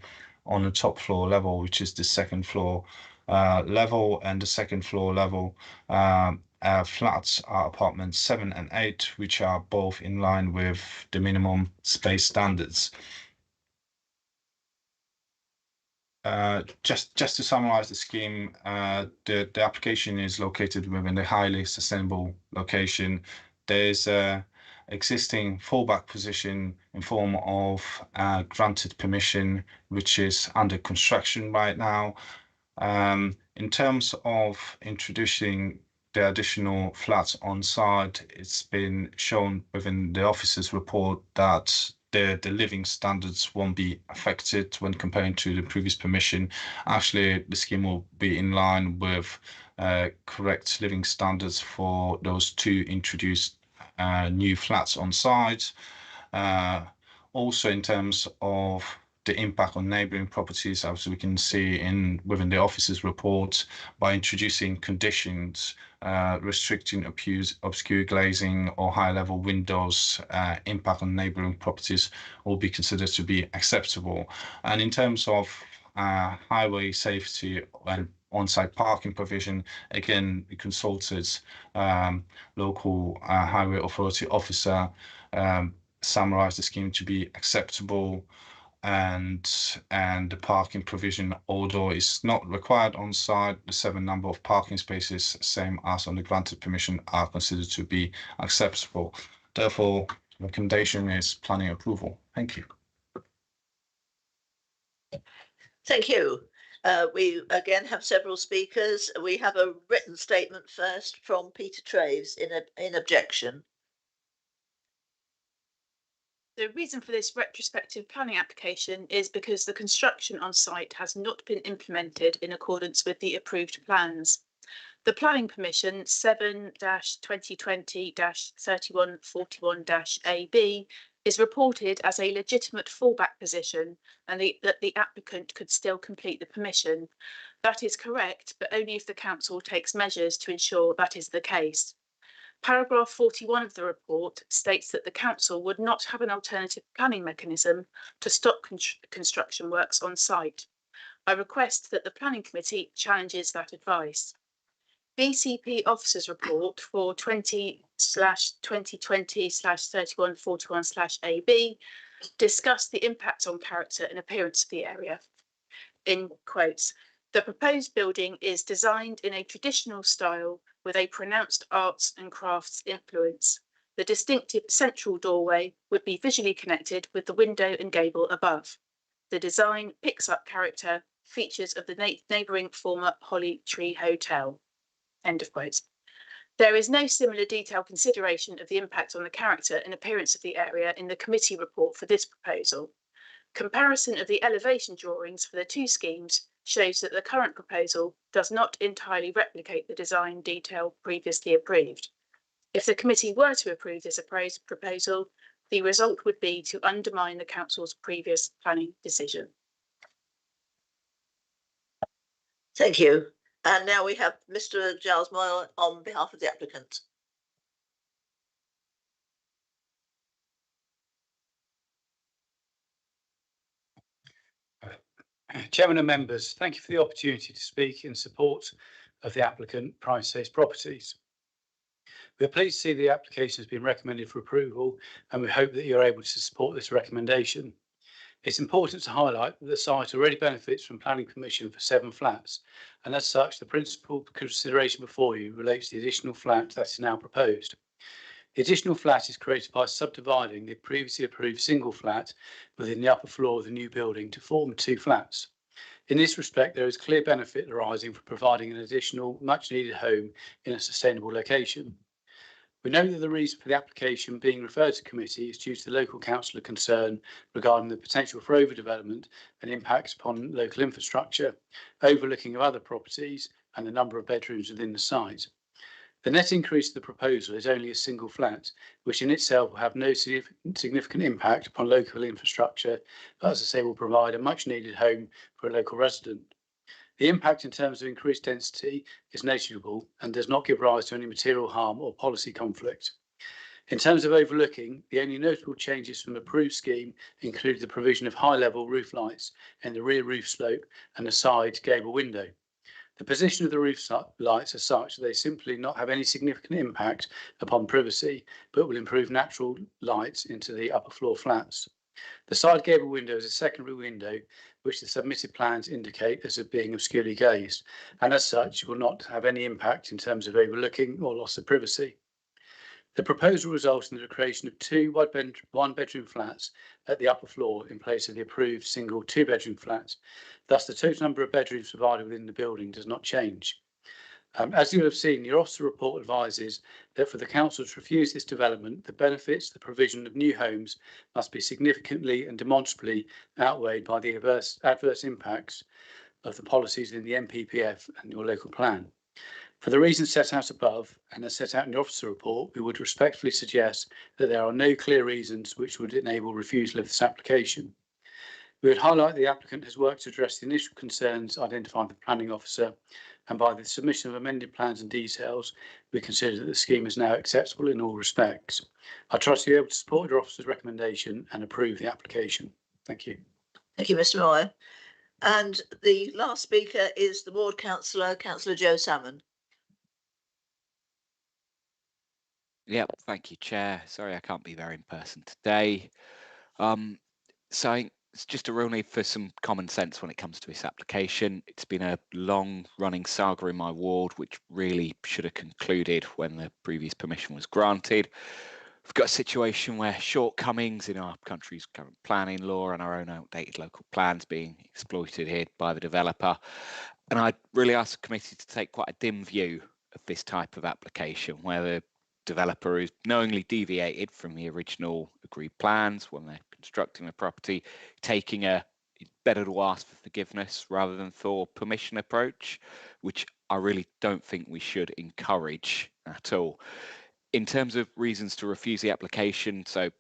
top floor level, which is the second floor level, and the second floor level flats are apartments 7 and 8, which are both in line with the minimum space standards. Just to summarize the scheme, the application is located within a highly sustainable location. There's a existing fallback position in form of granted permission, which is under construction right now. In terms of introducing the additional flats on site, it's been shown within the officer's report that the living standards won't be affected when comparing to the previous permission. Actually, the scheme will be in line with correct living standards for those 2 introduced new flats on site. Also, in terms of the impact on neighbouring properties, as we can see within the officer's report, by introducing conditions restricting obscure glazing or high-level windows, impact on neighbouring properties will be considered to be acceptable. And in terms of highway safety and on-site parking provision, again, we consulted local highway authority officer, summarised the scheme to be acceptable, and the parking provision, although it's not required on site, the 7 number of parking spaces, same as on the granted permission, are considered to be acceptable. Therefore, recommendation is planning approval. Thank you. Thank you. We again have several speakers. We have a written statement first from Peter Traves in objection. The reason for this retrospective planning application is because the construction on site has not been implemented in accordance with the approved plans. The Planning Permission 7-2020-3141-AB is reported as a legitimate fallback position, and that the applicant could still complete the permission. That is correct, but only if the council takes measures to ensure that is the case. Paragraph 41 of the report states that the council would not have an alternative planning mechanism to stop construction works on site. I request that the Planning Committee challenges that advice. BCP Officers Report for 20/2020/3141/AB discussed the impact on character and appearance of the area. In quotes, the proposed building is designed in a traditional style with a pronounced arts and crafts influence. The distinctive central doorway would be visually connected with the window and gable above. The design picks up character features of the neighbouring former Holly Tree Hotel. End of quotes. There is no similar detailed consideration of the impact on the character and appearance of the area in the committee report for this proposal. Comparison of the elevation drawings for the 2 schemes shows that the current proposal does not entirely replicate the design detail previously approved. If the committee were to approve this proposal, the result would be to undermine the council's previous planning decision. Thank you. And now we have Mr. Giles Moyle on behalf of the applicant. Chairman and members, thank you for the opportunity to speak in support of the applicant, Price Properties. We are pleased to see the application has been recommended for approval, and we hope that you're able to support this recommendation. It's important to highlight that the site already benefits from planning permission for 7 flats, and as such, the principal consideration before you relates to the additional flat that is now proposed. The additional flat is created by subdividing the previously approved single flat within the upper floor of the new building to form 2 flats. In this respect, there is clear benefit arising from providing an additional much needed home in a sustainable location. We know that the reason for the application being referred to committee is due to the local councillor concern regarding the potential for overdevelopment and impacts upon local infrastructure, overlooking of other properties and the number of bedrooms within the site. The net increase of the proposal is only a single flat, which in itself will have no significant impact upon local infrastructure, but as I say, will provide a much needed home for a local resident. The impact in terms of increased density is negligible and does not give rise to any material harm or policy conflict. In terms of overlooking, the only notable changes from the approved scheme include the provision of high-level roof lights in the rear roof slope and the side gable window. The position of the roof lights are such that they simply not have any significant impact upon privacy, but will improve natural light into the upper floor flats. The side gable window is a secondary window which the submitted plans indicate as being obscurely glazed, and as such will not have any impact in terms of overlooking or loss of privacy. The proposal results in the creation of 2 one-bedroom flats at the upper floor in place of the approved single 2-bedroom flats. Thus, the total number of bedrooms provided within the building does not change. As you will have seen, your officer report advises that for the council to refuse this development, the benefits, the provision of new homes must be significantly and demonstrably outweighed by the adverse impacts of the policies in the MPPF and your local plan. For the reasons set out above and as set out in the officer report, we would respectfully suggest that there are no clear reasons which would enable refusal of this application. We would highlight the applicant has worked to address the initial concerns identified by the planning officer, and by the submission of amended plans and details, we consider that the scheme is now acceptable in all respects. I trust you're able to support your officer's recommendation and approve the application. Thank you. Thank you, Mr. Moore. And the last speaker is the ward councillor, Councillor Joe Salmon. Yep, thank you, Chair. Sorry I can't be there in person today. So it's just a real need for some common sense when it comes to this application. It's been a long-running saga in my ward, which really should have concluded when the previous permission was granted. We've got a situation where shortcomings in our country's current planning law and our own outdated local plans being exploited here by the developer. And I'd really ask the committee to take quite a dim view of this type of application, where the developer is knowingly deviated from the original agreed plans when they're constructing the property, taking a better to ask for forgiveness rather than for permission approach, which I really don't think we should encourage at all. In terms of reasons to refuse the application, so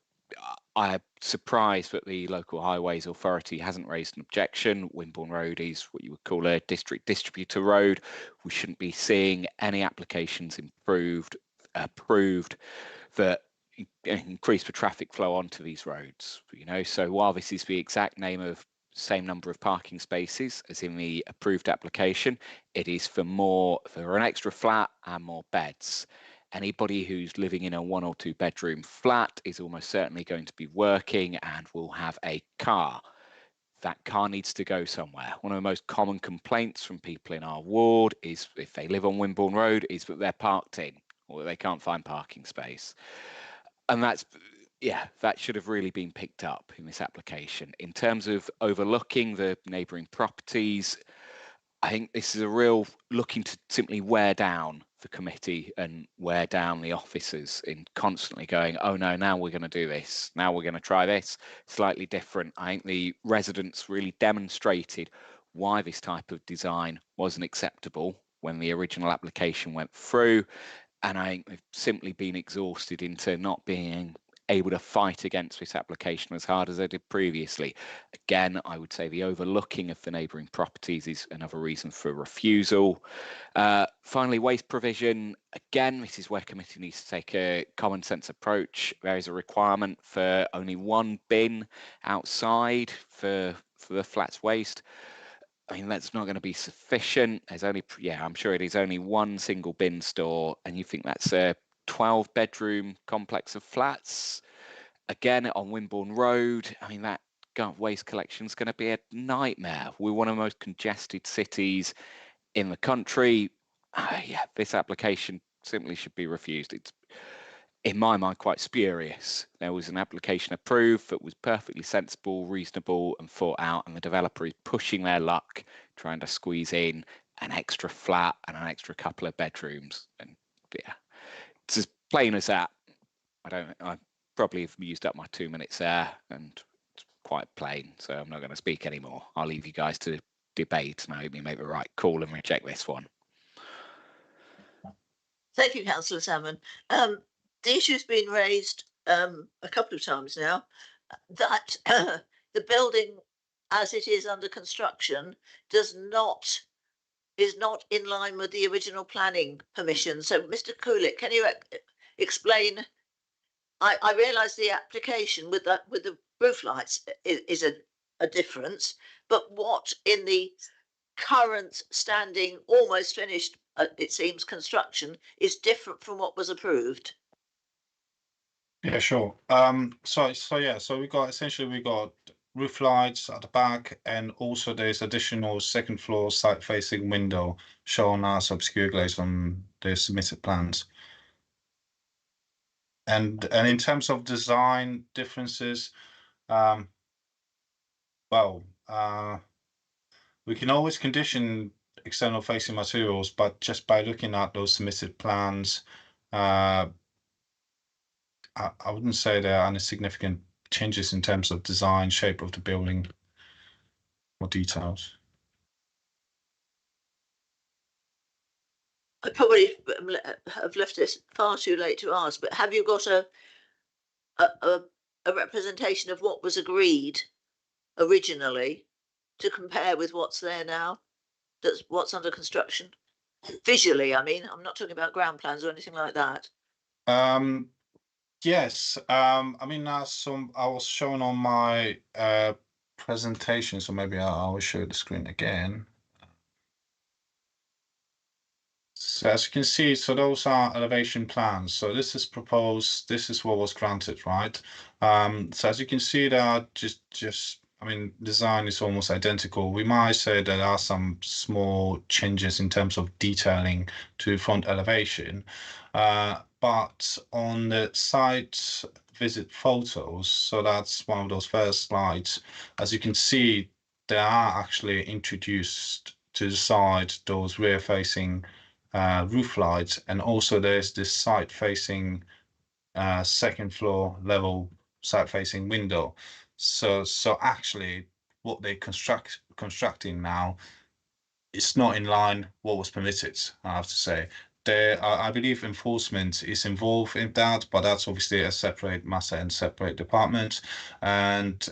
I'm surprised that the local highways authority hasn't raised an objection. Wimborne Road is what you would call a district distributor road. We shouldn't be seeing any applications approved that increase the traffic flow onto these roads. So while this is the exact name of same number of parking spaces as in the approved application, it is for an extra flat and more beds. Anybody who's living in a 1 or 2 bedroom flat is almost certainly going to be working and will have a car. That car needs to go somewhere. One of the most common complaints from people in our ward is, if they live on Wimborne Road, is that they're parked in or they can't find parking space. And that should have really been picked up in this application. In terms of overlooking the neighbouring properties, I think this is a real looking to simply wear down the committee and wear down the officers in constantly going, oh no, now we're going to do this. Now we're going to try this slightly different. I think the residents really demonstrated why this type of design wasn't acceptable when the original application went through. And I think they've simply been exhausted into not being able to fight against this application as hard as they did previously. Again, I would say the overlooking of the neighbouring properties is another reason for refusal. Finally, waste provision. Again, this is where committee needs to take a common sense approach. There is a requirement for only 1 bin outside for the flats waste. I mean, that's not going to be sufficient. There's only, I'm sure it is only 1 single bin store, and you think that's a 12-bedroom complex of flats. Again, on Wimborne Road, I mean, that waste collection is going to be a nightmare. We're one of the most congested cities in the country. Yeah, this application simply should be refused. It's, in my mind, quite spurious. There was an application approved that was perfectly sensible, reasonable, and thought out, and the developer is pushing their luck, trying to squeeze in an extra flat and an extra couple of bedrooms. And yeah, it's as plain as that. I probably have used up my 2 minutes there, and it's quite plain, so I'm not going to speak anymore. I'll leave you guys to debate, and I hope you make the right call and reject this one. Thank you, Councillor Salmon. The issue's been raised a couple of times now that the building, as it is under construction, is not in line with the original planning permission. So, Mr. Kulik, can you explain? I realise the application with the roof lights is a difference, but what in the current standing, almost finished, it seems, construction is different from what was approved? Yeah, sure. So we got roof lights at the back, and also there's additional second floor side facing window shown as obscure glaze on the submitted plans. And in terms of design differences, we can always condition external facing materials, but just by looking at those submitted plans, I wouldn't say there are any significant changes in terms of design, shape of the building, or details. I probably have left this far too late to ask, but have you got a representation of what was agreed originally to compare with what's there now? That's what's under construction visually. I mean, I'm not talking about ground plans or anything like that. Yes. I mean, I was shown on my presentation, so maybe I will show the screen again. So as you can see, so those are elevation plans. So this is proposed, this is what was granted, right? So as you can see, there are I mean, design is almost identical. We might say there are some small changes in terms of detailing to front elevation. But on the site visit photos, so that's one of those first slides, as you can see, they are actually introduced to the side those rear facing roof lights, and also there's this side facing second floor level side facing window. So actually what they constructing now, it's not in line what was permitted, I have to say. I believe enforcement is involved in that, but that's obviously a separate matter and separate department. And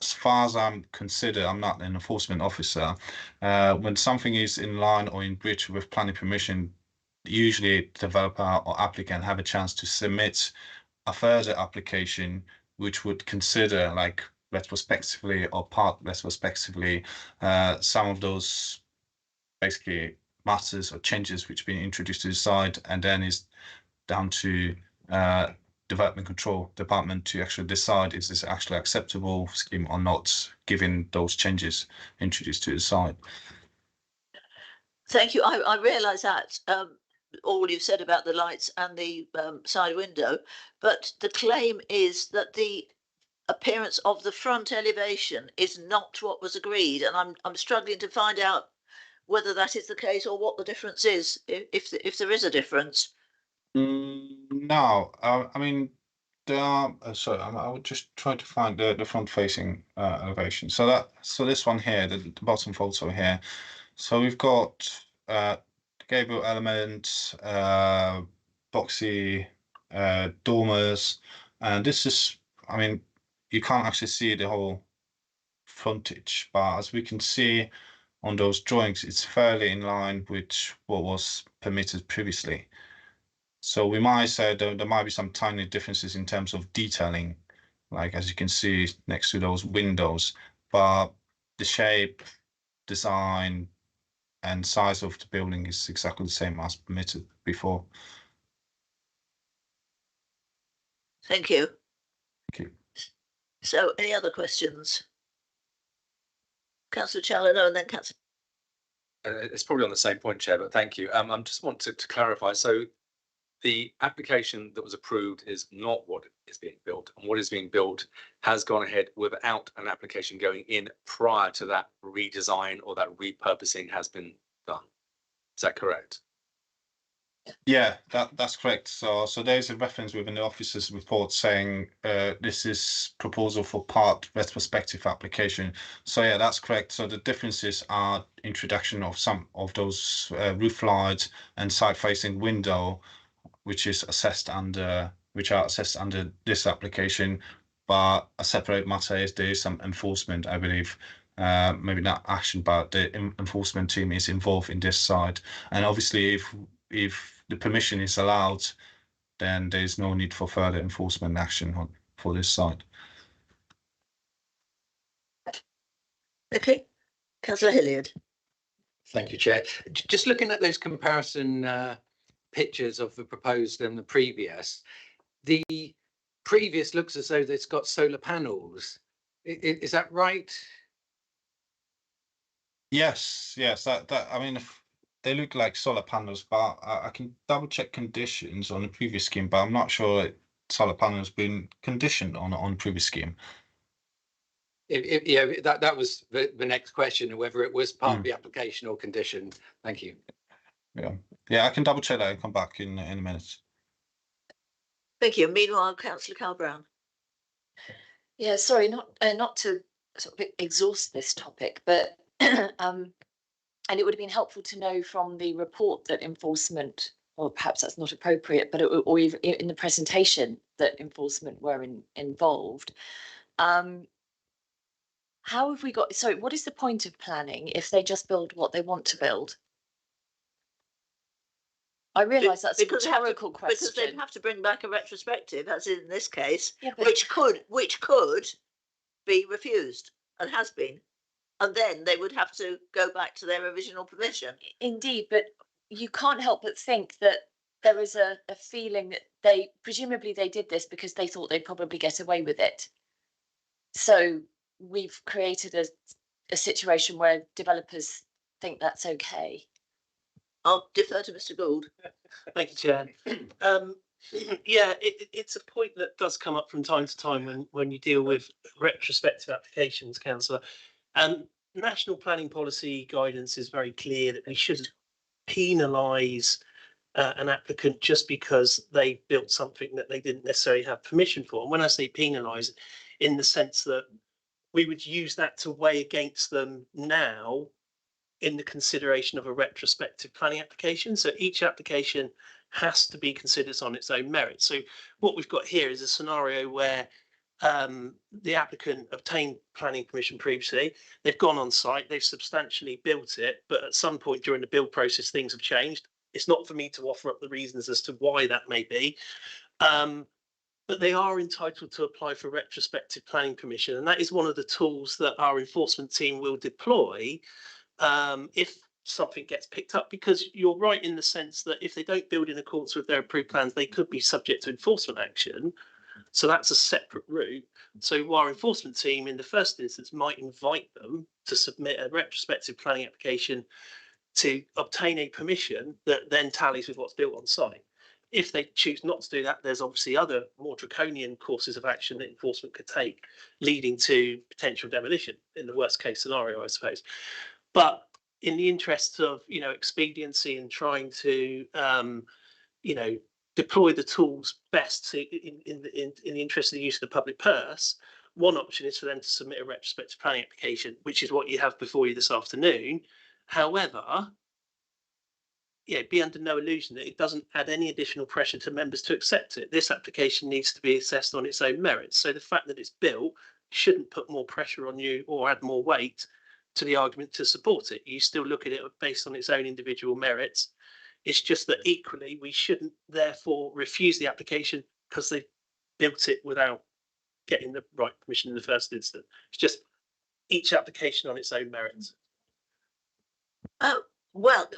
as far as I'm considered, I'm not an enforcement officer. When something is in line or in breach with planning permission, usually developer or applicant have a chance to submit a further application, which would consider, like, retrospectively or part retrospectively, some of those basically matters or changes which have been introduced to the site, and then is down to development control department to actually decide is this actually acceptable scheme or not, given those changes introduced to the site. Thank you. I realise that all you've said about the lights and the side window, but the claim is that the appearance of the front elevation is not what was agreed, and I'm struggling to find out whether that is the case or what the difference is, if there is a difference. No, I mean, there are. Sorry, I would just try to find the front facing elevation. So this one here, the bottom photo here. So we've got gable elements, boxy dormers, and this is, I mean, you can't actually see the whole frontage, but as we can see on those drawings, it's fairly in line with what was permitted previously. So we might say there might be some tiny differences in terms of detailing, like as you can see next to those windows, but the shape, design, and size of the building is exactly the same as permitted before. Thank you. Thank you. So any other questions? Councillor Challoner and then Councillor. It's probably on the same point, Chair, but thank you. I just want to clarify. So the application that was approved is not what is being built, and what is being built has gone ahead without an application going in prior to that redesign or that repurposing has been done. Is that correct? Yeah, that's correct. So there's a reference within the officer's report saying this is proposal for part retrospective application. So yeah, that's correct. So the differences are introduction of some of those roof lights and side facing window, which is assessed under this application. But a separate matter is there is some enforcement, I believe. Maybe not action, but the enforcement team is involved in this side. And obviously, if the permission is allowed, then there is no need for further enforcement action for this site. Okay, Councillor Hilliard. Thank you, Chair. Just looking at those comparison pictures of the proposed and the previous looks as though it's got solar panels. Is that right? Yes, that I mean, they look like solar panels, but I can double check conditions on the previous scheme, but I'm not sure solar panels been conditioned on previous scheme. Yeah, that was the next question, whether it was part of the application or condition. Thank you. Yeah, I can double check that and come back in a minute. Thank you. Meanwhile, Councillor Carl Brown. Yeah, sorry, not to sort of exhaust this topic, but and it would have been helpful to know from the report that enforcement, or perhaps that's not appropriate, but or even in the presentation that enforcement were involved. How have we got? So, what is the point of planning if they just build what they want to build? I realise that's a rhetorical question. Because they'd have to bring back a retrospective, as in this case, yeah, which could be refused and has been. And then they would have to go back to their original permission. Indeed, but you can't help but think that there is a feeling that they did this because they thought they'd probably get away with it. So we've created a situation where developers think that's okay. I'll defer to Mr. Gould. Thank you, Chair. Yeah, it's a point that does come up from time to time when you deal with retrospective applications, Councillor. National planning policy guidance is very clear that we shouldn't penalise an applicant just because they built something that they didn't necessarily have permission for. And when I say penalise, in the sense that we would use that to weigh against them now in the consideration of a retrospective planning application. So each application has to be considered on its own merit. So what we've got here is a scenario where the applicant obtained planning permission previously, they've gone on site, they've substantially built it, but at some point during the build process things have changed. It's not for me to offer up the reasons as to why that may be, but they are entitled to apply for retrospective planning permission, and that is one of the tools that our enforcement team will deploy if something gets picked up, because you're right in the sense that if they don't build in accordance with their approved plans, they could be subject to enforcement action. So that's a separate route. So our enforcement team in the first instance might invite them to submit a retrospective planning application to obtain a permission that then tallies with what's built on site. If they choose not to do that, there's obviously other more draconian courses of action that enforcement could take, leading to potential demolition in the worst case scenario, I suppose. But in the interests of expediency and trying to deploy the tools best in the interest of the use of the public purse, one option is for them to submit a retrospective planning application, which is what you have before you this afternoon. However, be under no illusion that it doesn't add any additional pressure to members to accept it. This application needs to be assessed on its own merits. So the fact that it's built shouldn't put more pressure on you or add more weight to the argument to support it. You still look at it based on its own individual merits. It's just that equally we shouldn't therefore refuse the application because they built it without getting the right permission in the first instance. It's just each application on its own merits. Well,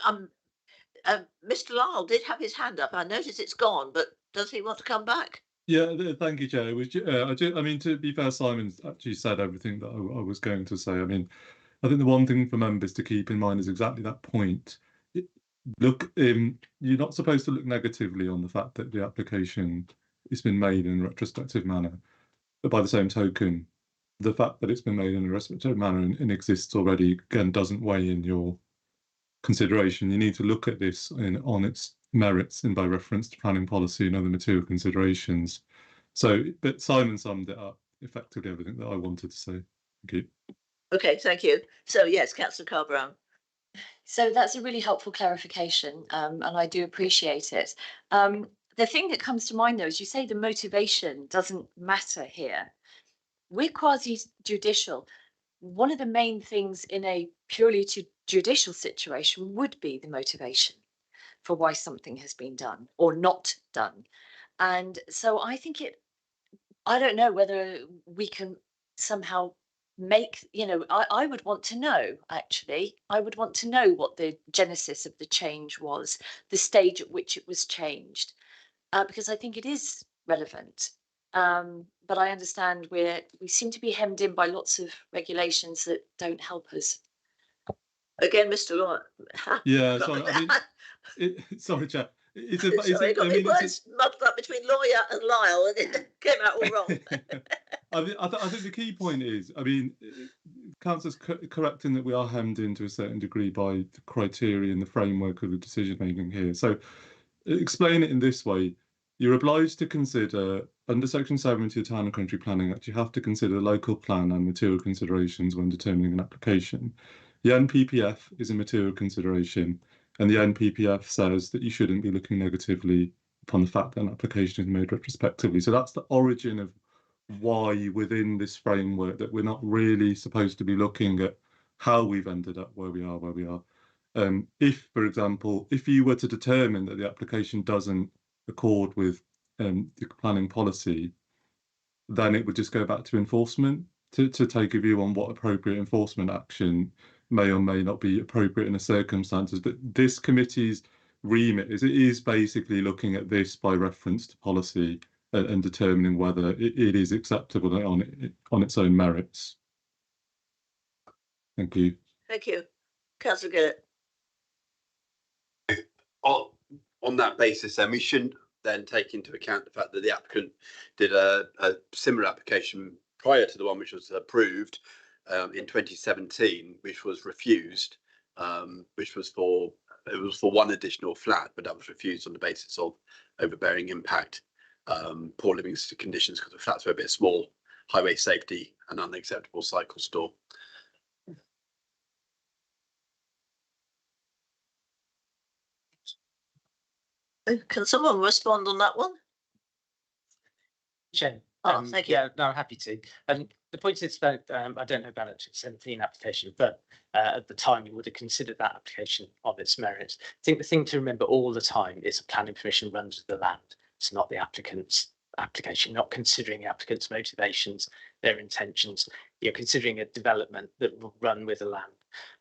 Mr. Lyle did have his hand up. I notice it's gone, but does he want to come back? Yeah, thank you, Chair. I mean, to be fair, Simon's actually said everything that I was going to say. I mean, I think the one thing for members to keep in mind is exactly that point. You're not supposed to look negatively on the fact that the application has been made in a retrospective manner. But by the same token, the fact that it's been made in a retrospective manner and exists already, again, doesn't weigh in your consideration. You need to look at this on its merits and by reference to planning policy and other material considerations. So, but Simon summed it up effectively everything that I wanted to say. Thank you. Okay, thank you. So yes, Councillor Carr-Brown. So that's a really helpful clarification, and I do appreciate it. The thing that comes to mind, though, is you say the motivation doesn't matter here. We're quasi-judicial. One of the main things in a purely judicial situation would be the motivation for why something has been done or not done. And so I think I don't know whether we can somehow make, I would want to know, actually. I would want to know what the genesis of the change was, the stage at which it was changed, because I think it is relevant. But I understand we seem to be hemmed in by lots of regulations that don't help us. Again, Mr. Lawyer. Yeah, sorry. I mean, sorry, Chair. Sorry, got my words muddled up between lawyer and Lyle, and it came out all wrong. I think the key point is, I mean, Councillor's correct in that we are hemmed in to a certain degree by the criteria and the framework of the decision making here. So, explain it in this way: you're obliged to consider under Section 70 of the Town and Country Planning Act, you have to consider the local plan and material considerations when determining an application. The NPPF is a material consideration, and the NPPF says that you shouldn't be looking negatively upon the fact that an application is made retrospectively. So that's the origin of why within this framework that we're not really supposed to be looking at how we've ended up where we are. If, for example, if you were to determine that the application doesn't accord with the planning policy, then it would just go back to enforcement to take a view on what appropriate enforcement action may or may not be appropriate in the circumstances. But this committee's remit is basically looking at this by reference to policy and determining whether it is acceptable on its own merits. Thank you. Thank you. Councillor Gillett. On that basis, then we shouldn't then take into account the fact that the applicant did a similar application prior to the one which was approved in 2017, which was refused, which was for one additional flat, but that was refused on the basis of overbearing impact, poor living conditions because the flats were a bit small, highway safety, and unacceptable cycle store. Can someone respond on that one? Chair. Thank you. Yeah, no, I'm happy to. And the point is that I don't know about it 17 application, but at the time we would have considered that application of its merits. I think the thing to remember all the time is planning permission runs with the land. It's not the applicant's application, not considering the applicant's motivations, their intentions. You're considering a development that will run with the land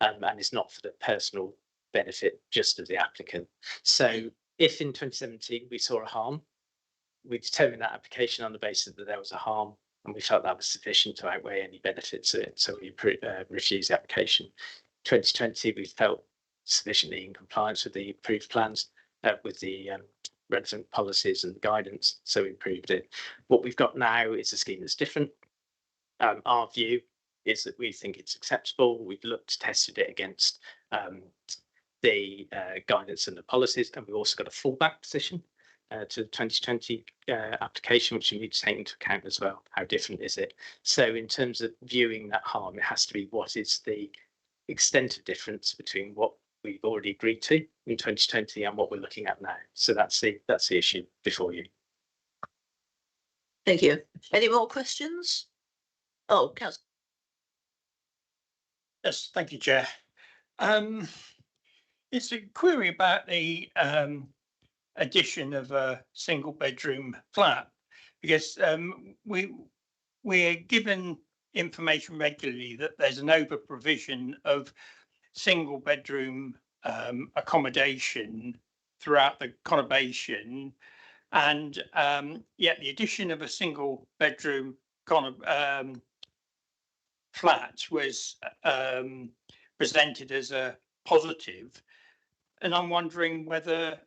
and is not for the personal benefit just of the applicant. So if in 2017 we saw a harm, we determined that application on the basis that there was a harm, and we felt that was sufficient to outweigh any benefits of it, so we refused the application. 2020, we felt sufficiently in compliance with the approved plans, with the relevant policies and guidance, so we approved it. What we've got now is a scheme that's different. Our view is that we think it's acceptable. We've tested it against the guidance and the policies, and we've also got a fallback position to the 2020 application, which you need to take into account as well. How different is it? So in terms of viewing that harm, it has to be what is the extent of difference between what we've already agreed to in 2020 and what we're looking at now. So that's the issue before you. Thank you. Any more questions? Oh, Councillor. Yes, thank you, Chair. It's a query about the addition of a single bedroom flat, because we're given information regularly that there's an over provision of single bedroom accommodation throughout the conurbation, And yet the addition of a single bedroom flat was presented as a positive. And I'm wondering whether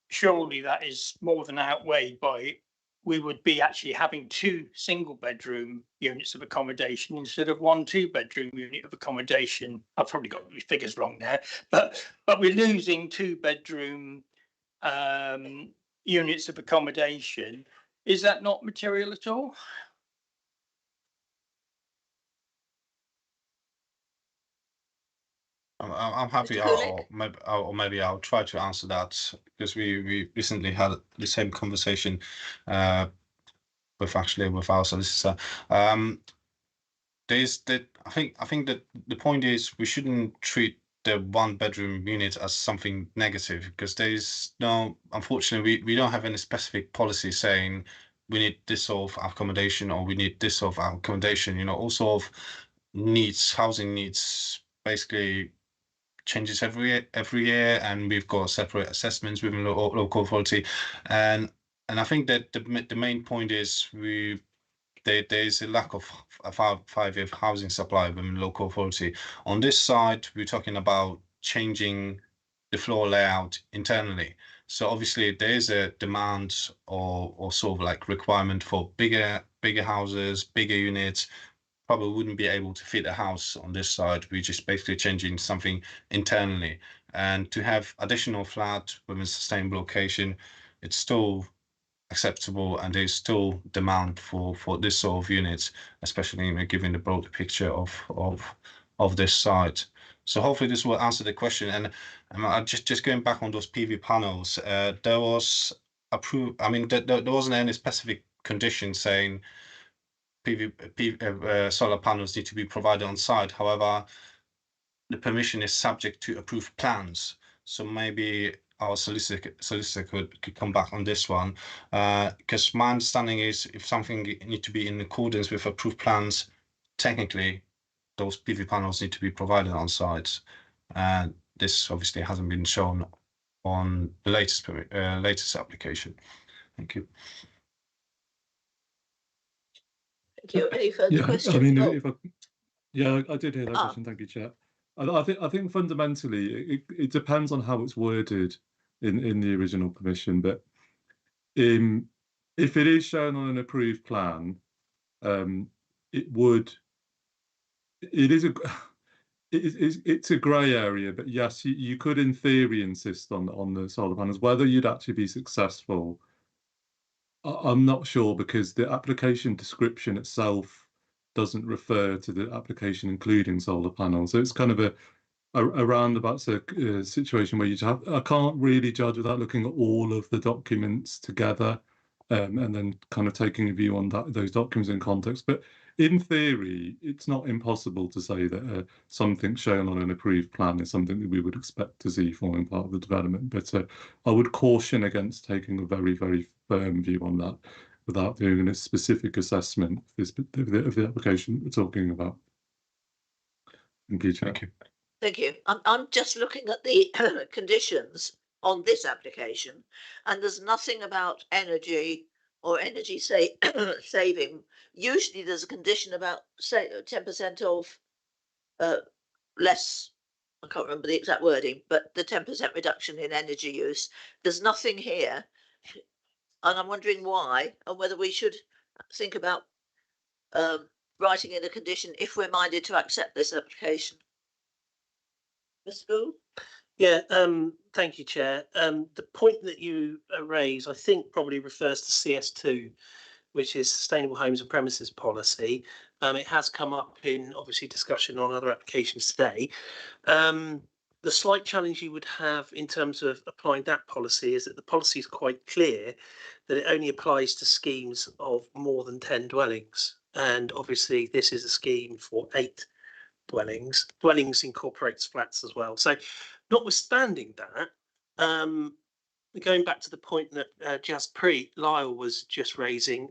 surely that is more than outweighed by we would be actually having 2 single bedroom units of accommodation instead of 1 2-bedroom unit of accommodation. I've probably got the figures wrong there, but we're losing 2-bedroom units of accommodation. Is that not material at all? I'm happy, or maybe I'll try to answer that, because we recently had the same conversation with our solicitor. I think that the point is we shouldn't treat the 1-bedroom unit as something negative, because there is no, unfortunately, we don't have any specific policy saying we need this sort of accommodation or we need this sort of accommodation. You know, all sort of needs, housing needs, basically changes every year, and we've got separate assessments within the local authority, and I think that the main point is there is a lack of a 5-year housing supply within the local authority. On this side, we're talking about changing the floor layout internally. So obviously there is a demand or sort of like requirement for bigger houses, bigger units. Probably wouldn't be able to fit a house on this side. We're just basically changing something internally, and to have additional flat within a sustainable location, it's still acceptable, and there's still demand for this sort of units, especially given the broader picture of this site. So hopefully this will answer the question. And just going back on those PV panels, there was approved. I mean, there wasn't any specific condition saying solar panels need to be provided on site. However, the permission is subject to approved plans. So maybe our solicitor could come back on this one, because my understanding is if something need to be in accordance with approved plans, technically those PV panels need to be provided on site. And this obviously hasn't been shown on the latest application. Thank you. Thank you. Any further questions? I mean, I did hear that question. Thank you, Chair. I think fundamentally it depends on how it's worded in the original permission, but if it is shown on an approved plan, it's a grey area. But yes, you could in theory insist on the solar panels. Whether you'd actually be successful, I'm not sure, because the application description itself doesn't refer to the application including solar panels. So it's kind of a roundabout situation where I can't really judge without looking at all of the documents together, and then kind of taking a view on those documents in context. But in theory, it's not impossible to say that something shown on an approved plan is something that we would expect to see forming part of the development. But I would caution against taking a very, very firm view on that without doing a specific assessment of the application we're talking about. Thank you, Chair. Thank you. I'm just looking at the conditions on this application, and there's nothing about energy or energy saving. Usually there's a condition about, say, 10% of less, I can't remember the exact wording, but the 10% reduction in energy use. There's nothing here, and I'm wondering why, and whether we should think about writing in a condition if we're minded to accept this application. Mr. Gould? Yeah, thank you, Chair. The point that you raise, I think, probably refers to CS2, which is Sustainable Homes and Premises Policy. It has come up in, obviously, discussion on other applications today. The slight challenge you would have in terms of applying that policy is that the policy is quite clear that it only applies to schemes of more than 10 dwellings. And obviously, this is a scheme for 8 dwellings. Dwellings incorporates flats as well. So notwithstanding that, going back to the point that Jaspreet Lyle was just raising,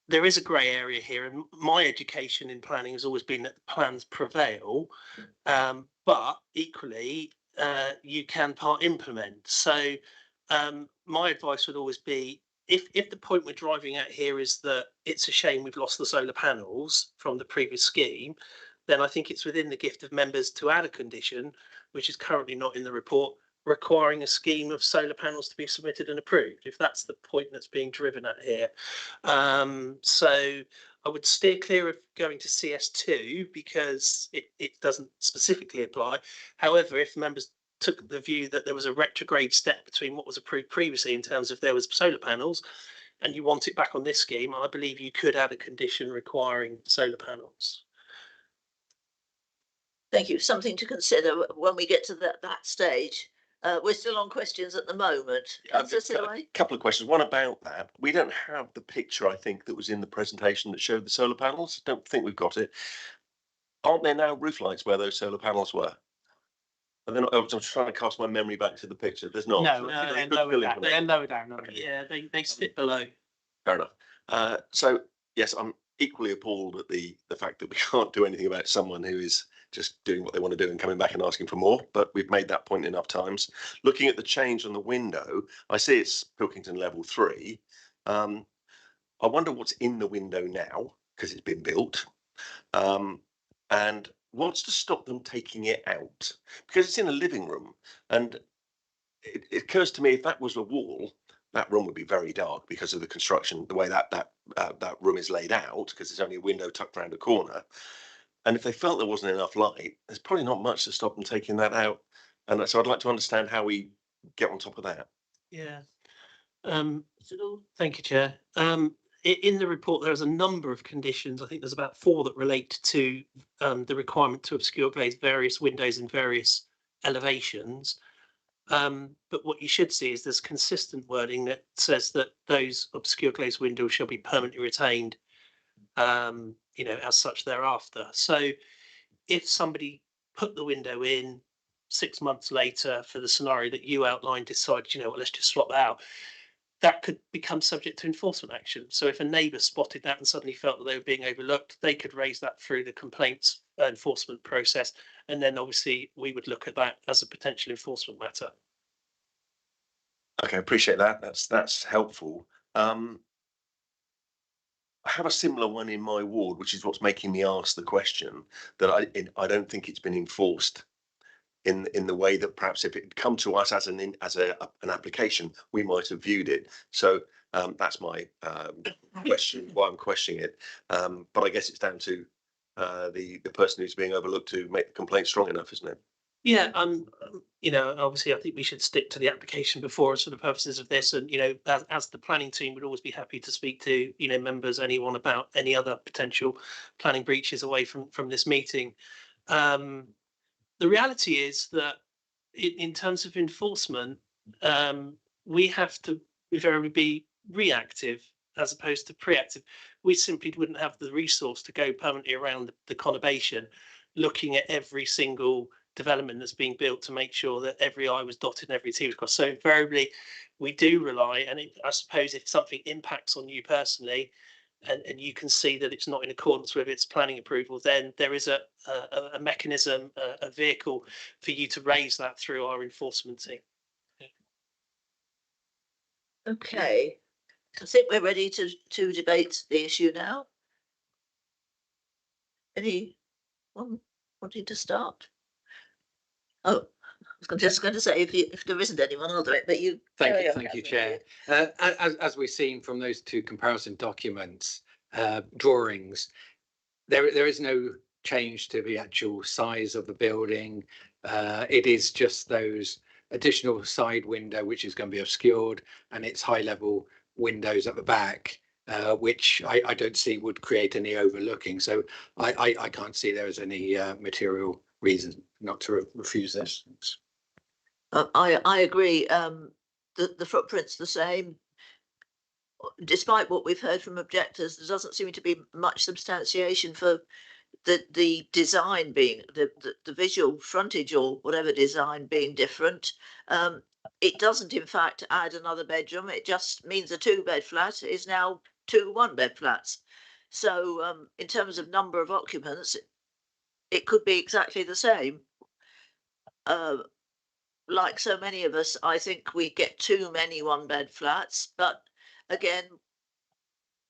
there is a grey area here, and my education in planning has always been that the plans prevail, but equally you can part implement. So my advice would always be, if the point we're driving at here is that it's a shame we've lost the solar panels from the previous scheme, then I think it's within the gift of members to add a condition, which is currently not in the report, requiring a scheme of solar panels to be submitted and approved, if that's the point that's being driven at here. So I would steer clear of going to CS2 because it doesn't specifically apply. However, if members took the view that there was a retrograde step between what was approved previously in terms of there was solar panels and you want it back on this scheme, I believe you could add a condition requiring solar panels. Thank you. Something to consider when we get to that stage. We're still on questions at the moment. A couple of questions. One about that. We don't have the picture, I think, that was in the presentation that showed the solar panels. Don't think we've got it. Aren't there now roof lights where those solar panels were? And then I'm trying to cast my memory back to the picture. There's not. No, they're lower down. Yeah, they sit below. Fair enough. So yes, I'm equally appalled at the fact that we can't do anything about someone who is just doing what they want to do and coming back and asking for more. But we've made that point enough times. Looking at the change on the window, I see it's Pilkington level 3. I wonder what's in the window now because it's been built. And what's to stop them taking it out? Because it's in a living room, and it occurs to me if that was a wall, that room would be very dark because of the construction, the way that room is laid out, because there's only a window tucked around a corner. And if they felt there wasn't enough light, there's probably not much to stop them taking that out. And so I'd like to understand how we get on top of that. Yeah. Thank you, Chair. In the report, there's a number of conditions. I think there's about 4 that relate to the requirement to obscure glaze various windows in various elevations. But what you should see is there's consistent wording that says that those obscure glaze windows shall be permanently retained, as such thereafter. So if somebody put the window in 6 months later for the scenario that you outlined, decided, let's just swap that out, that could become subject to enforcement action. So if a neighbour spotted that and suddenly felt that they were being overlooked, they could raise that through the complaints enforcement process. And then obviously we would look at that as a potential enforcement matter. Okay, appreciate that. That's helpful. I have a similar one in my ward, which is what's making me ask the question, that I don't think it's been enforced in the way that perhaps if it had come to us as an application, we might have viewed it. So that's my question, why I'm questioning it. But I guess it's down to the person who's being overlooked to make the complaint strong enough, isn't it? Yeah, obviously I think we should stick to the application before us for the purposes of this. And, as the planning team would always be happy to speak to, members, anyone about any other potential planning breaches away from this meeting. The reality is that in terms of enforcement, we have to invariably be reactive as opposed to preactive. We simply wouldn't have the resource to go permanently around the conurbation, looking at every single development that's being built to make sure that every I was dotted and every T was crossed. So invariably, we do rely, and I suppose if something impacts on you personally, and you can see that it's not in accordance with its planning approval, then there is a mechanism, a vehicle for you to raise that through our enforcement team. Okay, I think we're ready to debate the issue now. Anyone wanting to start? Oh, I was just going to say, if there isn't anyone, I'll do it, but you. Thank you, Chair. As we've seen from those 2 comparison documents, drawings, there is no change to the actual size of the building. It is just those additional side window, which is going to be obscured, and its high level windows at the back, which I don't see would create any overlooking. So I can't see there is any material reason not to refuse this. I agree. The footprint's the same. Despite what we've heard from objectors, there doesn't seem to be much substantiation for the design being the visual frontage or whatever design being different. It doesn't in fact add another bedroom. It just means a 2-bed flat is now 2 1-bed flats. So in terms of number of occupants, it could be exactly the same. like so many of us, I think we get too many one-bed flats, but again,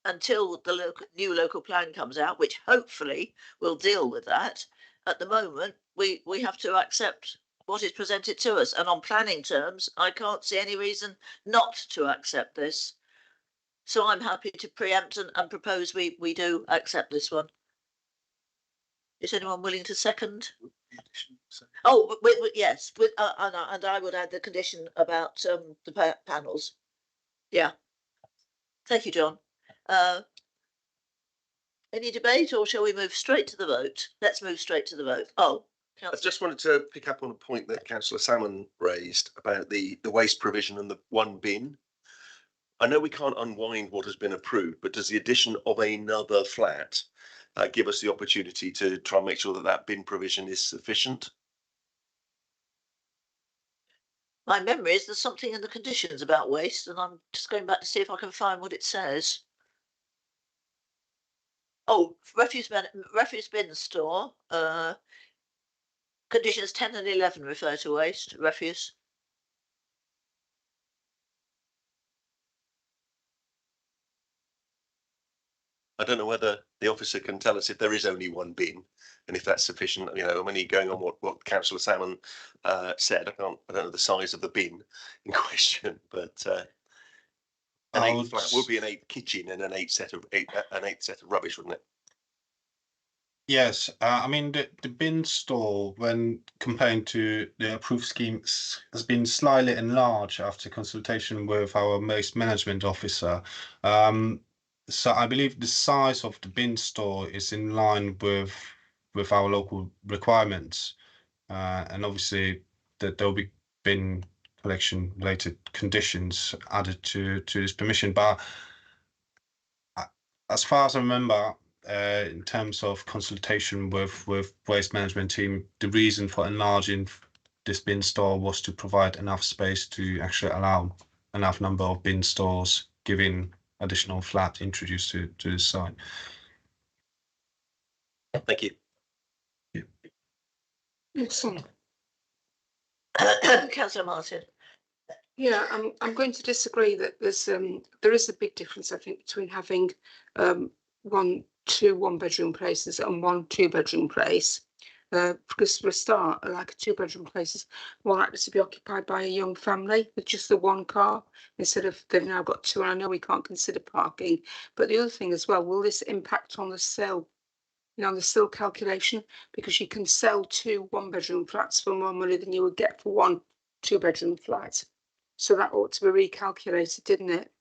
until the new local plan comes out, which hopefully will deal with that, at the moment, we have to accept what is presented to us. And on planning terms, I can't see any reason not to accept this. So I'm happy to preempt and propose we do accept this one. Is anyone willing to second? Oh, yes, and I would add the condition about the panels. Yeah. Thank you, John. Any debate, or shall we move straight to the vote? Let's move straight to the vote. Oh, I just wanted to pick up on a point that Councillor Salmon raised about the waste provision and the one bin. I know we can't unwind what has been approved, but does the addition of another flat give us the opportunity to try and make sure that that bin provision is sufficient? my memory is there's something in the conditions about waste, and I'm just going back to see if I can find what it says. Oh, refuse bin store. Conditions 10 and 11 refer to waste, refuse. I don't know whether the officer can tell us if there is only one bin and if that's sufficient. You know, I'm only going on what Councillor Salmon said. I don't know the size of the bin in question, but an 8 flat would be an 8 kitchen and an 8 set of rubbish, wouldn't it? Yes, I mean the bin store, when comparing to the approved schemes, has been slightly enlarged after consultation with our waste management officer. So I believe the size of the bin store is in line with our local requirements, and obviously that there will be bin collection related conditions added to this permission. But as far as I remember, in terms of consultation with waste management team, the reason for enlarging this bin store was to provide enough space to actually allow enough number of bin stores, giving additional flat introduced to the site. Thank you. Excellent. Councillor Martin. Yeah, I'm going to disagree that there is a big difference, I think, between having two one-bedroom places and 1 2-bedroom place. Because for a start, like a 2-bedroom place is more likely to be occupied by a young family with just the one car instead of they've now got 2. And I know we can't consider parking, but the other thing as well, will this impact on the sale? You know, on the SIL calculation, because you can sell 2 one-bedroom flats for more money than you would get for 1 2-bedroom flat. So that ought to be recalculated, didn't it?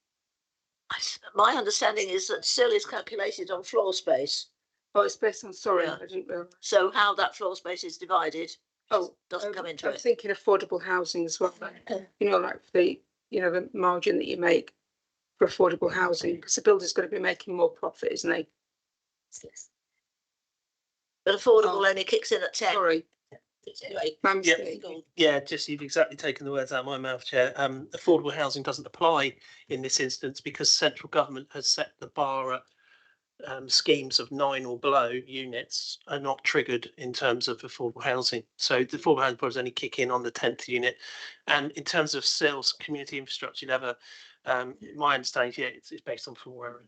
My understanding is that SIL is calculated on floor space. Oh, it's based on, sorry, Yeah. I didn't realise. So how that floor space is divided doesn't come into I'm it. thinking affordable housing as well. You know, like the margin that you make for affordable housing, because the builder's going to be making more profit, isn't he? Yes. But affordable only kicks in at 10. Sorry. Anyway, Yeah, just you've exactly taken the words out of my mouth, Chair. Affordable housing doesn't apply in this instance because central government has set the bar at schemes of 9 or below units are not triggered in terms of affordable housing. So the affordable housing policy only kick in on the 10th unit. And in terms of SILs, community infrastructure level, my understanding, yeah, it's based on floor area.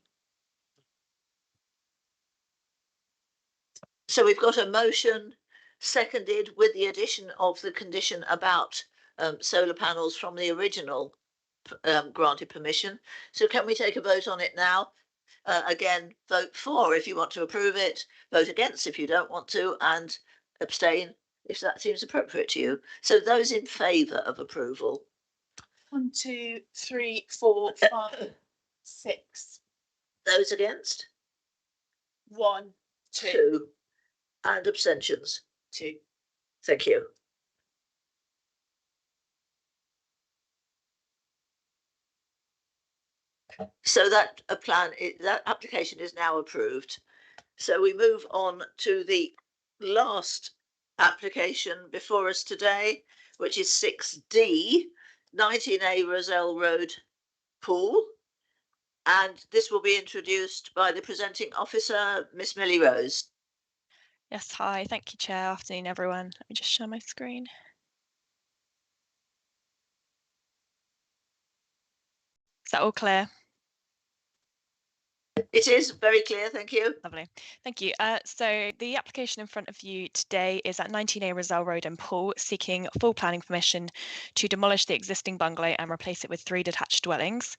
So we've got a motion seconded with the addition of the condition about solar panels from the original granted permission. So can we take a vote on it now? Again, vote for if you want to approve it, vote against if you don't want to, and abstain if that seems appropriate to you. So those in favour of approval. 1, 2, 3, 4, 5, 6. Those against? 1, 2. 2. And abstentions? 2. Thank you. So that that application is now approved. So we move on to the last application before us today, which is 6D, 19A Roselle Road Pool. And this will be introduced by the presenting officer, Miss Millie Rose. Yes, hi. Thank you, Chair. Afternoon, everyone. Let me just share my screen. Is that all clear? It is very clear, thank you. Lovely, thank you. So the application in front of you today is at 19A Roselle Road in Poole, seeking full planning permission to demolish the existing bungalow and replace it with 3 detached dwellings.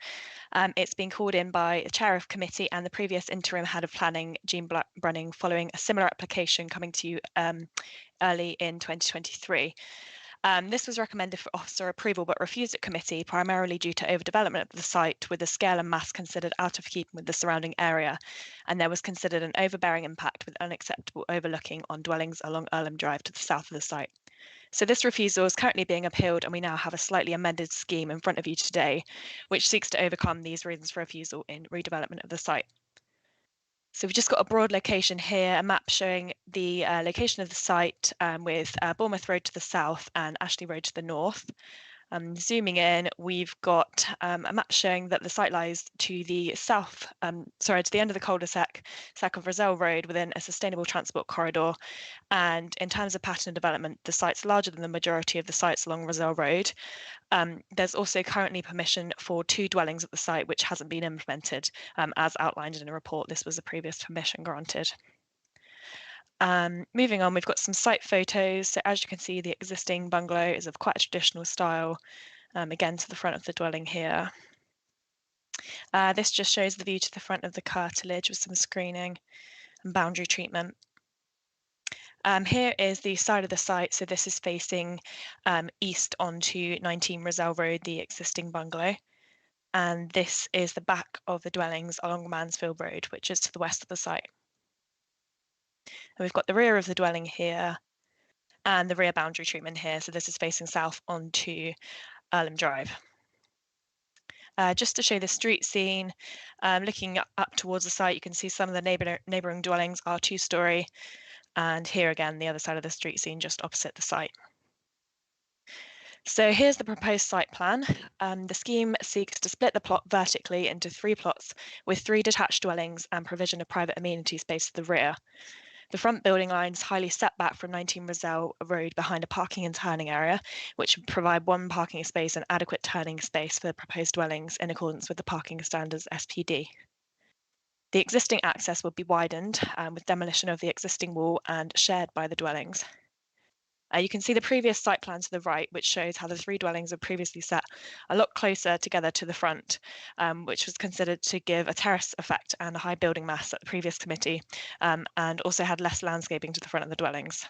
It's been called in by the chair of committee and the previous interim head of planning, Jean Brunning, following a similar application coming to you early in 2023. This was recommended for officer approval but refused at committee, primarily due to overdevelopment of the site with the scale and mass considered out of keeping with the surrounding area, and there was considered an overbearing impact with unacceptable overlooking on dwellings along Earlham Drive to the south of the site. So this refusal is currently being appealed, and we now have a slightly amended scheme in front of you today, which seeks to overcome these reasons for refusal in redevelopment of the site. So we've just got a broad location here, a map showing the location of the site with Bournemouth Road to the south and Ashley Road to the north. Zooming in, we've got a map showing that the site lies to the south, to the end of the cul-de-sac of Roselle Road within a sustainable transport corridor. And in terms of pattern development, the site's larger than the majority of the sites along Roselle Road. There's also currently permission for 2 dwellings at the site, which hasn't been implemented, as outlined in a report. This was a previous permission granted. Moving on, we've got some site photos. So as you can see, the existing bungalow is of quite a traditional style, again to the front of the dwelling here. This just shows the view to the front of the curtilage with some screening and boundary treatment. Here is the side of the site. So this is facing east onto 19 Roselle Road, the existing bungalow. And this is the back of the dwellings along Mansfield Road, which is to the west of the site. And we've got the rear of the dwelling here and the rear boundary treatment here. So this is facing south onto Earlham Drive. Just to show the street scene, looking up towards the site, you can see some of the neighbouring dwellings are 2-storey. And here again, the other side of the street scene just opposite the site. So here's the proposed site plan. The scheme seeks to split the plot vertically into 3 plots with 3 detached dwellings and provision of private amenity space at the rear. The front building line is highly set back from 19 Roselle Road behind a parking and turning area, which would provide 1 parking space and adequate turning space for the proposed dwellings in accordance with the parking standards SPD. The existing access would be widened with demolition of the existing wall and shared by the dwellings. You can see the previous site plan to the right, which shows how the 3 dwellings were previously set a lot closer together to the front, which was considered to give a terrace effect and a high building mass at the previous committee, and also had less landscaping to the front of the dwellings.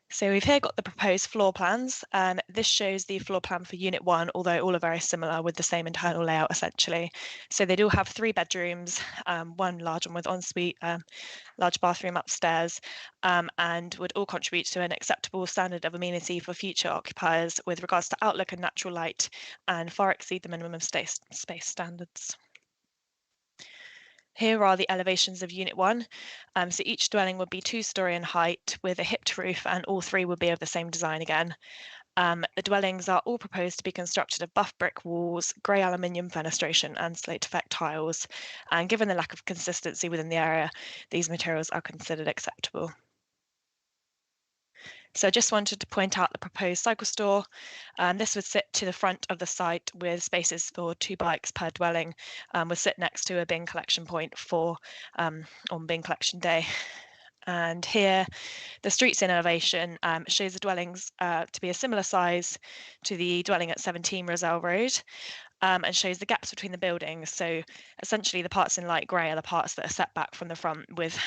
So we've here got the proposed floor plans, and this shows the floor plan for Unit 1, although all are very similar with the same internal layout essentially. So they do have 3 bedrooms, 1 large one with ensuite, large bathroom upstairs, and would all contribute to an acceptable standard of amenity for future occupiers with regards to outlook and natural light, and far exceed the minimum space standards. Here are the elevations of Unit 1. So each dwelling would be 2-storey in height with a hipped roof, and all 3 would be of the same design again. The dwellings are all proposed to be constructed of buff brick walls, grey aluminium fenestration and slate effect tiles. And given the lack of consistency within the area, these materials are considered acceptable. So I just wanted to point out the proposed cycle store. This would sit to the front of the site with spaces for 2 bikes per dwelling, would sit next to a bin collection point for on bin collection day. And here, the street scene elevation shows the dwellings to be a similar size to the dwelling at 17 Roselle Road, and shows the gaps between the buildings. So essentially the parts in light grey are the parts that are set back from the front, with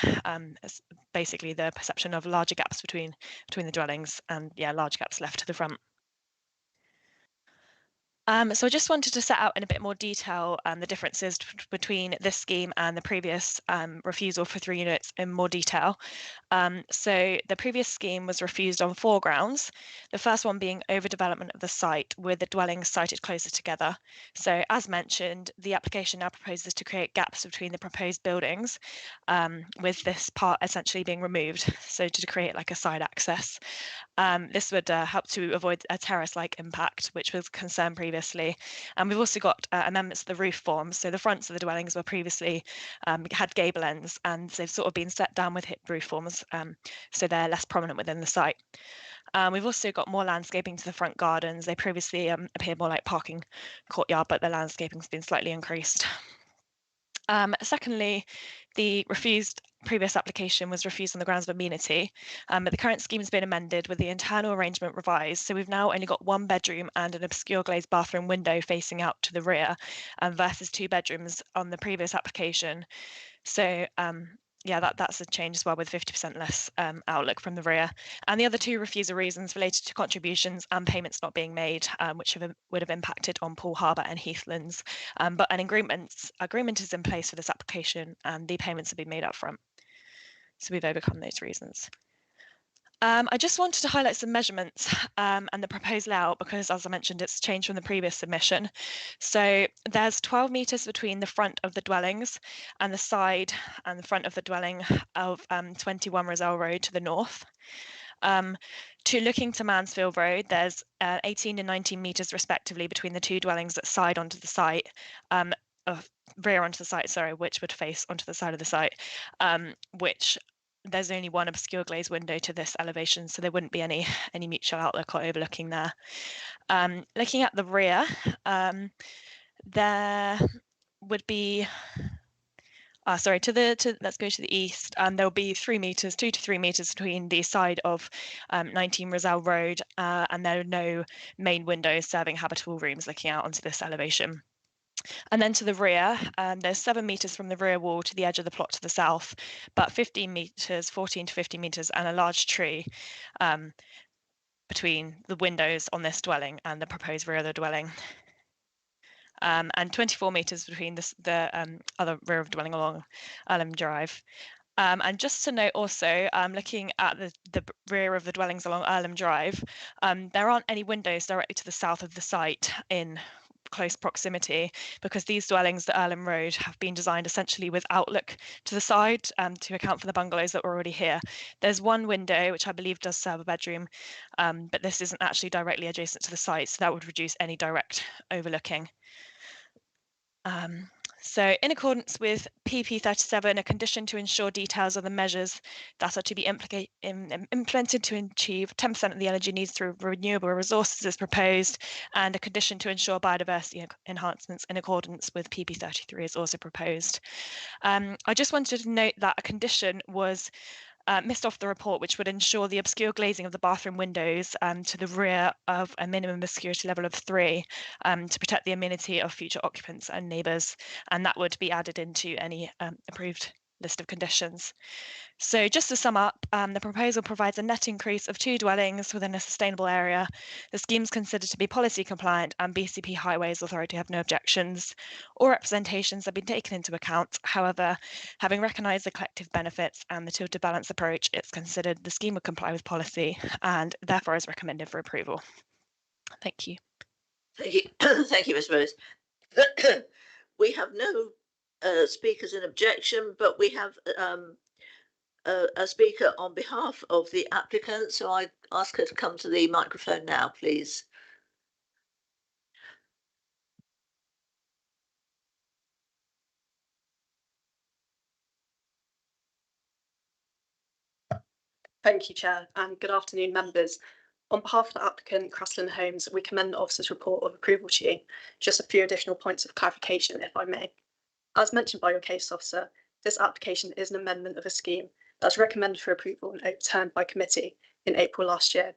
basically the perception of larger gaps between the dwellings, and large gaps left to the front. So I just wanted to set out in a bit more detail the differences between this scheme and the previous refusal for 3 units in more detail. So the previous scheme was refused on 4 grounds. The first one being overdevelopment of the site with the dwellings sited closer together. So as mentioned, the application now proposes to create gaps between the proposed buildings, with this part essentially being removed, so to create like a side access. This would help to avoid a terrace-like impact, which was a concern previously. And we've also got amendments to the roof forms. So the fronts of the dwellings were previously had gable ends, and they've sort of been set down with hip roof forms, so they're less prominent within the site. We've also got more landscaping to the front gardens. They previously appeared more like parking courtyard, but the landscaping has been slightly increased. Secondly, the previous application was refused on the grounds of amenity, but the current scheme has been amended with the internal arrangement revised. So we've now only got 1 bedroom and an obscure glazed bathroom window facing out to the rear, versus 2 bedrooms on the previous application. So yeah, that's a change as well, with 50% less outlook from the rear. And the other 2 refusal reasons related to contributions and payments not being made, which would have impacted on Poole Harbour and Heathlands. But an agreement is in place for this application, and the payments have been made up front. So we've overcome those reasons. I just wanted to highlight some measurements and the proposed layout, because, as I mentioned, it's changed from the previous submission. So there's 12 metres between the front of the dwellings and the side and the front of the dwelling of 21 Roselle Road to the north. Looking to Mansfield Road, there's 18 and 19 metres respectively between the 2 dwellings that side onto the site, rear onto the site, sorry, which would face onto the side of the site, which there's only 1 obscure glazed window to this elevation, so there wouldn't be any mutual outlook or overlooking there. Looking at the rear, there would be let's go to the east. There will be 3 metres, 2 to 3 metres between the side of 19 Roselle Road, and there are no main windows serving habitable rooms looking out onto this elevation. And then to the rear, there's 7 metres from the rear wall to the edge of the plot to the south, but 15 metres, 14 to 15 metres, and a large tree between the windows on this dwelling and the proposed rear of the dwelling. And 24 metres between the other rear of the dwelling along Earlham Drive. And just to note also, looking at the rear of the dwellings along Earlham Drive, there aren't any windows directly to the south of the site in close proximity, because these dwellings at Earlham Road have been designed essentially with outlook to the side to account for the bungalows that were already here. There's 1 window which I believe does serve a bedroom, but this isn't actually directly adjacent to the site, so that would reduce any direct overlooking. So in accordance with PP 37, a condition to ensure details of the measures that are to be implemented to achieve 10% of the energy needs through renewable resources is proposed, and a condition to ensure biodiversity enhancements in accordance with PP 33 is also proposed. I just wanted to note that a condition was missed off the report, which would ensure the obscure glazing of the bathroom windows to the rear of a minimum obscurity level of 3 to protect the amenity of future occupants and neighbours, and that would be added into any approved list of conditions. So just to sum up, the proposal provides a net increase of 2 dwellings within a sustainable area. The scheme is considered to be policy compliant, and BCP Highways Authority have no objections. All representations have been taken into account. However, having recognised the collective benefits and the tilted balance approach, it's considered the scheme would comply with policy and therefore is recommended for approval. Thank you. Thank you. Thank you, Ms. Rose. We have no speakers in objection, but we have a speaker on behalf of the applicant, so I ask her to come to the microphone now, please. Thank you, Chair, and good afternoon, members. On behalf of the applicant, Crestline Homes, we commend the officer's report of approval to you. Just a few additional points of clarification, if I may. As mentioned by your case officer, this application is an amendment of a scheme that's recommended for approval and overturned by committee in April last year.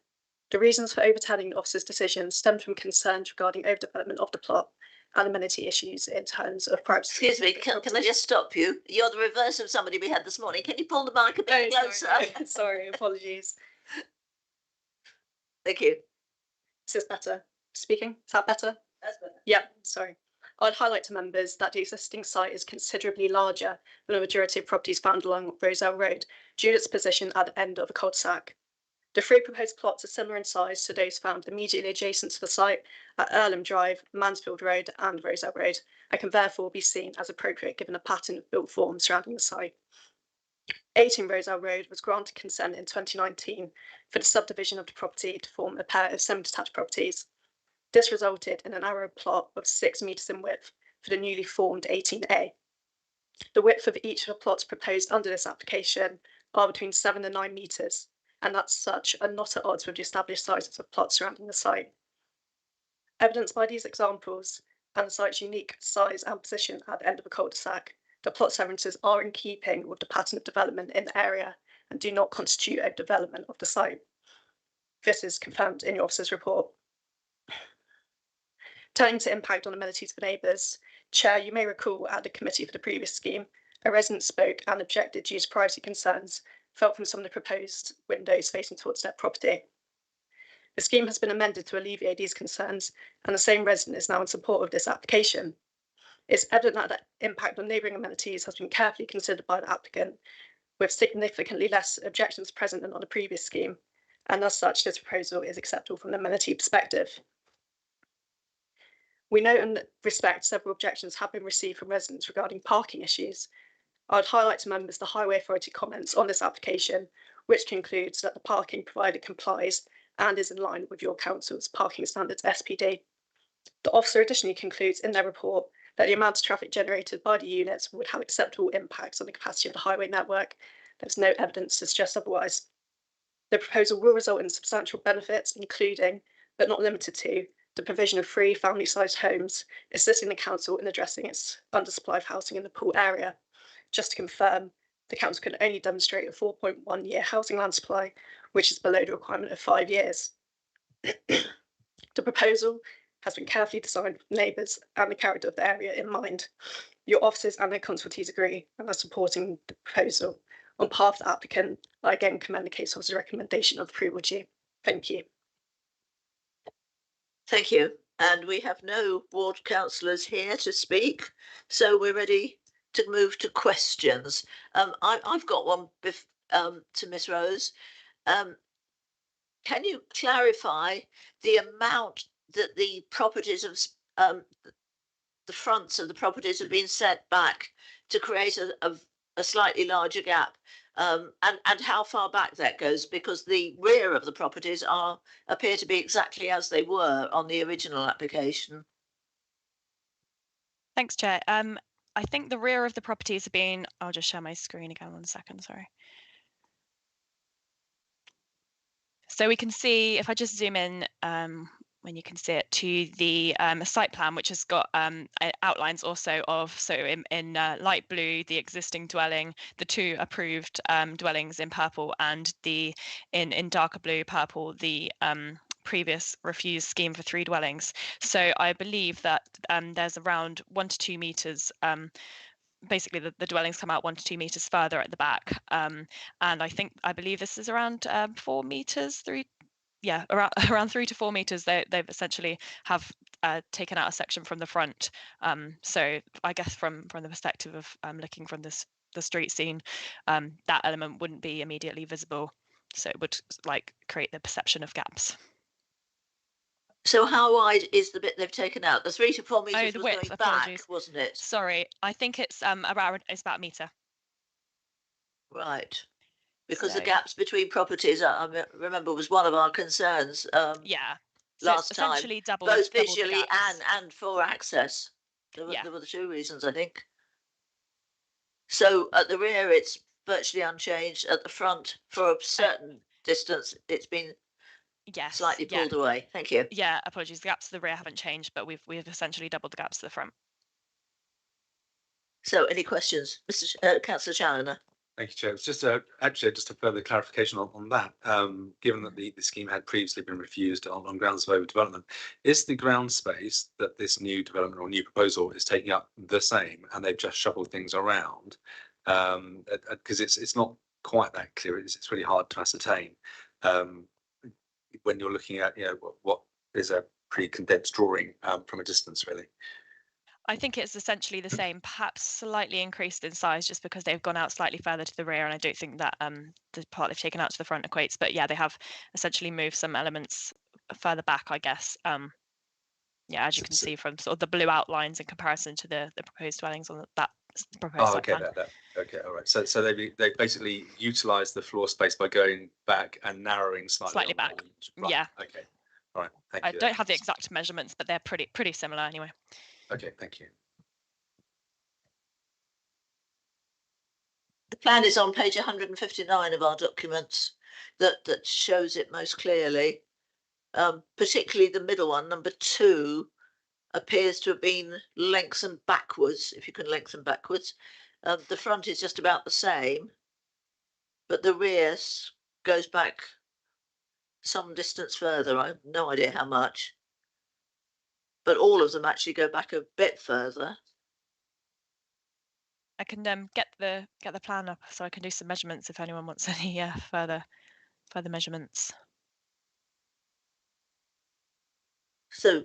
The reasons for overturning the officer's decision stemmed from concerns regarding overdevelopment of the plot and amenity issues in terms of privacy. Excuse me, can I just stop you? You're the reverse of somebody we had this morning. Can you pull the mic a bit closer? Sorry, apologies. Thank you. Is this better? Speaking? Is that better? That's better. Yeah, sorry. I'd highlight to members that the existing site is considerably larger than the majority of properties found along Roselle Road due to its position at the end of a cul-de-sac. The 3 proposed plots are similar in size to those found immediately adjacent to the site at Earlham Drive, Mansfield Road and Roselle Road, and can therefore be seen as appropriate given the pattern of built form surrounding the site. 18 Roselle Road was granted consent in 2019 for the subdivision of the property to form a pair of semi-detached properties. This resulted in a narrow plot of 6 metres in width for the newly formed 18A. The width of each of the plots proposed under this application are between 7 and 9 metres, and as such are not at odds with the established sizes of plots surrounding the site. Evidenced by these examples and the site's unique size and position at the end of a cul-de-sac, the plot severances are in keeping with the pattern of development in the area and do not constitute a development of the site. This is confirmed in your officer's report. Turning to impact on amenities for neighbours, Chair, you may recall at the committee for the previous scheme, a resident spoke and objected due to privacy concerns felt from some of the proposed windows facing towards their property. The scheme has been amended to alleviate these concerns, and the same resident is now in support of this application. It's evident that the impact on neighbouring amenities has been carefully considered by the applicant, with significantly less objections present than on the previous scheme, and as such, this proposal is acceptable from an amenity perspective. We note in respect several objections have been received from residents regarding parking issues. I'd highlight to members the Highway Authority comments on this application, which concludes that the parking provided complies and is in line with your council's parking standards SPD. The officer additionally concludes in their report that the amount of traffic generated by the units would have acceptable impacts on the capacity of the highway network. There's no evidence to suggest otherwise. The proposal will result in substantial benefits, including, but not limited to, the provision of free family-sized homes, assisting the council in addressing its undersupply of housing in the pool area. Just to confirm, the council can only demonstrate a 4.1 year housing land supply, which is below the requirement of 5 years. The proposal has been carefully designed with neighbours and the character of the area in mind. Your officers and their consultees agree and are supporting the proposal. On behalf of the applicant, I again commend the case officer's recommendation of approval to you. Thank you. Thank you. And we have no ward councillors here to speak, so we're ready to move to questions. I've got one to Miss Rose. Can you clarify the amount that the properties of the fronts of the properties have been set back to create a slightly larger gap, and how far back that goes, because the rear of the properties appear to be exactly as they were on the original application. Thanks, Chair. I think the rear of the properties have been, I'll just share my screen again 1 second, sorry. So we can see, if I just zoom in, when you can see it, to the site plan, which has got outlines also of, so in light blue, the existing dwelling, the 2 approved dwellings in purple, and in darker blue purple, the previous refused scheme for 3 dwellings. So I believe that there's around 1 to 2 meters. Basically, the dwellings come out 1 to 2 meters further at the back, and I believe this is around 4 meters, around 3 to 4 meters. They've essentially have taken out a section from the front. So I guess from the perspective of looking from the street scene, that element wouldn't be immediately visible, so it would create the perception of gaps. So how wide is the bit they've taken out? The 3 to 4 meters the was width, going apologies. back, wasn't it? Sorry, I think it's about a meter. Right. Because So, the gaps between properties, I remember, was one of our concerns. Yeah. So Last time, essentially both doubled the visually gaps. and for access. There Yeah. were the 2 reasons, I think. So at the rear, it's virtually unchanged. At the front, for a certain distance, it's been Yes. slightly pulled away. Thank you. Yeah, apologies. The gaps to the rear haven't changed, but we've essentially doubled the gaps to the front. So any questions, Councillor Challoner? Thank you, Chair. It's just just a further clarification on that. Given that the scheme had previously been refused on grounds of overdevelopment, is the ground space that this new development or new proposal is taking up the same, and they've just shuffled things around? Because it's not quite that clear. It's really hard to ascertain when you're looking at what is a pretty condensed drawing from a distance, really. I think it's essentially the same, perhaps slightly increased in size just because they've gone out slightly further to the rear, and I don't think that the part they've taken out to the front equates, but yeah, they have essentially moved some elements further back, I guess. Yeah, as you can see from sort of the blue outlines in comparison to the proposed dwellings on that proposed site plan. Okay, all right. So they basically utilised the floor space by going back and narrowing slightly back. Right. Yeah. Okay. All right. Thank you. I don't have the exact measurements, but they're pretty similar anyway. Okay, thank you. The plan is on page 159 of our documents. that shows it most clearly. Particularly the middle one, number 2, appears to have been lengthened backwards, if you can lengthen backwards. The front is just about the same, but the rear goes back some distance further. I have no idea how much, but all of them actually go back a bit further. I can get the plan up so I can do some measurements if anyone wants any further measurements. So,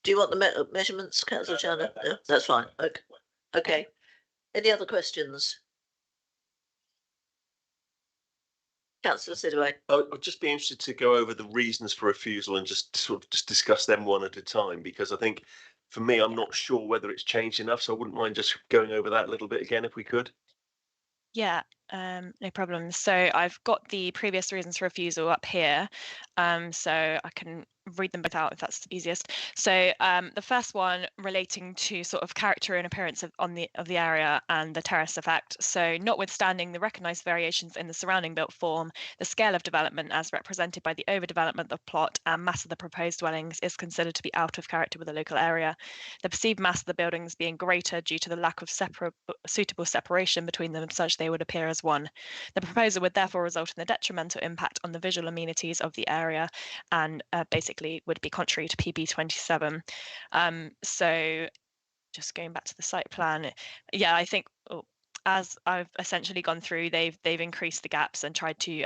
do you want the measurements, Councillor Chandler? No, that's fine. Okay. Okay. Any other questions? Councillor Sidaway. I'd just be interested to go over the reasons for refusal and just sort of discuss them one at a time, because I think for me, I'm not sure whether it's changed enough, so I wouldn't mind just going over that a little bit again if we could. Yeah, no problem. So I've got the previous reasons for refusal up here, so I can read them both out if that's easiest. So the first one relating to sort of character and appearance of the area and the terrace effect. So notwithstanding the recognised variations in the surrounding built form, the scale of development as represented by the overdevelopment of plot and mass of the proposed dwellings is considered to be out of character with the local area. The perceived mass of the buildings being greater due to the lack of suitable separation between them, such they would appear as one. The proposal would therefore result in a detrimental impact on the visual amenities of the area and basically would be contrary to PB 27. So just going back to the site plan, yeah, I think as I've essentially gone through, they've increased the gaps and tried to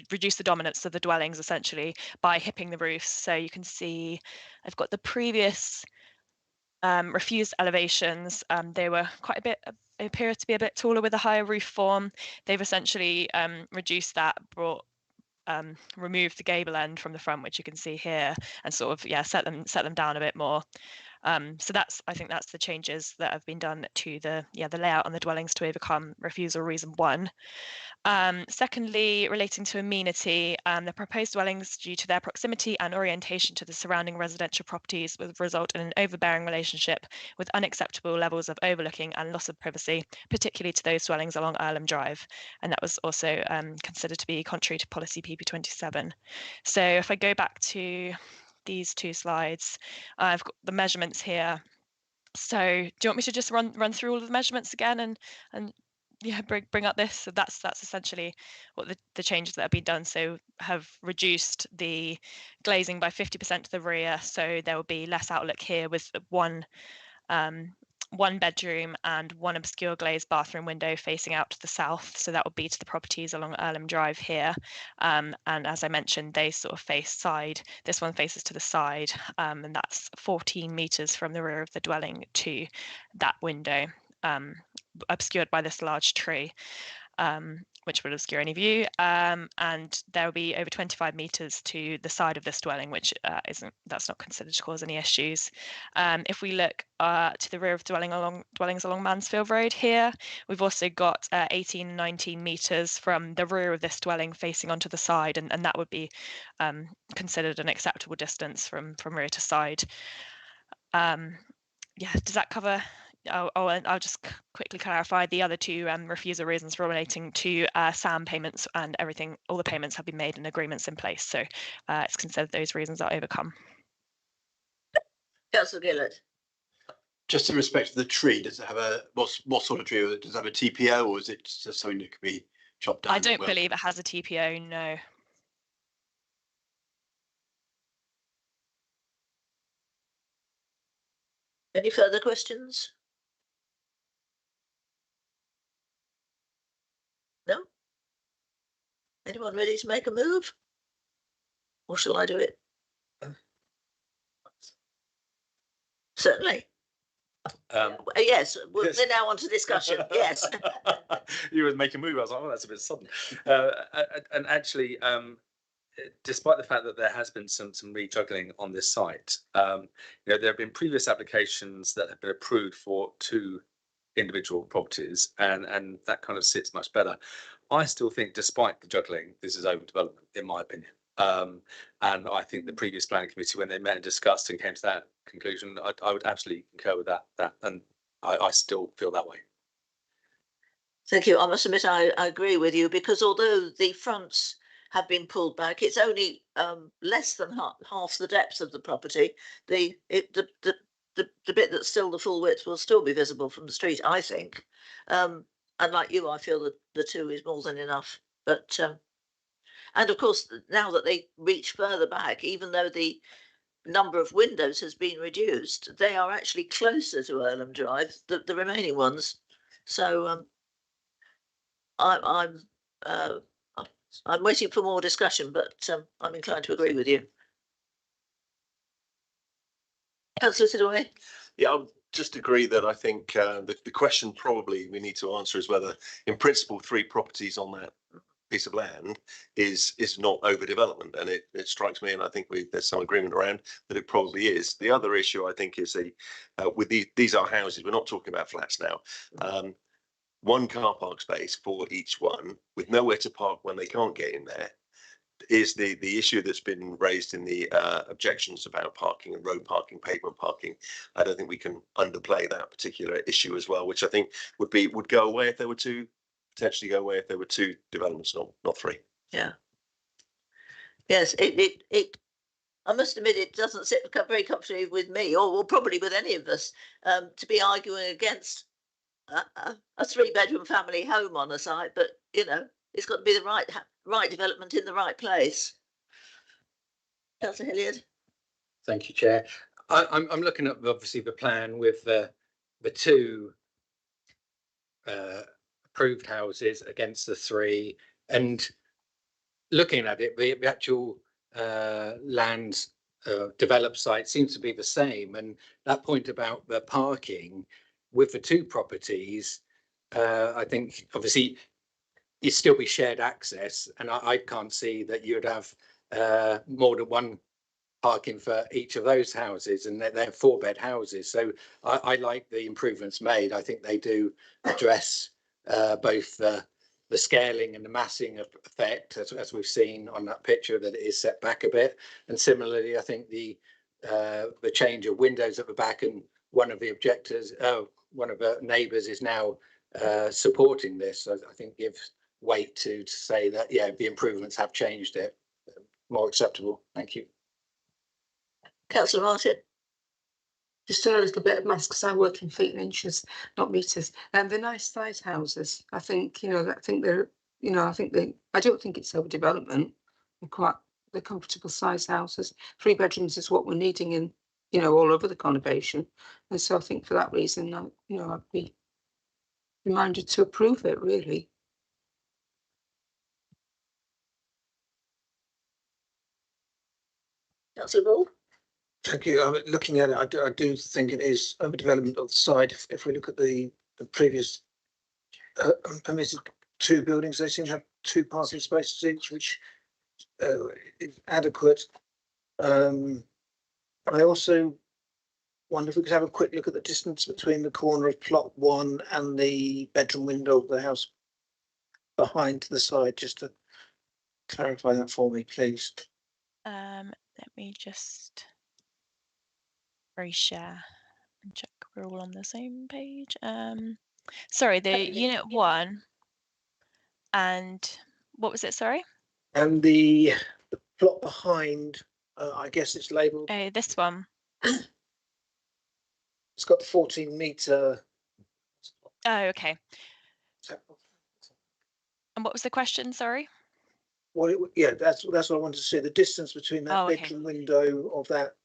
reduce the dominance of the dwellings essentially by hipping the roofs. So you can see I've got the previous refused elevations. They were quite a bit, they appear to be a bit taller with a higher roof form. They've essentially reduced that, removed the gable end from the front, which you can see here, and sort of set them down a bit more. So I think that's the changes that have been done to the layout on the dwellings to overcome refusal reason 1. Secondly, relating to amenity, the proposed dwellings, due to their proximity and orientation to the surrounding residential properties, will result in an overbearing relationship with unacceptable levels of overlooking and loss of privacy, particularly to those dwellings along Earlham Drive. And that was also considered to be contrary to policy PP27. So if I go back to these 2 slides, I've got the measurements here. So do you want me to just run through all of the measurements again and bring up this? So that's essentially what the changes that have been done. So have reduced the glazing by 50% to the rear, so there will be less outlook here with one bedroom and one obscure glazed bathroom window facing out to the south. So that would be to the properties along Earlham Drive here. And as I mentioned, they sort of face side. This one faces to the side, and that's 14 metres from the rear of the dwelling to that window, obscured by this large tree, which would obscure any view. And there will be over 25 metres to the side of this dwelling, which that's not considered to cause any issues. If we look to the rear of dwellings along Mansfield Road here, we've also got 18 and 19 metres from the rear of this dwelling facing onto the side, and that would be considered an acceptable distance from rear to side. Does that cover? I'll just quickly clarify the other 2 refusal reasons relating to SAM payments, and everything, all the payments have been made and agreements in place. So it's considered those reasons are overcome. Councillor Gillett. Just in respect to the tree, does it have what sort of tree? Does it have a TPO, or is it just something that could be chopped down? I don't believe it has a TPO, no. Any further questions? No? Anyone ready to make a move? Or shall I do it? Certainly. Yes, we're now on to discussion. Yes. You would make a move. I was like, oh, that's a bit sudden. And actually, despite the fact that there has been some rejuggling on this site, there have been previous applications that have been approved for 2 individual properties, and that kind of sits much better. I still think, despite the juggling, this is overdevelopment, in my opinion. And I think the previous planning committee, when they met and discussed and came to that conclusion, I would absolutely concur with that. And I still feel that way. Thank you. I must admit, I agree with you, because although the fronts have been pulled back, it's only less than half the depth of the property. The bit that's still the full width will still be visible from the street, I think. And like you, I feel that the 2 is more than enough. But and of course, now that they reach further back, even though the number of windows has been reduced, they are actually closer to Earlham Drive, the remaining ones. So I'm waiting for more discussion, but I'm inclined to agree with you. Councillor Sidaway. Yeah, I'll just agree that I think the question probably we need to answer is whether, in principle, 3 properties on that piece of land is not overdevelopment, and it strikes me, and I think there's some agreement around that it probably is. The other issue I think is with these are houses. We're not talking about flats now. 1 car park space for each one, with nowhere to park when they can't get in there, is the issue that's been raised in the objections about parking and road parking, pavement parking. I don't think we can underplay that particular issue as well, which I think would go away if there were 2, potentially go away if there were 2 developments, not 3. Yeah. Yes, it I must admit, it doesn't sit very comfortably with me, or probably with any of us, to be arguing against a 3-bedroom family home on a site, but you know, it's got to be the right development in the right place. Councillor Hilliard. Thank you, Chair. I'm looking at obviously the plan with the 2 approved houses against the 3, and looking at it, the actual land developed site seems to be the same. And that point about the parking with the 2 properties, I think obviously it'd still be shared access, and I can't see that you'd have more than 1 parking for each of those houses, and they're 4-bed houses. So I like the improvements made. I think they do address both the scaling and the massing effect, as we've seen on that picture, that it is set back a bit. And similarly, I think the change of windows at the back, and one of the objectors, one of the neighbours is now supporting this. So I think gives weight to say that, yeah, the improvements have changed it more acceptable. Thank you. Councillor Martin. Just a little bit of maths, because I work in feet and inches, not meters. And they're nice size houses. I think, I think they're, I don't think it's overdevelopment. They're comfortable size houses. 3 bedrooms is what we're needing in, all over the conurbation. And so I think for that reason, I'd be reminded to approve it, really. Councillor Ball. Thank you. Looking at it, I do think it is overdevelopment of the side. If we look at the previous permitted 2 buildings, they seem to have 2 parking spaces each, which is adequate. I also wonder if we could have a quick look at the distance between the corner of plot 1 and the bedroom window of the house behind to the side, just to clarify that for me, please. Let me just reshare and check we're all on the same page. Sorry, the unit 1, and what was it? Sorry. And the plot behind, I guess it's labelled. Oh, this one. It's got the 14-metre. Oh, okay. And what was the question? Sorry. Well, yeah, that's what I wanted to see. The distance between that bedroom window of that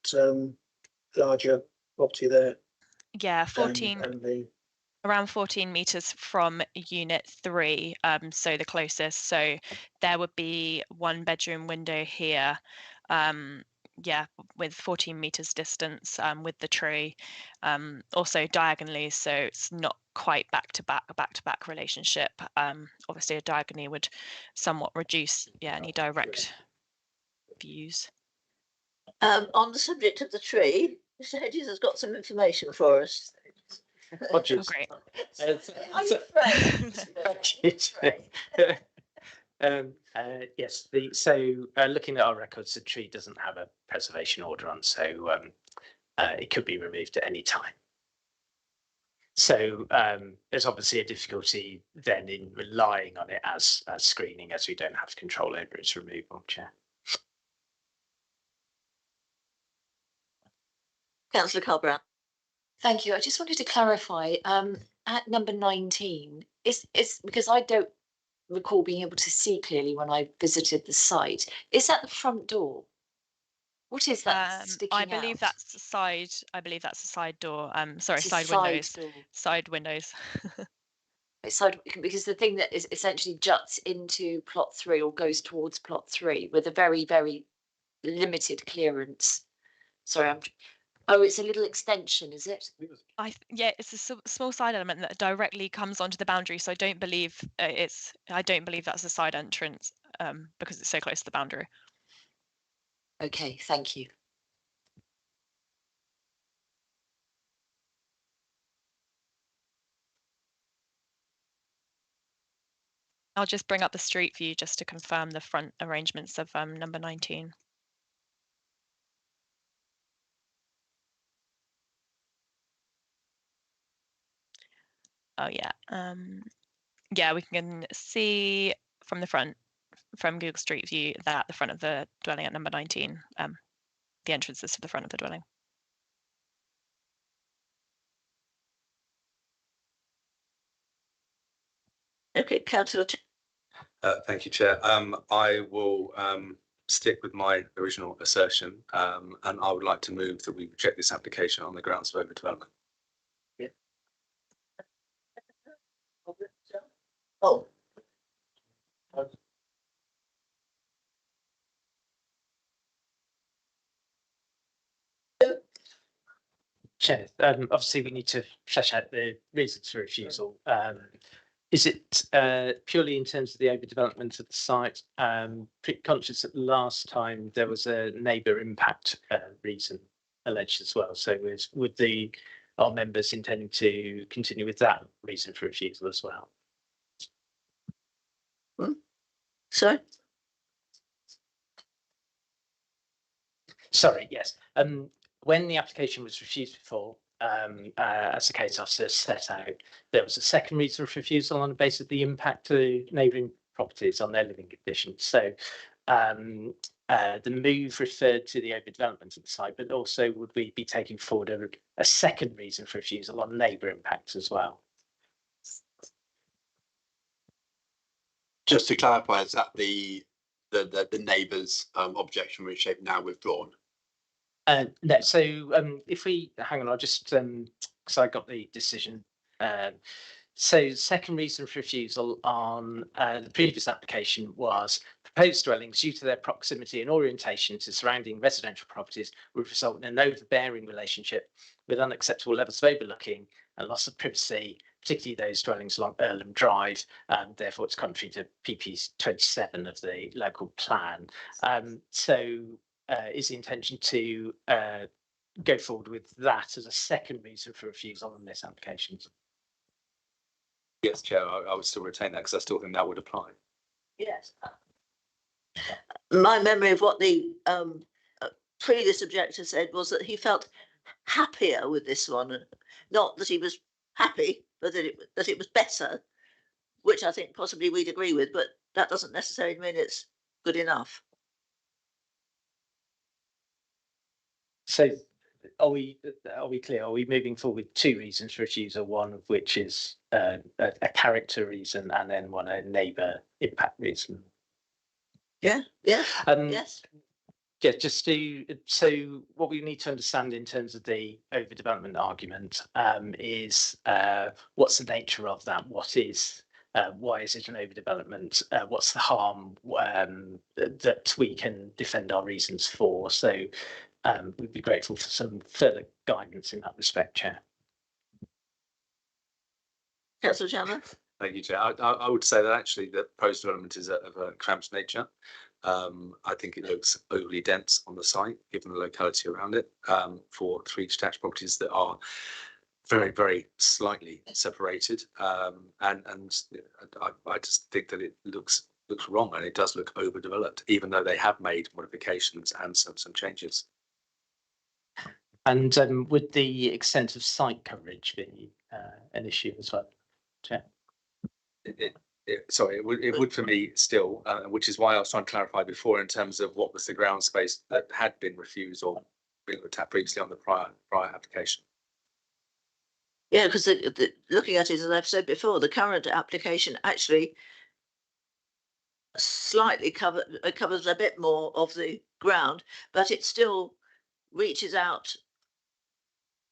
larger property there. Yeah, 14. And around 14 meters from unit 3, so the closest. So there would be 1 bedroom window here, yeah, with 14 meters distance, with the tree, also diagonally, so it's not quite back to back relationship. Obviously a diagonally would somewhat reduce, yeah, any direct views. On the subject of the tree, Mr. Hedges has got some information for us. Oh, great. Yes, looking at our records, the tree doesn't have a preservation order on, so it could be removed at any time. So there's obviously a difficulty then in relying on it as screening, as we don't have control over its removal, Chair. Councillor Carr-Brown. Thank you. I just wanted to clarify, at number 19, is because I don't recall being able to see clearly when I visited the site. Is that the front door? What is that sticking I believe out? that's the side. I believe that's the side door. Sorry, It's a side side windows. door. Side windows. It's side, because the thing that is essentially juts into plot 3 or goes towards plot 3 with a very, very limited clearance. Sorry, oh, it's a little extension, is it? Yeah, it's a small side element that directly comes onto the boundary. So I don't believe I don't believe that's a side entrance because it's so close to the boundary. Okay, thank you. I'll just bring up the street view just to confirm the front arrangements of number 19. Oh yeah, yeah, we can see from the front, from Google Street View, that the front of the dwelling at number 19, the entrance is to the front of the dwelling. Okay, Councillor. Thank you, Chair. I will stick with my original assertion, and I would like to move that we reject this application on the grounds of overdevelopment. Oh. Chair, obviously we need to flesh out the reasons for refusal. Is it purely in terms of the overdevelopment of the site? Pretty conscious that last time there was a neighbour impact reason alleged as well. So would our members intending to continue with that reason for refusal as well? Sorry? Sorry, yes. When the application was refused before, as the case officer set out, there was a second reason for refusal on the basis of the impact to neighbouring properties on their living conditions. So the move referred to the overdevelopment of the site, but also would we be taking forward a second reason for refusal on neighbour impacts as well? Just to clarify, is that the neighbour's objection which they've now withdrawn? No, so if we hang on, I'll just because I got the decision. So second reason for refusal on the previous application was proposed dwellings due to their proximity and orientation to surrounding residential properties would result in an overbearing relationship with unacceptable levels of overlooking and loss of privacy, particularly those dwellings along Earlham Drive, and therefore it's contrary to PP 27 of the local plan. Is the intention to go forward with that as a second reason for refusal on this application? Yes, Chair, I would still retain that because I still think that would apply. Yes. My memory of what the previous objector said was that he felt happier with this one. Not that he was happy, but that it was better, which I think possibly we'd agree with, but that doesn't necessarily mean it's good enough. So are we clear? Are we moving forward with two reasons for refusal, one of which is a character reason and then one a neighbour impact reason? Yeah, yeah, yes. Yeah, so what we need to understand in terms of the overdevelopment argument is what's the nature of that? What is why is it an overdevelopment? What's the harm that we can defend our reasons for? So we'd be grateful for some further guidance in that respect, Chair. Councillor Chandler. Thank you, Chair. I would say that actually the proposed development is of a cramped nature. I think it looks overly dense on the site, given the locality around it, for three detached properties that are very, very slightly separated. And I just think that it looks wrong, and it does look overdeveloped, even though they have made modifications and some changes. And would the extent of site coverage be an issue as well. Chair. Sorry, it would for me still, which is why I was trying to clarify before in terms of what was the ground space that had been refused or been looked at previously on the prior application. Yeah, because looking at it, as I've said before, the current application actually slightly covers a bit more of the ground, but it still reaches out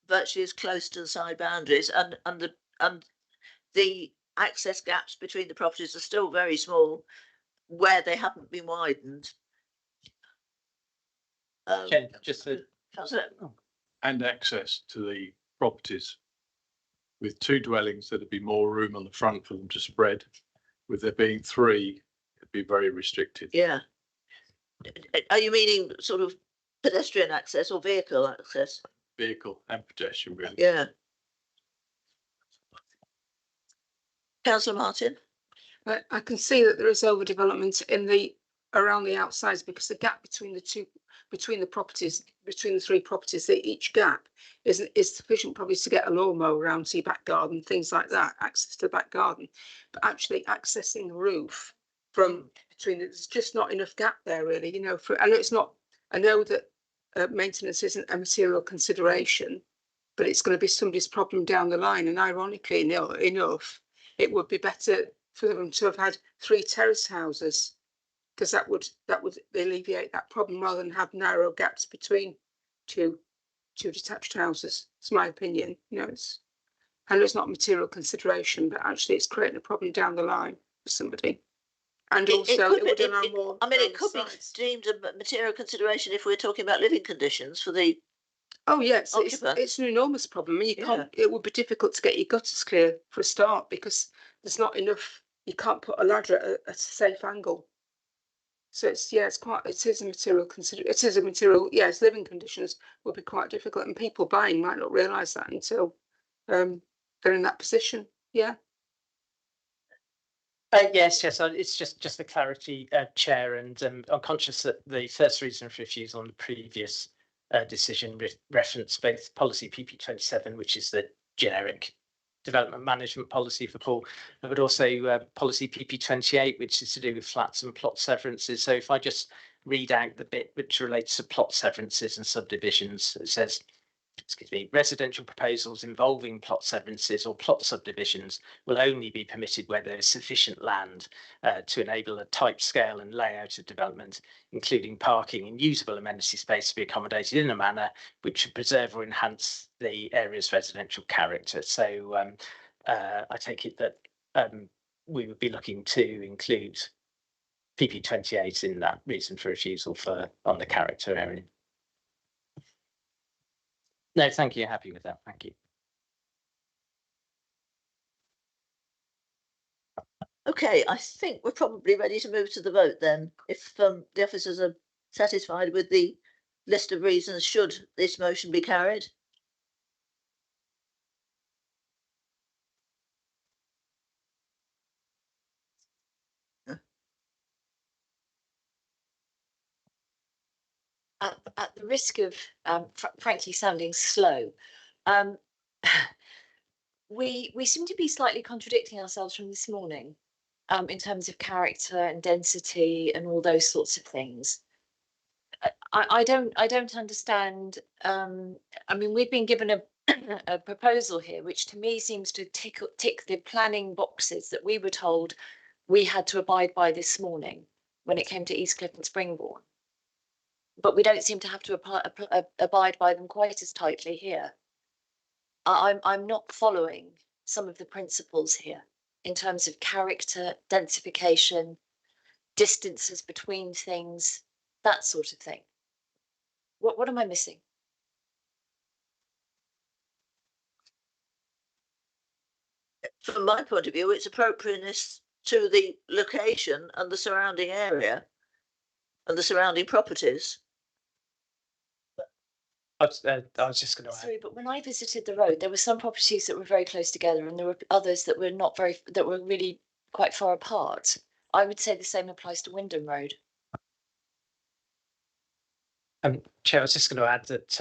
virtually as close to the side boundaries, and the access gaps between the properties are still very small where they haven't been widened. And access to the properties. With 2 dwellings, there'd be more room on the front for them to spread. With there being 3, it'd be very restricted. Yeah. Are you meaning sort of pedestrian access or vehicle access? Vehicle and pedestrian, really. Yeah. Councillor Martin. I can see that there is overdevelopment around the outsides, because the gap between the 3 properties, each gap is sufficient probably to get a lawnmower around to your back garden, things like that, access to the back garden. But actually accessing the roof from between, there's just not enough gap there, really. You know, I know that maintenance isn't a material consideration, but it's going to be somebody's problem down the line. And ironically enough, it would be better for them to have had 3 terrace houses, because that would alleviate that problem rather than have narrow gaps between two detached houses. It's my opinion. You know, I know it's not a material consideration, but actually it's creating a problem down the line for somebody. And it could be deemed a material consideration if we're talking about living conditions for the. Oh yes, it's an enormous problem. You can't. It would be difficult to get your gutters clear for a start, because there's not enough. You can't put a ladder at a safe angle. So it is a material yes, living conditions would be quite difficult, and people buying might not realise that until they're in that position. Yeah. Yes. It's just for clarity, Chair, and I'm conscious that the first reason for refusal on the previous decision referenced both policy PP27, which is the generic development management policy for Paul, but also policy PP28, which is to do with flats and plot severances. So if I just read out the bit which relates to plot severances and subdivisions, it says, residential proposals involving plot severances or plot subdivisions will only be permitted where there is sufficient land to enable a type, scale and layout of development, including parking and usable amenity space to be accommodated in a manner which should preserve or enhance the area's residential character. So I take it that we would be looking to include PP28 in that reason for refusal on the character area. No, thank you. Happy with that. Thank you. Okay, I think we're probably ready to move to the vote then. If the officers are satisfied with the list of reasons should this motion be carried. At the risk of frankly sounding slow, we seem to be slightly contradicting ourselves from this morning in terms of character and density and all those sorts of things. I don't understand. I mean, we've been given a proposal here, which to me seems to tick the planning boxes that we were told we had to abide by this morning when it came to Eastcliff and Springbourne. But we don't seem to have to abide by them quite as tightly here. I'm not following some of the principles here in terms of character, densification, distances between things, that sort of thing. What am I missing? From my point of view, it's appropriateness to the location and the surrounding area and the surrounding properties. I was just going to add. Sorry, but when I visited the road, there were some properties that were very close together, and there were others that were that were really quite far apart. I would say the same applies to Wyndham Road. Chair, I was just going to add that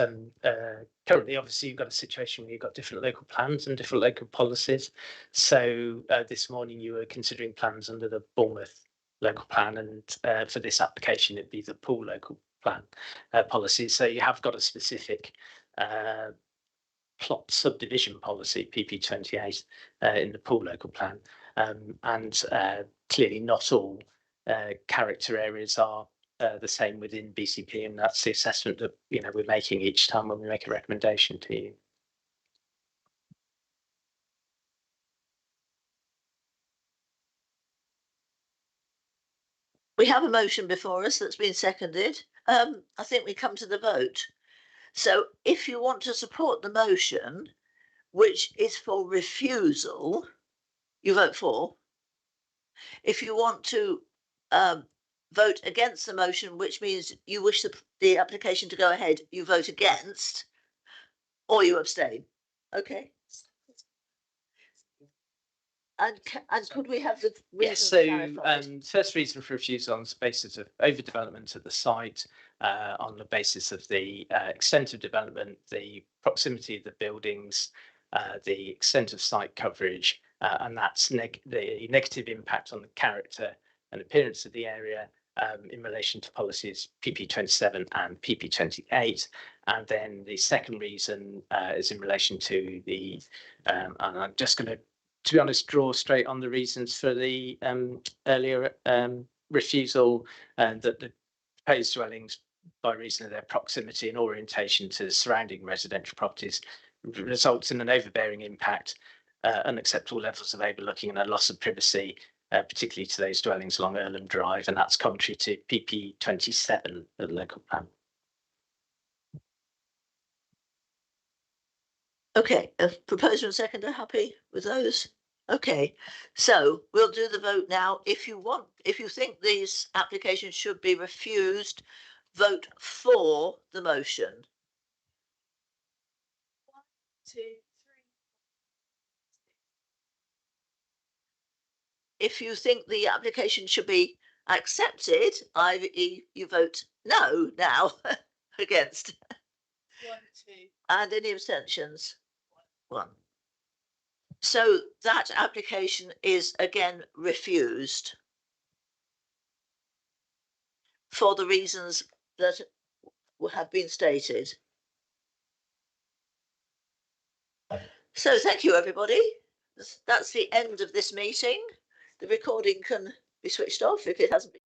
currently, obviously, you've got a situation where you've got different local plans and different local policies. So this morning you were considering plans under the Bournemouth local plan, and for this application, it'd be the Poole local plan policy. So you have got a specific plot subdivision policy, PP28, in the Poole local plan, and clearly not all character areas are the same within BCP, and that's the assessment that we're making each time when we make a recommendation to you. We have a motion before us that's been seconded. I think we come to the vote. So if you want to support the motion, which is for refusal, you vote for. If you want to vote against the motion, which means you wish the application to go ahead, you vote against, or you abstain. Okay. And could we have the reason? Yes, so first reason for refusal on the basis of overdevelopment at the site, on the basis of the extent of development, the proximity of the buildings, the extent of site coverage, and that's the negative impact on the character and appearance of the area in relation to policies PP27 and PP28. And then the second reason is in relation to the, and I'm just going to be honest, draw straight on the reasons for the earlier refusal, and that the proposed dwellings, by reason of their proximity and orientation to surrounding residential properties, results in an overbearing impact, unacceptable levels of overlooking, and a loss of privacy, particularly to those dwellings along Earlham Drive, and that's contrary to PP27 of the local plan. Okay, proposer and seconder happy with those? Okay, so we'll do the vote now. If you think these applications should be refused, vote for the motion. 1, 2, 3. If you think the application should be accepted, i.e. you vote no now, against. 1, 2. And any abstentions? 1. So that application is again refused for the reasons that have been stated. So thank you, everybody. That's the end of this meeting. The recording can be switched off if it hasn't been.